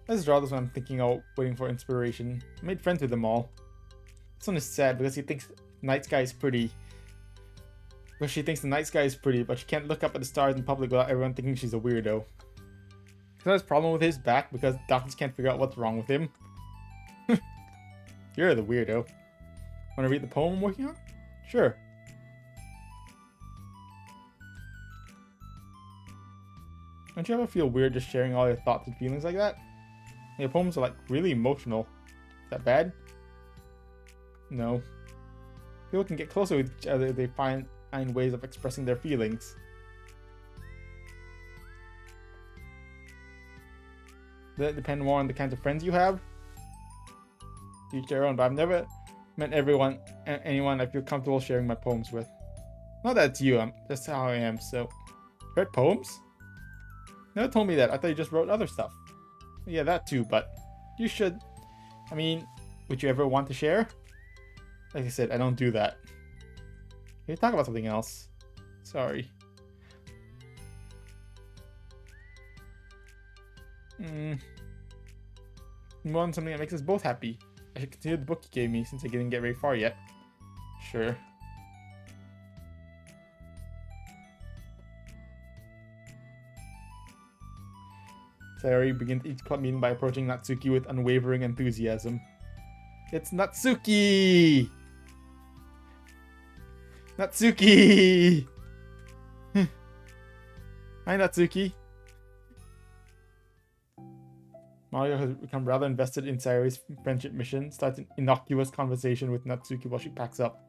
Let's draw this one I'm thinking of, waiting for inspiration. I made friends with them all. This one is sad because he thinks the night sky is pretty. Because she thinks the night sky is pretty, but she can't look up at the stars in public without everyone thinking she's a weirdo. He has a problem with his back because doctors can't figure out what's wrong with him. You're the weirdo. Want to read the poem I'm working on? Sure. Don't you ever feel weird just sharing all your thoughts and feelings like that? Your poems are like really emotional. Is that bad? No. People can get closer with each other if they find ways of expressing their feelings. Does that depend more on the kinds of friends you have? Each their own, but I've never met anyone I feel comfortable sharing my poems with. Not that it's you, that's how I am, so... Read poems? Never told me that. I thought you just wrote other stuff. Yeah, that too, but you should. I mean, would you ever want to share? Like I said, I don't do that. Can you talk about something else? Sorry. Move on to something that makes us both happy. I should continue the book you gave me since I didn't get very far yet. Sure. Sayari begins each club meeting by approaching Natsuki with unwavering enthusiasm. It's Natsuki! Natsuki! Hi, Natsuki. Mario has become rather invested in Sayari's friendship mission, starts an innocuous conversation with Natsuki while she packs up.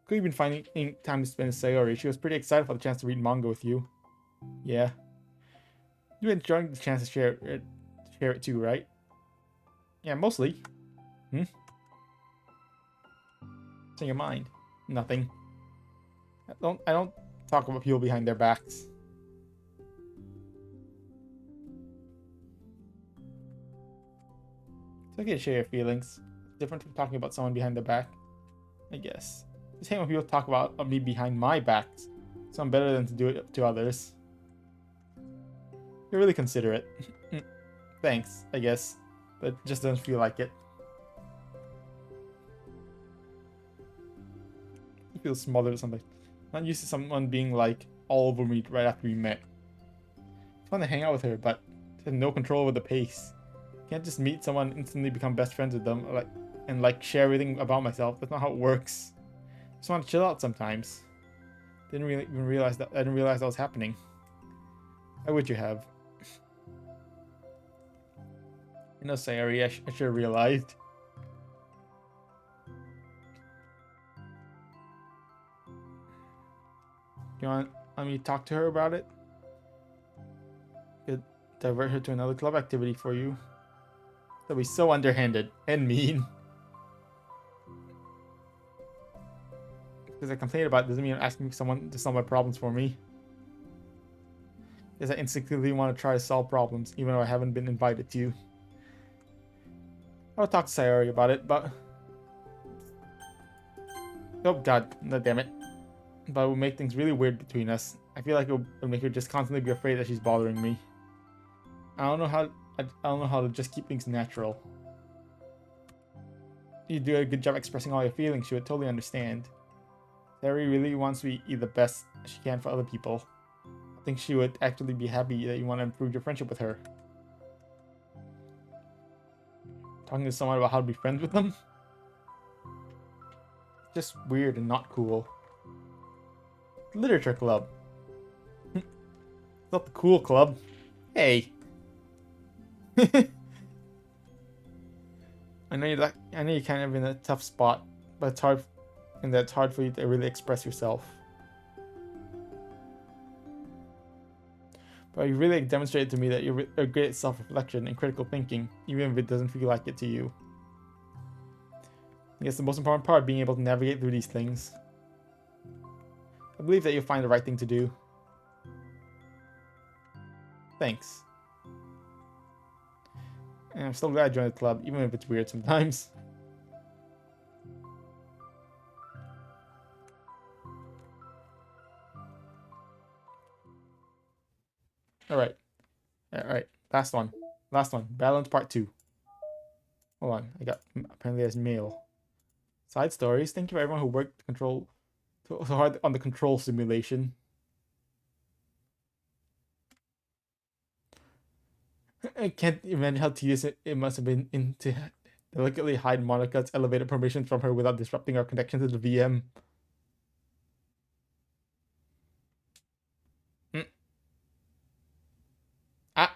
Could you been finding time to spend with Sayari? She was pretty excited for the chance to read manga with you. Yeah. You're enjoying the chance to share it too, right? Yeah, mostly. What's in your mind? Nothing. I don't talk about people behind their backs. It's okay to share your feelings. It's different from talking about someone behind their back, I guess. Just hate when people talk about me behind my backs, so I'm better than to do it to others. You're really considerate. Thanks, I guess. But it just doesn't feel like it. It feels smothered or something. Not used to someone being like all over me right after we met. It's fun to hang out with her, but she has no control over the pace. You can't just meet someone and instantly become best friends with them. Like and like share everything about myself. That's not how it works. I just want to chill out sometimes. Didn't really even realize that. I didn't realize that was happening. Why would you have? You know, Sayari, I should have realized. You want me to talk to her about it? Could divert her to another club activity for you. That'd be so underhanded and mean. Because I complain about it doesn't mean I'm asking someone to solve my problems for me. Because I instinctively want to try to solve problems, even though I haven't been invited to. I'll talk to Sayari about it, but... Oh god, no, damn it. But it will make things really weird between us. I feel like it will make her just constantly be afraid that she's bothering me. I don't know how to just keep things natural. You do a good job expressing all your feelings, she would totally understand. Sayari really wants to be the best she can for other people. I think she would actually be happy that you want to improve your friendship with her. Talking to someone about how to be friends with them? Just weird and not cool. Literature club. It's not the cool club. Hey. I know you're kind of in a tough spot, but it's hard for you to really express yourself. But you really demonstrated to me that you're great at self-reflection and critical thinking, even if it doesn't feel like it to you. I guess the most important part, being able to navigate through these things. I believe that you'll find the right thing to do. Thanks. And I'm still glad I joined the club, even if it's weird sometimes. Alright. Alright. Last one. Balance part 2. Hold on. Apparently there's mail. Side stories. Thank you for everyone who worked so hard on the control simulation. I can't imagine how tedious it must have been to delicately hide Monika's elevated permissions from her without disrupting our connection to the VM. Ah!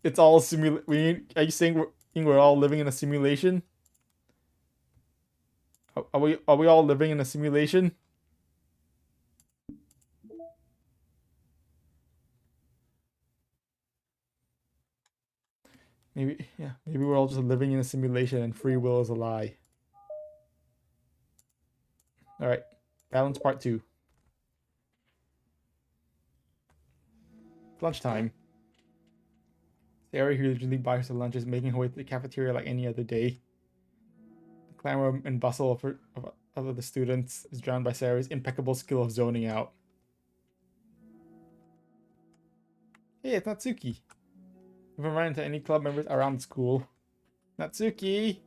It's all Are you saying we're all living in a simulation? Are we all living in a simulation? Maybe we're all just living in a simulation and free will is a lie. Alright. Balance part 2. Lunchtime. Sayari, who usually buys her lunch, is making her way to the cafeteria like any other day. The clamor and bustle of the students is drowned by Sayari's impeccable skill of zoning out. Hey, it's Natsuki. If I run into any club members around school. Natsuki!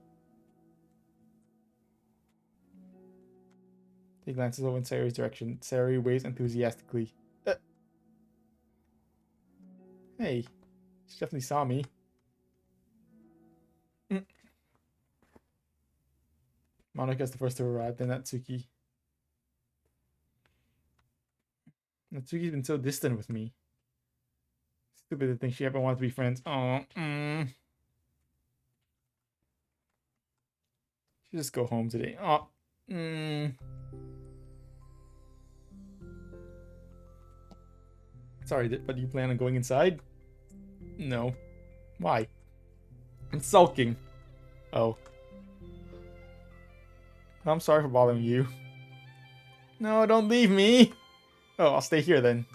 He glances over in Sayari's direction. Sayari waves enthusiastically. Hey, she definitely saw me. Monika's the first to arrive, then Natsuki. Natsuki's been so distant with me. Stupid to think she ever wanted to be friends. Oh, She just go home today. Oh, Sorry, but do you plan on going inside? No. Why? I'm sulking. Oh. I'm sorry for bothering you. No, don't leave me! Oh, I'll stay here then.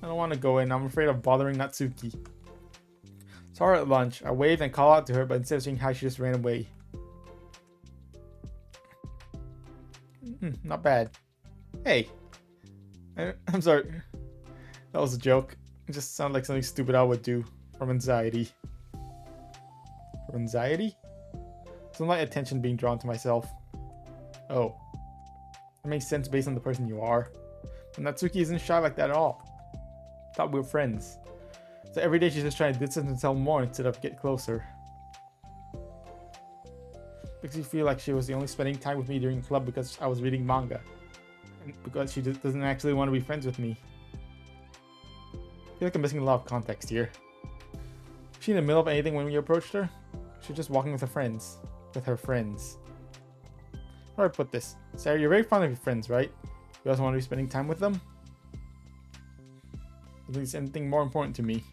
I don't want to go in. I'm afraid of bothering Natsuki. Saw her at lunch. I waved and called out to her, but instead of saying hi, she just ran away. Not bad. Hey. I'm sorry. That was a joke. It just sounded like something stupid I would do. From anxiety. From anxiety? Some light attention being drawn to myself. Oh. That makes sense based on the person you are. But Natsuki isn't shy like that at all. Thought we were friends. So every day she's just trying to distance herself more instead of get closer. Makes me feel like she was only spending time with me during club because I was reading manga. And because she just doesn't actually want to be friends with me. I feel like I'm missing a lot of context here. Was she in the middle of anything when we approached her? She was just walking with her friends. How do I put this? Sarah, you're very fond of your friends, right? You also want to be spending time with them? Is there anything more important to me?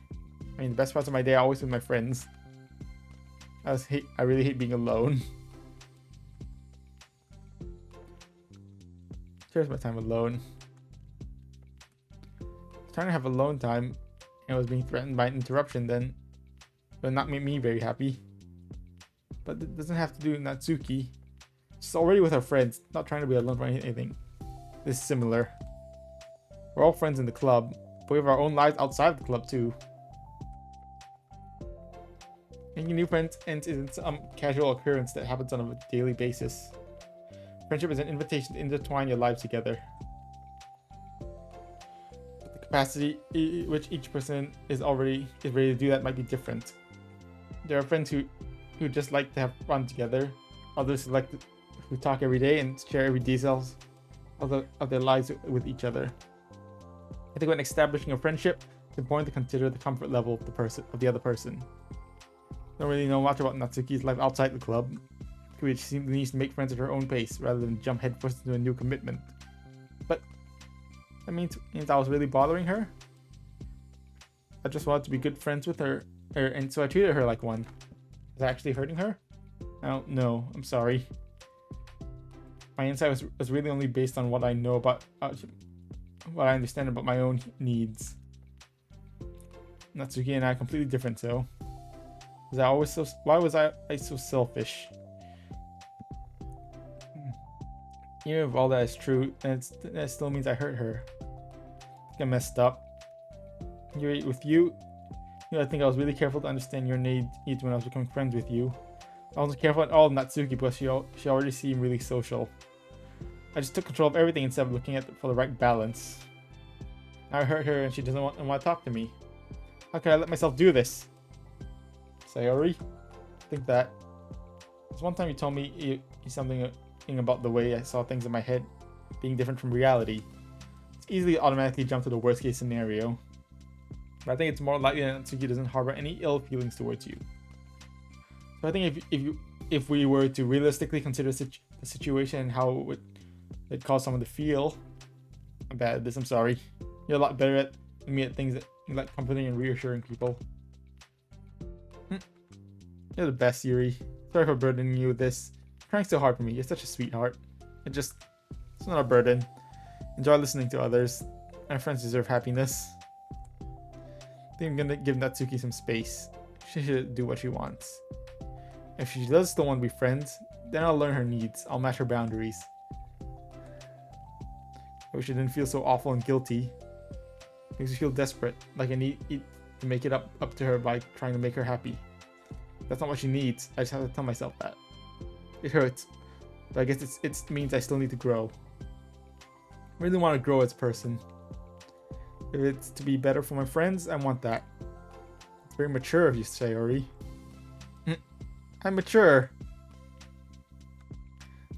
I mean, the best parts of my day are always with my friends. I really hate being alone. Here's my time alone. I was trying to have alone time and I was being threatened by an interruption then. But not make me very happy. But it doesn't have to do with Natsuki. She's already with her friends, not trying to be alone for anything. This is similar. We're all friends in the club, but we have our own lives outside the club too. Making new friends isn't some casual occurrence that happens on a daily basis. Friendship is an invitation to intertwine your lives together. But the capacity which each person is ready to do that might be different. There are friends who just like to have fun together. Others who talk every day and share every details of their lives with each other. I think when establishing a friendship, it's important to consider the comfort level of the other person. Don't really know much about Natsuki's life outside the club, which seems needs to make friends at her own pace rather than jump headfirst into a new commitment. But that means I was really bothering her. I just wanted to be good friends with her, and so I treated her like one. Was I actually hurting her? I don't know. I'm sorry. My insight was really only based on what I know about, what I understand about my own needs. Natsuki and I are completely different, so. Why was I so selfish? Even if all that is true, that still means I hurt her. I think I messed up. With you, I think I was really careful to understand your needs when I was becoming friends with you. I wasn't careful at all of Natsuki because she already seemed really social. I just took control of everything instead of looking at for the right balance. Now I hurt her and she doesn't want to talk to me. How can I let myself do this? Sayari? I think that. There's one time you told me something about the way I saw things in my head being different from reality. It's easily automatically jump to the worst case scenario. But I think it's more likely that Natsuki doesn't harbor any ill feelings towards you. So I think if we were to realistically consider the situation and how it cause someone to feel, I'm bad at this, I'm sorry. You're a lot better than me at things that like comforting and reassuring people. You're the best, Yuri. Sorry for burdening you with this. You're trying so hard for me. You're such a sweetheart. It's not a burden. Enjoy listening to others. My friends deserve happiness. I think I'm gonna give Natsuki some space. She should do what she wants. If she does still want to be friends, then I'll learn her needs. I'll match her boundaries. I wish I didn't feel so awful and guilty. It makes me feel desperate, like I need to make it up to her by trying to make her happy. That's not what she needs. I just have to tell myself that. It hurts, but I guess it means I still need to grow. I really want to grow as a person. If it's to be better for my friends, I want that. It's very mature of you, Sayori. I'm mature.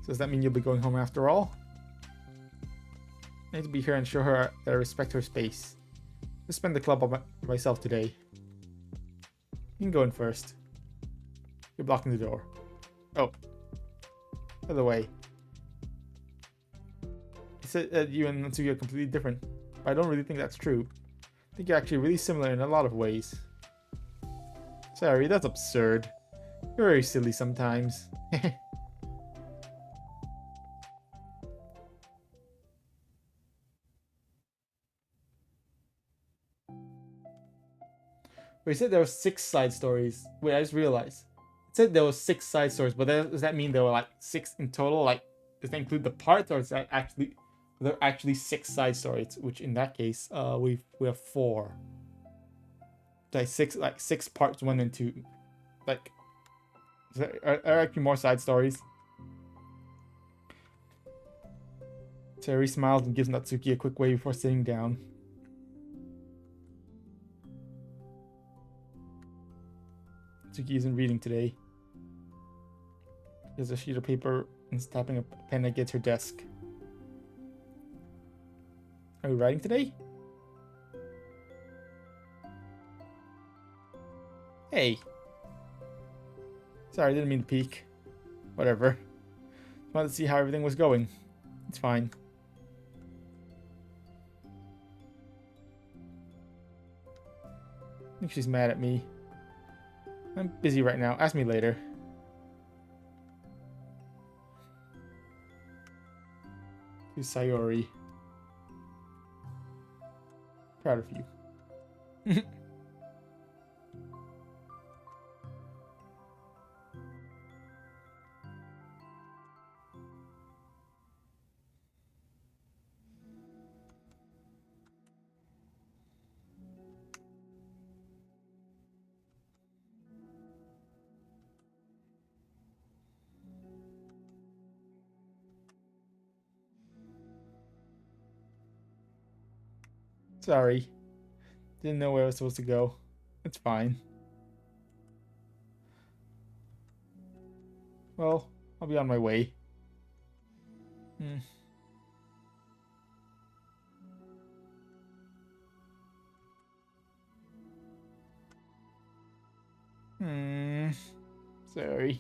So does that mean you'll be going home after all? I need to be here and show her that I respect her space. Just spend the club by myself today. You can go in first. You're blocking the door. Oh. By the way. You said that you and Natsuki are completely different, but I don't really think that's true. I think you're actually really similar in a lot of ways. Sorry, that's absurd. You're very silly sometimes. Wait, you said there were 6 side stories. Wait, I just realized. It said there were 6 side stories, but does that mean there were like 6 in total? Like, does that include the parts, or is that actually there are actually 6 side stories? Which in that case, we have 4. Like 6 parts 1 and 2. Like, are actually more side stories? Terry smiles and gives Natsuki a quick wave before sitting down. Tsuki isn't reading today. There's a sheet of paper and tapping a pen against her desk. Are we writing today? Hey. Sorry, I didn't mean to peek. Whatever. Just wanted to see how everything was going. It's fine. I think she's mad at me. I'm busy right now. Ask me later. To Sayari. Proud of you. Sorry. Didn't know where I was supposed to go. It's fine. Well, I'll be on my way. Sorry.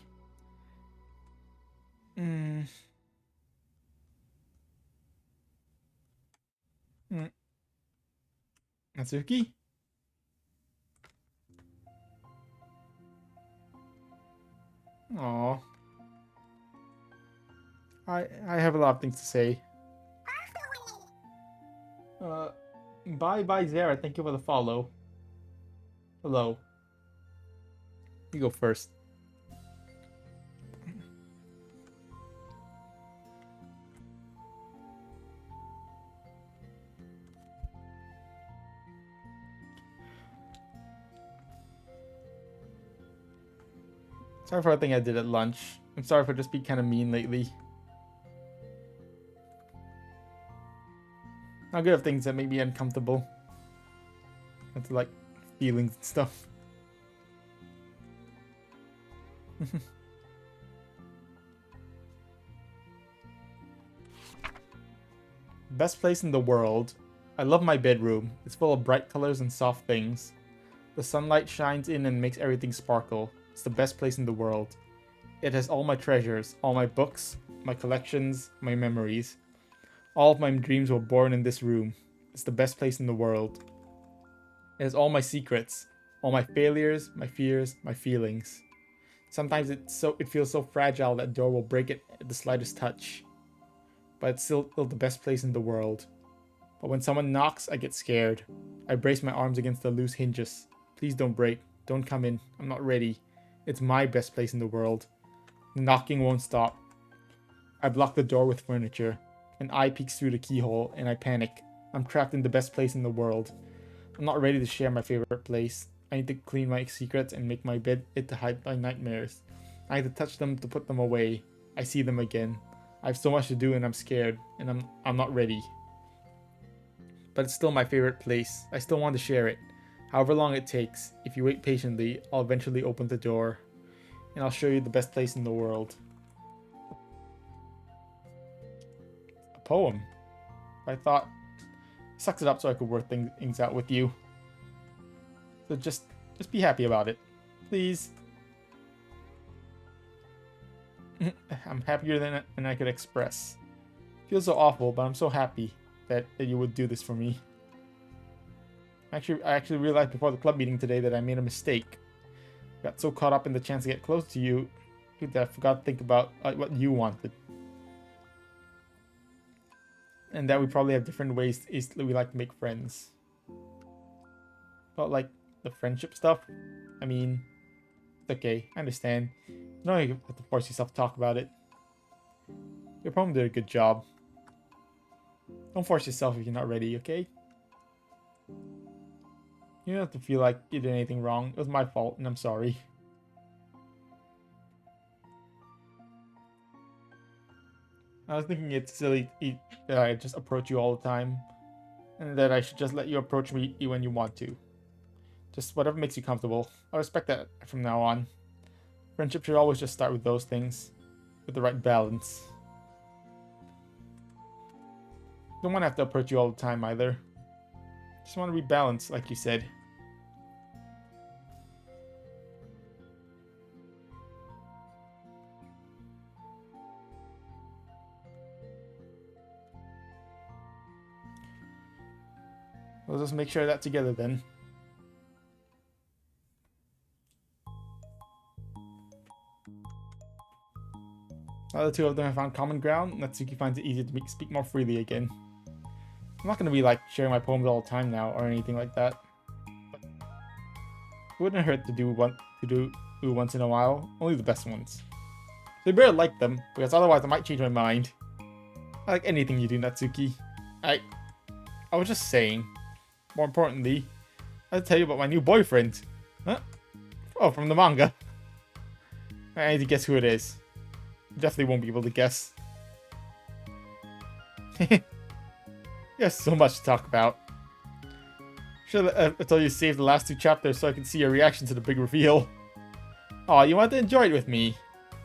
Natsuki? Aw. I have a lot of things to say. Bye, Zara. Thank you for the follow. Hello. You go first. Sorry for everything I did at lunch. I'm sorry for just being kind of mean lately. Not good at things that make me uncomfortable. It's like feelings and stuff. Best place in the world. I love my bedroom. It's full of bright colors and soft things. The sunlight shines in and makes everything sparkle. It's the best place in the world. It has all my treasures, all my books, my collections, my memories. All of my dreams were born in this room. It's the best place in the world. It has all my secrets, all my failures, my fears, my feelings. Sometimes it feels so fragile that door will break it at the slightest touch. But it's still the best place in the world. But when someone knocks, I get scared. I brace my arms against the loose hinges. Please don't break. Don't come in. I'm not ready. It's my best place in the world. The knocking won't stop. I block the door with furniture. An eye peeks through the keyhole, and I panic. I'm trapped in the best place in the world. I'm not ready to share my favorite place. I need to clean my secrets and make my bed to hide my nightmares. I need to touch them to put them away. I see them again. I have so much to do and I'm scared, and I'm not ready. But it's still my favorite place. I still want to share it. However long it takes, if you wait patiently, I'll eventually open the door. And I'll show you the best place in the world. A poem. I thought, sucks it up so I could work things out with you. So just be happy about it. Please. I'm happier than I could express. Feels so awful, but I'm so happy that you would do this for me. I actually realized before the club meeting today that I made a mistake. Got so caught up in the chance to get close to you that I forgot to think about what you wanted. And that we probably have different ways we like to make friends. But like the friendship stuff, I mean, it's okay, I understand. You don't have to force yourself to talk about it. Your poem did a good job. Don't force yourself if you're not ready, okay? You don't have to feel like you did anything wrong. It was my fault, and I'm sorry. I was thinking it's silly that I just approach you all the time, and that I should just let you approach me when you want to. Just whatever makes you comfortable. I'll respect that from now on. Friendship should always just start with those things. With the right balance. Don't want to have to approach you all the time either. Just want to be balanced, like you said. We'll just make sure of that together then. Now the two of them have found common ground, Natsuki finds it easier to speak more freely again. I'm not going to be like sharing my poems all the time now or anything like that. But it wouldn't hurt to do once in a while, only the best ones. So you better like them, because otherwise I might change my mind. I like anything you do, Natsuki. I was just saying. More importantly, I'll tell you about my new boyfriend. Huh? Oh, from the manga. I need to guess who it is. Definitely won't be able to guess. There's so much to talk about. Should I told you to save the last 2 chapters so I can see your reaction to the big reveal. Aw, you want to enjoy it with me.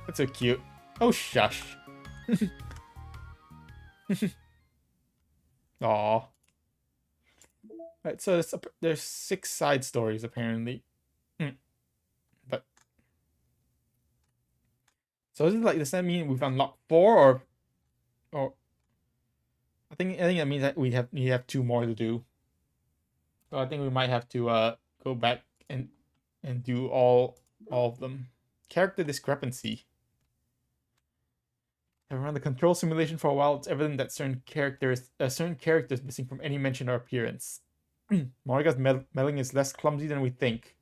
That's so cute. Oh, shush. Aw. Right, so there's 6 side stories apparently. But so does that mean we've unlocked 4 or I think that means that we have 2 more to do. So I think we might have to go back and do all of them. Character discrepancy. I've run the control simulation for a while. It's evident that certain characters missing from any mention or appearance. Morriga's meddling is less clumsy than we think.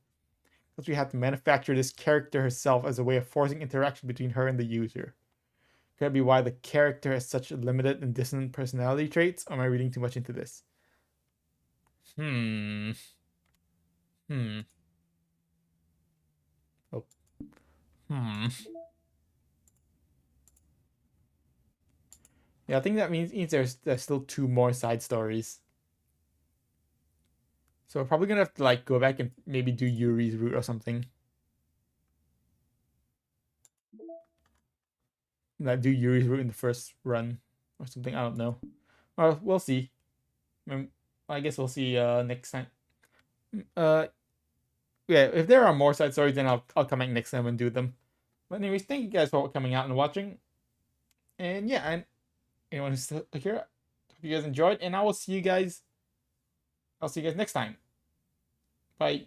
Because we have to manufacture this character herself as a way of forcing interaction between her and the user. Could that be why the character has such limited and dissonant personality traits? Or am I reading too much into this? Oh. Yeah, I think that means there's still 2 more side stories. So we're probably gonna have to like go back and maybe do Yuri's route or something. Like do Yuri's route in the first run or something. I don't know. Well, we'll see. I guess we'll see next time. Yeah, if there are more side stories, then I'll come back next time and do them. But anyways, thank you guys for coming out and watching. And yeah, and anyone who's still here, hope you guys enjoyed, and I will see you guys. I'll see you guys next time. Bye.